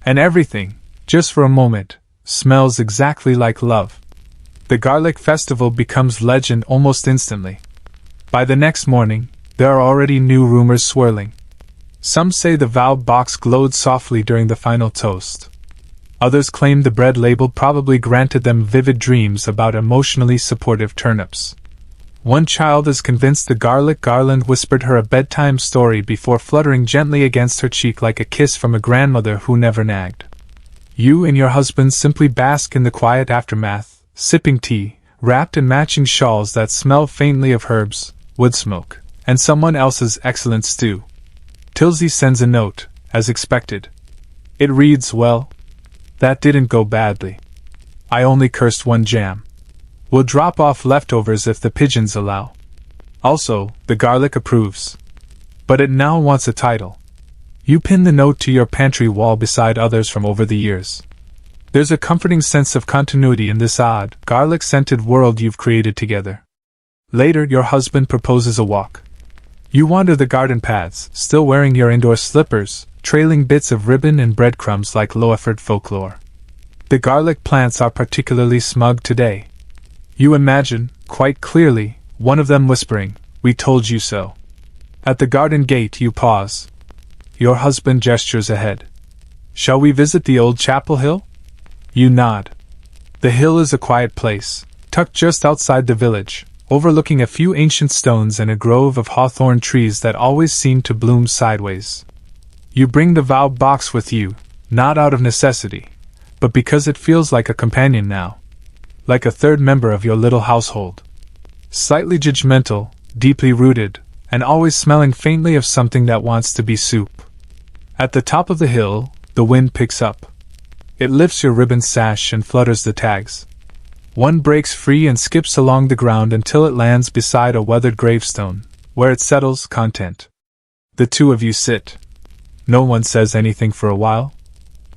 And everything, just for a moment, smells exactly like love. The garlic festival becomes legend almost instantly. By the next morning, there are already new rumors swirling. Some say the vow box glowed softly during the final toast. Others claim the bread label probably granted them vivid dreams about emotionally supportive turnips. One child is convinced the garlic garland whispered her a bedtime story before fluttering gently against her cheek like a kiss from a grandmother who never nagged. You and your husband simply bask in the quiet aftermath, sipping tea, wrapped in matching shawls that smell faintly of herbs, wood smoke, and someone else's excellent stew. Tilsey sends a note, as expected. It reads, "Well, that didn't go badly. I only cursed one jam. We'll drop off leftovers if the pigeons allow. Also, the garlic approves. But it now wants a title." You pin the note to your pantry wall beside others from over the years. There's a comforting sense of continuity in this odd, garlic-scented world you've created together. Later, your husband proposes a walk. You wander the garden paths, still wearing your indoor slippers, trailing bits of ribbon and breadcrumbs like low-effort folklore. The garlic plants are particularly smug today. You imagine, quite clearly, one of them whispering, "We told you so." At the garden gate you pause. Your husband gestures ahead. "Shall we visit the old chapel hill?" You nod. The hill is a quiet place, tucked just outside the village, overlooking a few ancient stones and a grove of hawthorn trees that always seem to bloom sideways. You bring the vow box with you, not out of necessity, but because it feels like a companion now. Like a third member of your little household. Slightly judgmental, deeply rooted, and always smelling faintly of something that wants to be soup. At the top of the hill, the wind picks up. It lifts your ribbon sash and flutters the tags. One breaks free and skips along the ground until it lands beside a weathered gravestone, where it settles, content. The two of you sit. No one says anything for a while.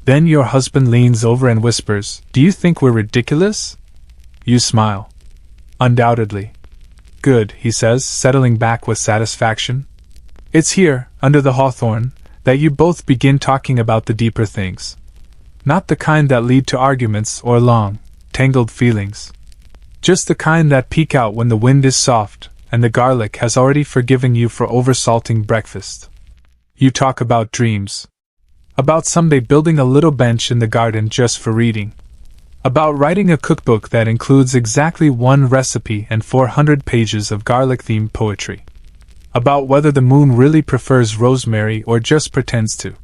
Then your husband leans over and whispers, "Do you think we're ridiculous?" You smile. "Undoubtedly." "Good," he says, settling back with satisfaction. "It's here, under the hawthorn, that you both begin talking about the deeper things. Not the kind that lead to arguments or long, tangled feelings. Just the kind that peek out when the wind is soft, and the garlic has already forgiven you for oversalting breakfast. You talk about dreams. About someday building a little bench in the garden just for reading. About writing a cookbook that includes exactly one recipe and 400 pages of garlic-themed poetry. About whether the moon really prefers rosemary or just pretends to.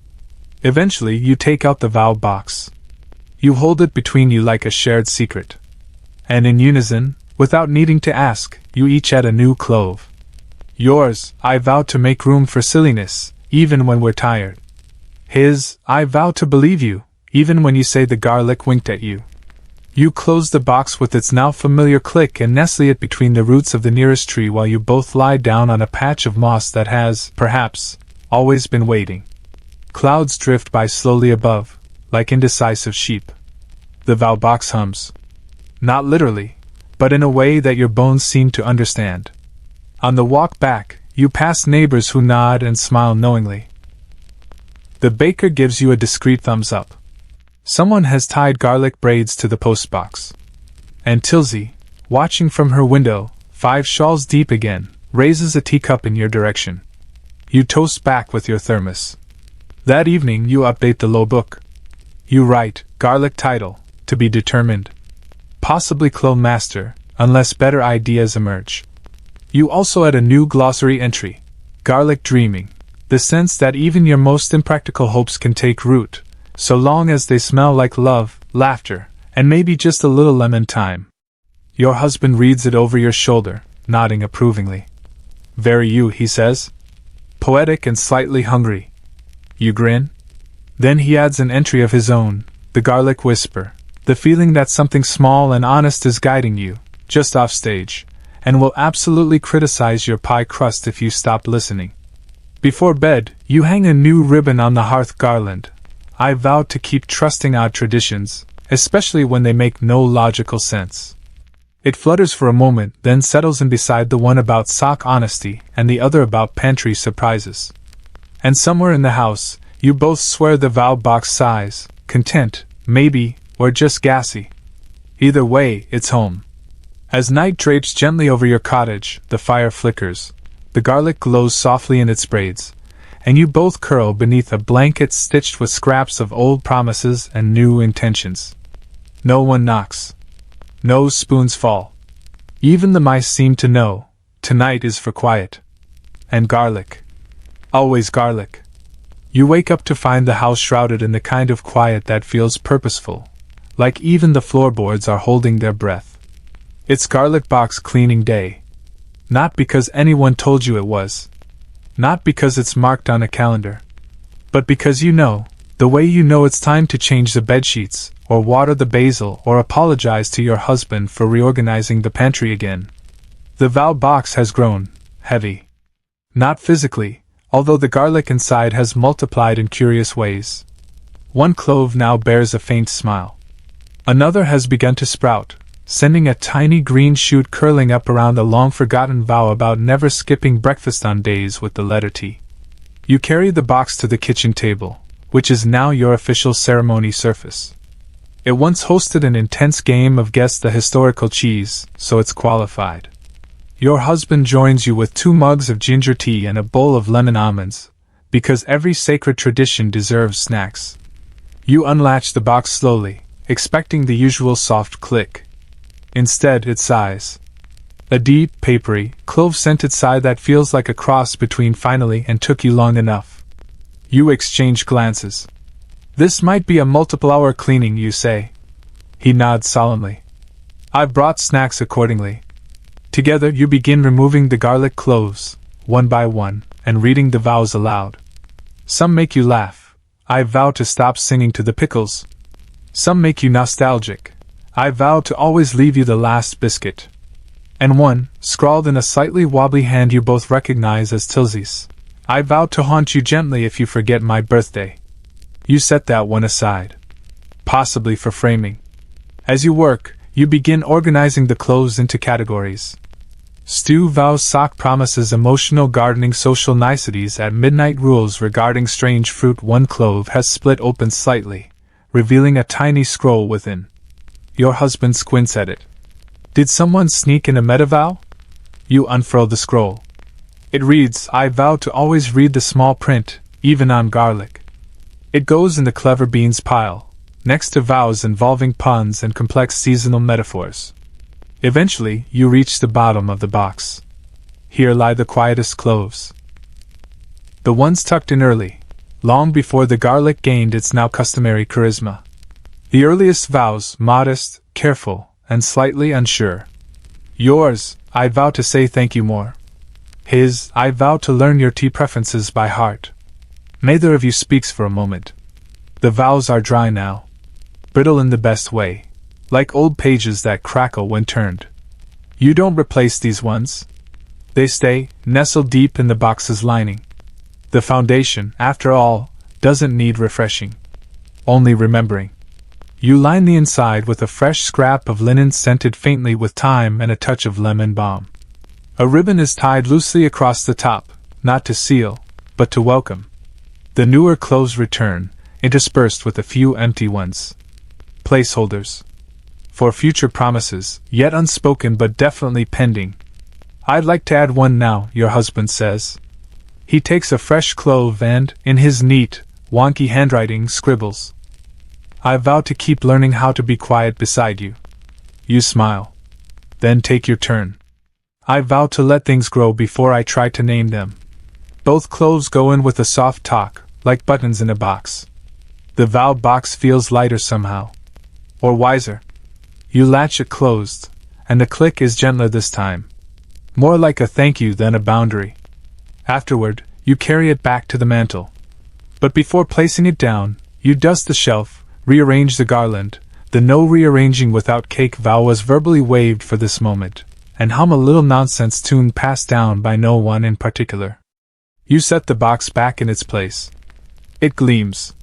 Eventually, you take out the vow box. You hold it between you like a shared secret. And in unison, without needing to ask, you each add a new clove. Yours, "I vow to make room for silliness, even when we're tired." His, "I vow to believe you, even when you say the garlic winked at you." You close the box with its now familiar click and nestle it between the roots of the nearest tree while you both lie down on a patch of moss that has, perhaps, always been waiting. Clouds drift by slowly above, like indecisive sheep. The vow box hums. Not literally, but in a way that your bones seem to understand. On the walk back, you pass neighbors who nod and smile knowingly. The baker gives you a discreet thumbs up. Someone has tied garlic braids to the postbox. And Tilsey, watching from her window, 5 shawls deep again, raises a teacup in your direction. You toast back with your thermos. That evening you update the low book. You write, "Garlic title, to be determined." Possibly Clone Master, unless better ideas emerge. You also add a new glossary entry. Garlic dreaming, the sense that even your most impractical hopes can take root, so long as they smell like love, laughter, and maybe just a little lemon thyme. Your husband reads it over your shoulder, nodding approvingly. "Very you," he says. "Poetic and slightly hungry." You grin. Then he adds an entry of his own, the garlic whisper, the feeling that something small and honest is guiding you, just off stage, and will absolutely criticize your pie crust if you stop listening. Before bed, you hang a new ribbon on the hearth garland. I vow to keep trusting odd traditions, especially when they make no logical sense. It flutters for a moment, then settles in beside the one about sock honesty and the other about pantry surprises. And somewhere in the house, you both swear the vow box sighs, content, maybe, or just gassy. Either way, it's home. As night drapes gently over your cottage, the fire flickers, the garlic glows softly in its braids, and you both curl beneath a blanket stitched with scraps of old promises and new intentions. No one knocks. No spoons fall. Even the mice seem to know, tonight is for quiet. And garlic. Always garlic. You wake up to find the house shrouded in the kind of quiet that feels purposeful, like even the floorboards are holding their breath. It's garlic box cleaning day. Not because anyone told you it was. Not because it's marked on a calendar. But because you know, the way you know it's time to change the bedsheets, or water the basil, or apologize to your husband for reorganizing the pantry again. The vow box has grown heavy. Not physically, although the garlic inside has multiplied in curious ways. One clove now bears a faint smile. Another has begun to sprout, sending a tiny green shoot curling up around a long-forgotten vow about never skipping breakfast on days with the letter T. You carry the box to the kitchen table, which is now your official ceremony surface. It once hosted an intense game of Guess the Historical Cheese, so it's qualified. Your husband joins you with 2 mugs of ginger tea and a bowl of lemon almonds, because every sacred tradition deserves snacks. You unlatch the box slowly, expecting the usual soft click. Instead, it sighs. A deep, papery, clove-scented sigh that feels like a cross between finally and took you long enough. You exchange glances. This might be a multiple-hour cleaning, you say. He nods solemnly. I've brought snacks accordingly. Together you begin removing the garlic cloves, one by one, and reading the vows aloud. Some make you laugh. I vow to stop singing to the pickles. Some make you nostalgic. I vow to always leave you the last biscuit. And one, scrawled in a slightly wobbly hand you both recognize as Tilsy's. I vow to haunt you gently if you forget my birthday. You set that one aside. Possibly for framing. As you work, you begin organizing the clothes into categories. Stew, vows, sock, promises, emotional, gardening, social niceties, at midnight, rules regarding strange fruit. One clove has split open slightly, revealing a tiny scroll within. Your husband squints at it. Did someone sneak in a meta-vow? You unfurl the scroll. It reads, I vow to always read the small print, even on garlic. It goes in the clever beans pile, next to vows involving puns and complex seasonal metaphors. Eventually, you reach the bottom of the box. Here lie the quietest cloves. The ones tucked in early, long before the garlic gained its now customary charisma. The earliest vows, modest, careful, and slightly unsure. Yours, I vow to say thank you more. His, I vow to learn your tea preferences by heart. Neither of you speaks for a moment. The vows are dry now. Brittle in the best way. Like old pages that crackle when turned. You don't replace these ones. They stay, nestled deep in the box's lining. The foundation, after all, doesn't need refreshing. Only remembering. You line the inside with a fresh scrap of linen scented faintly with thyme and a touch of lemon balm. A ribbon is tied loosely across the top, not to seal, but to welcome. The newer clothes return, interspersed with a few empty ones. Placeholders. For future promises, yet unspoken but definitely pending. I'd like to add one now, your husband says. He takes a fresh clove and, in his neat, wonky handwriting, scribbles. I vow to keep learning how to be quiet beside you. You smile. Then take your turn. I vow to let things grow before I try to name them. Both cloves go in with a soft talk, like buttons in a box. The vow box feels lighter somehow. Or wiser. You latch it closed, and the click is gentler this time. More like a thank you than a boundary. Afterward, you carry it back to the mantel. But before placing it down, you dust the shelf, rearrange the garland. The no rearranging without cake vow was verbally waived for this moment, and hum a little nonsense tune passed down by no one in particular. You set the box back in its place. It gleams.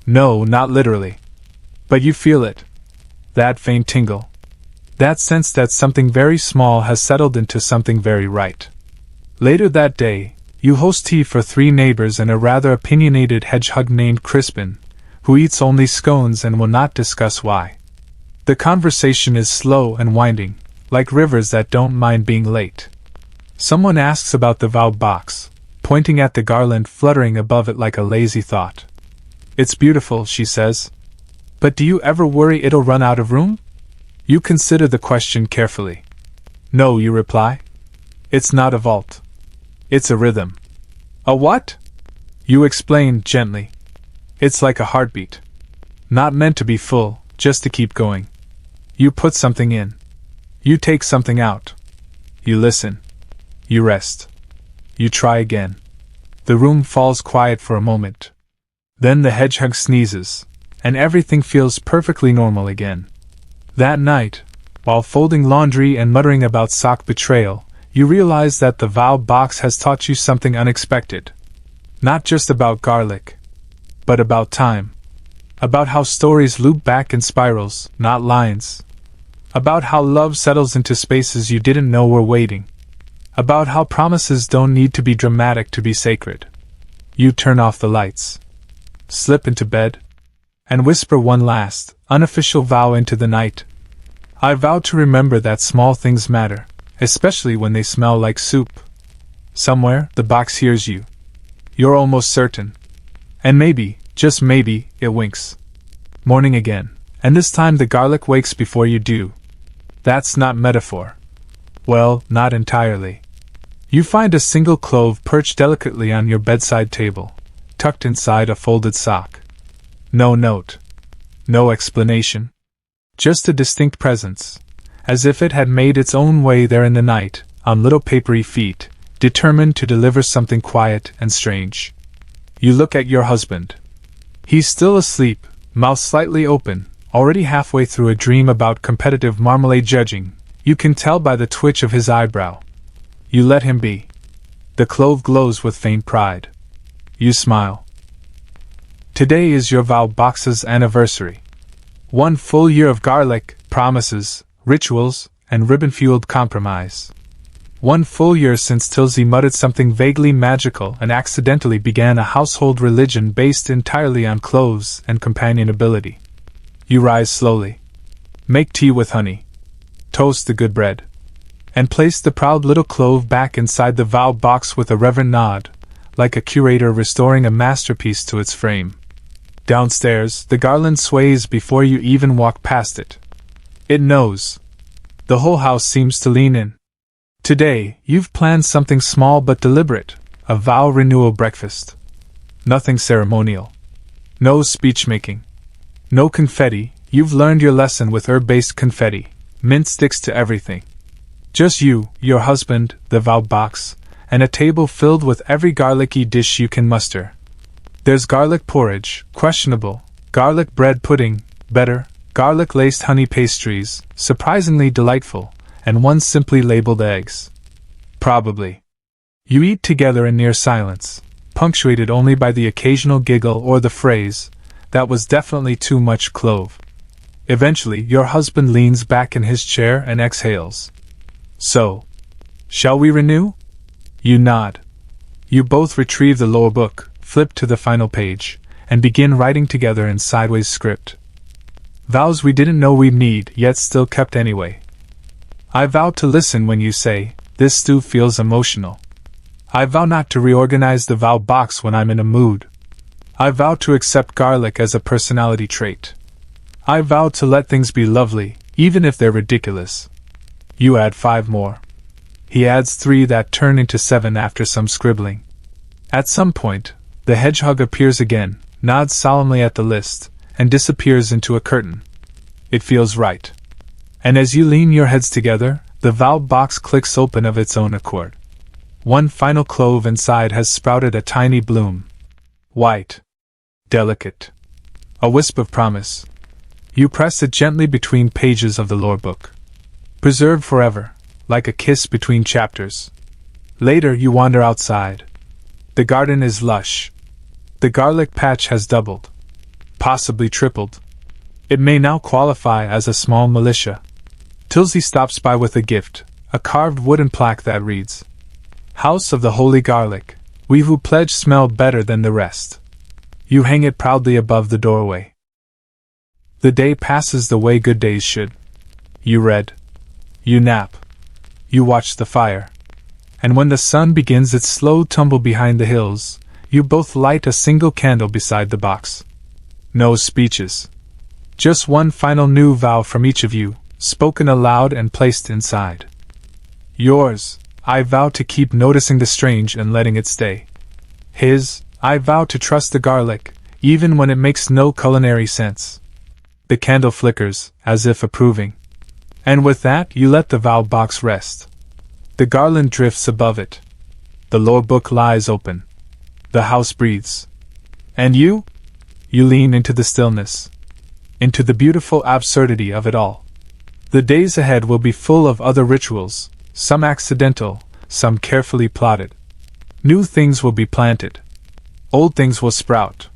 No, not literally. But you feel it. That faint tingle. That sense that something very small has settled into something very right. Later that day, you host tea for 3 neighbors and a rather opinionated hedgehog named Crispin, who eats only scones and will not discuss why. The conversation is slow and winding, like rivers that don't mind being late. Someone asks about the vow box, pointing at the garland fluttering above it like a lazy thought. It's beautiful, she says. But do you ever worry it'll run out of room? You consider the question carefully. No, you reply. It's not a vault. It's a rhythm. A what? You explain gently. It's like a heartbeat. Not meant to be full, just to keep going. You put something in. You take something out. You listen. You rest. You try again. The room falls quiet for a moment. Then the hedgehog sneezes, and everything feels perfectly normal again. That night, while folding laundry and muttering about sock betrayal, you realize that the vow box has taught you something unexpected. Not just about garlic, but about time. About how stories loop back in spirals, not lines. About how love settles into spaces you didn't know were waiting. About how promises don't need to be dramatic to be sacred. You turn off the lights, slip into bed, and whisper one last, unofficial vow into the night. I vow to remember that small things matter, especially when they smell like soup. Somewhere, the box hears you. You're almost certain. And maybe, just maybe, it winks. Morning again, and this time the garlic wakes before you do. That's not metaphor. Well, not entirely. You find a single clove perched delicately on your bedside table, tucked inside a folded sock. No note. No explanation. Just a distinct presence, as if it had made its own way there in the night, on little papery feet, determined to deliver something quiet and strange. You look at your husband. He's still asleep, mouth slightly open, already halfway through a dream about competitive marmalade judging. You can tell by the twitch of his eyebrow. You let him be. The clove glows with faint pride. You smile. Today is your vow box's anniversary. 1 full year of garlic, promises, rituals, and ribbon-fueled compromise. 1 full year since Tilsey muttered something vaguely magical and accidentally began a household religion based entirely on cloves and companionability. You rise slowly. Make tea with honey. Toast the good bread. And place the proud little clove back inside the vow box with a reverent nod, like a curator restoring a masterpiece to its frame. Downstairs, the garland sways before you even walk past it. It knows. The whole house seems to lean in. Today, you've planned something small but deliberate, a vow renewal breakfast. Nothing ceremonial. No speech-making. No confetti. You've learned your lesson with herb-based confetti. Mint sticks to everything. Just you, your husband, the vow box, and a table filled with every garlicky dish you can muster. There's garlic porridge, questionable, garlic bread pudding, better, garlic-laced honey pastries, surprisingly delightful, and one simply labeled eggs. Probably. You eat together in near silence, punctuated only by the occasional giggle or the phrase, "That was definitely too much clove." Eventually, your husband leans back in his chair and exhales. So, shall we renew? You nod. You both retrieve the lower book, flip to the final page, and begin writing together in sideways script. Vows we didn't know we'd need, yet still kept anyway. I vow to listen when you say, "This stew feels emotional." I vow not to reorganize the vow box when I'm in a mood. I vow to accept garlic as a personality trait. I vow to let things be lovely, even if they're ridiculous. You add 5 more. He adds 3 that turn into 7 after some scribbling. At some point, the hedgehog appears again, nods solemnly at the list, and disappears into a curtain. It feels right. And as you lean your heads together, the vow box clicks open of its own accord. 1 final clove inside has sprouted a tiny bloom. White. Delicate. A wisp of promise. You press it gently between pages of the lore book. Preserved forever, like a kiss between chapters. Later you wander outside. The garden is lush. The garlic patch has doubled. Possibly tripled. It may now qualify as a small militia. Tilsey stops by with a gift, a carved wooden plaque that reads, "House of the Holy Garlic, we who pledge smell better than the rest." You hang it proudly above the doorway. The day passes the way good days should. You read. You nap. You watch the fire. And when the sun begins its slow tumble behind the hills, you both light a single candle beside the box. No speeches. Just one final new vow from each of you, spoken aloud and placed inside. Yours, I vow to keep noticing the strange and letting it stay. His, I vow to trust the garlic, even when it makes no culinary sense. The candle flickers, as if approving. And with that, you let the vow box rest. The garland drifts above it. The lore book lies open. The house breathes. And you? You lean into the stillness. Into the beautiful absurdity of it all. The days ahead will be full of other rituals, some accidental, some carefully plotted. New things will be planted. Old things will sprout.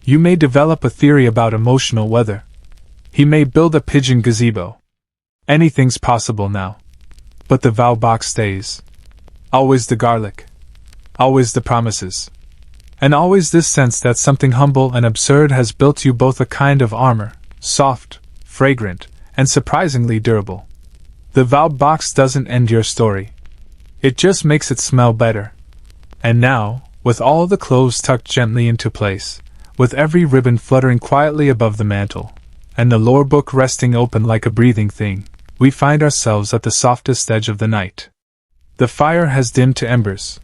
You may develop a theory about emotional weather. He may build a pigeon gazebo. Anything's possible now. But the vow box stays. Always the garlic. Always the promises. And always this sense that something humble and absurd has built you both a kind of armor, soft, fragrant, and surprisingly durable. The vow box doesn't end your story. It just makes it smell better. And now, with all the clothes tucked gently into place, with every ribbon fluttering quietly above the mantel, and the lore book resting open like a breathing thing, we find ourselves at the softest edge of the night. The fire has dimmed to embers.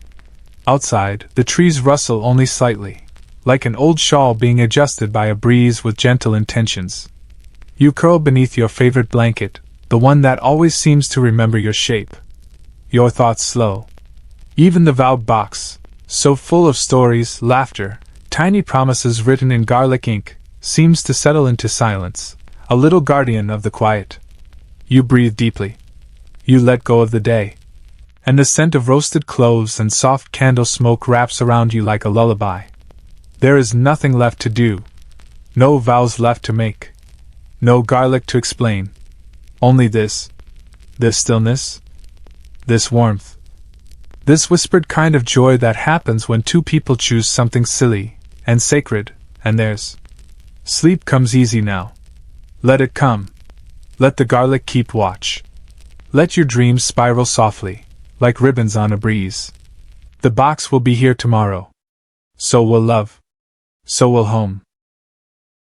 Outside, the trees rustle only slightly, like an old shawl being adjusted by a breeze with gentle intentions. You curl beneath your favorite blanket, the one that always seems to remember your shape. Your thoughts slow. Even the vowed box, so full of stories, laughter, tiny promises written in garlic ink, seems to settle into silence, a little guardian of the quiet. You breathe deeply. You let go of the day. And the scent of roasted cloves and soft candle smoke wraps around you like a lullaby. There is nothing left to do. No vows left to make. No garlic to explain. Only this stillness, this warmth, this whispered kind of joy that happens when two people choose something silly and sacred, and theirs. Sleep comes easy now. Let it come. Let the garlic keep watch. Let your dreams spiral softly, like ribbons on a breeze. The box will be here tomorrow. So will love. So will home.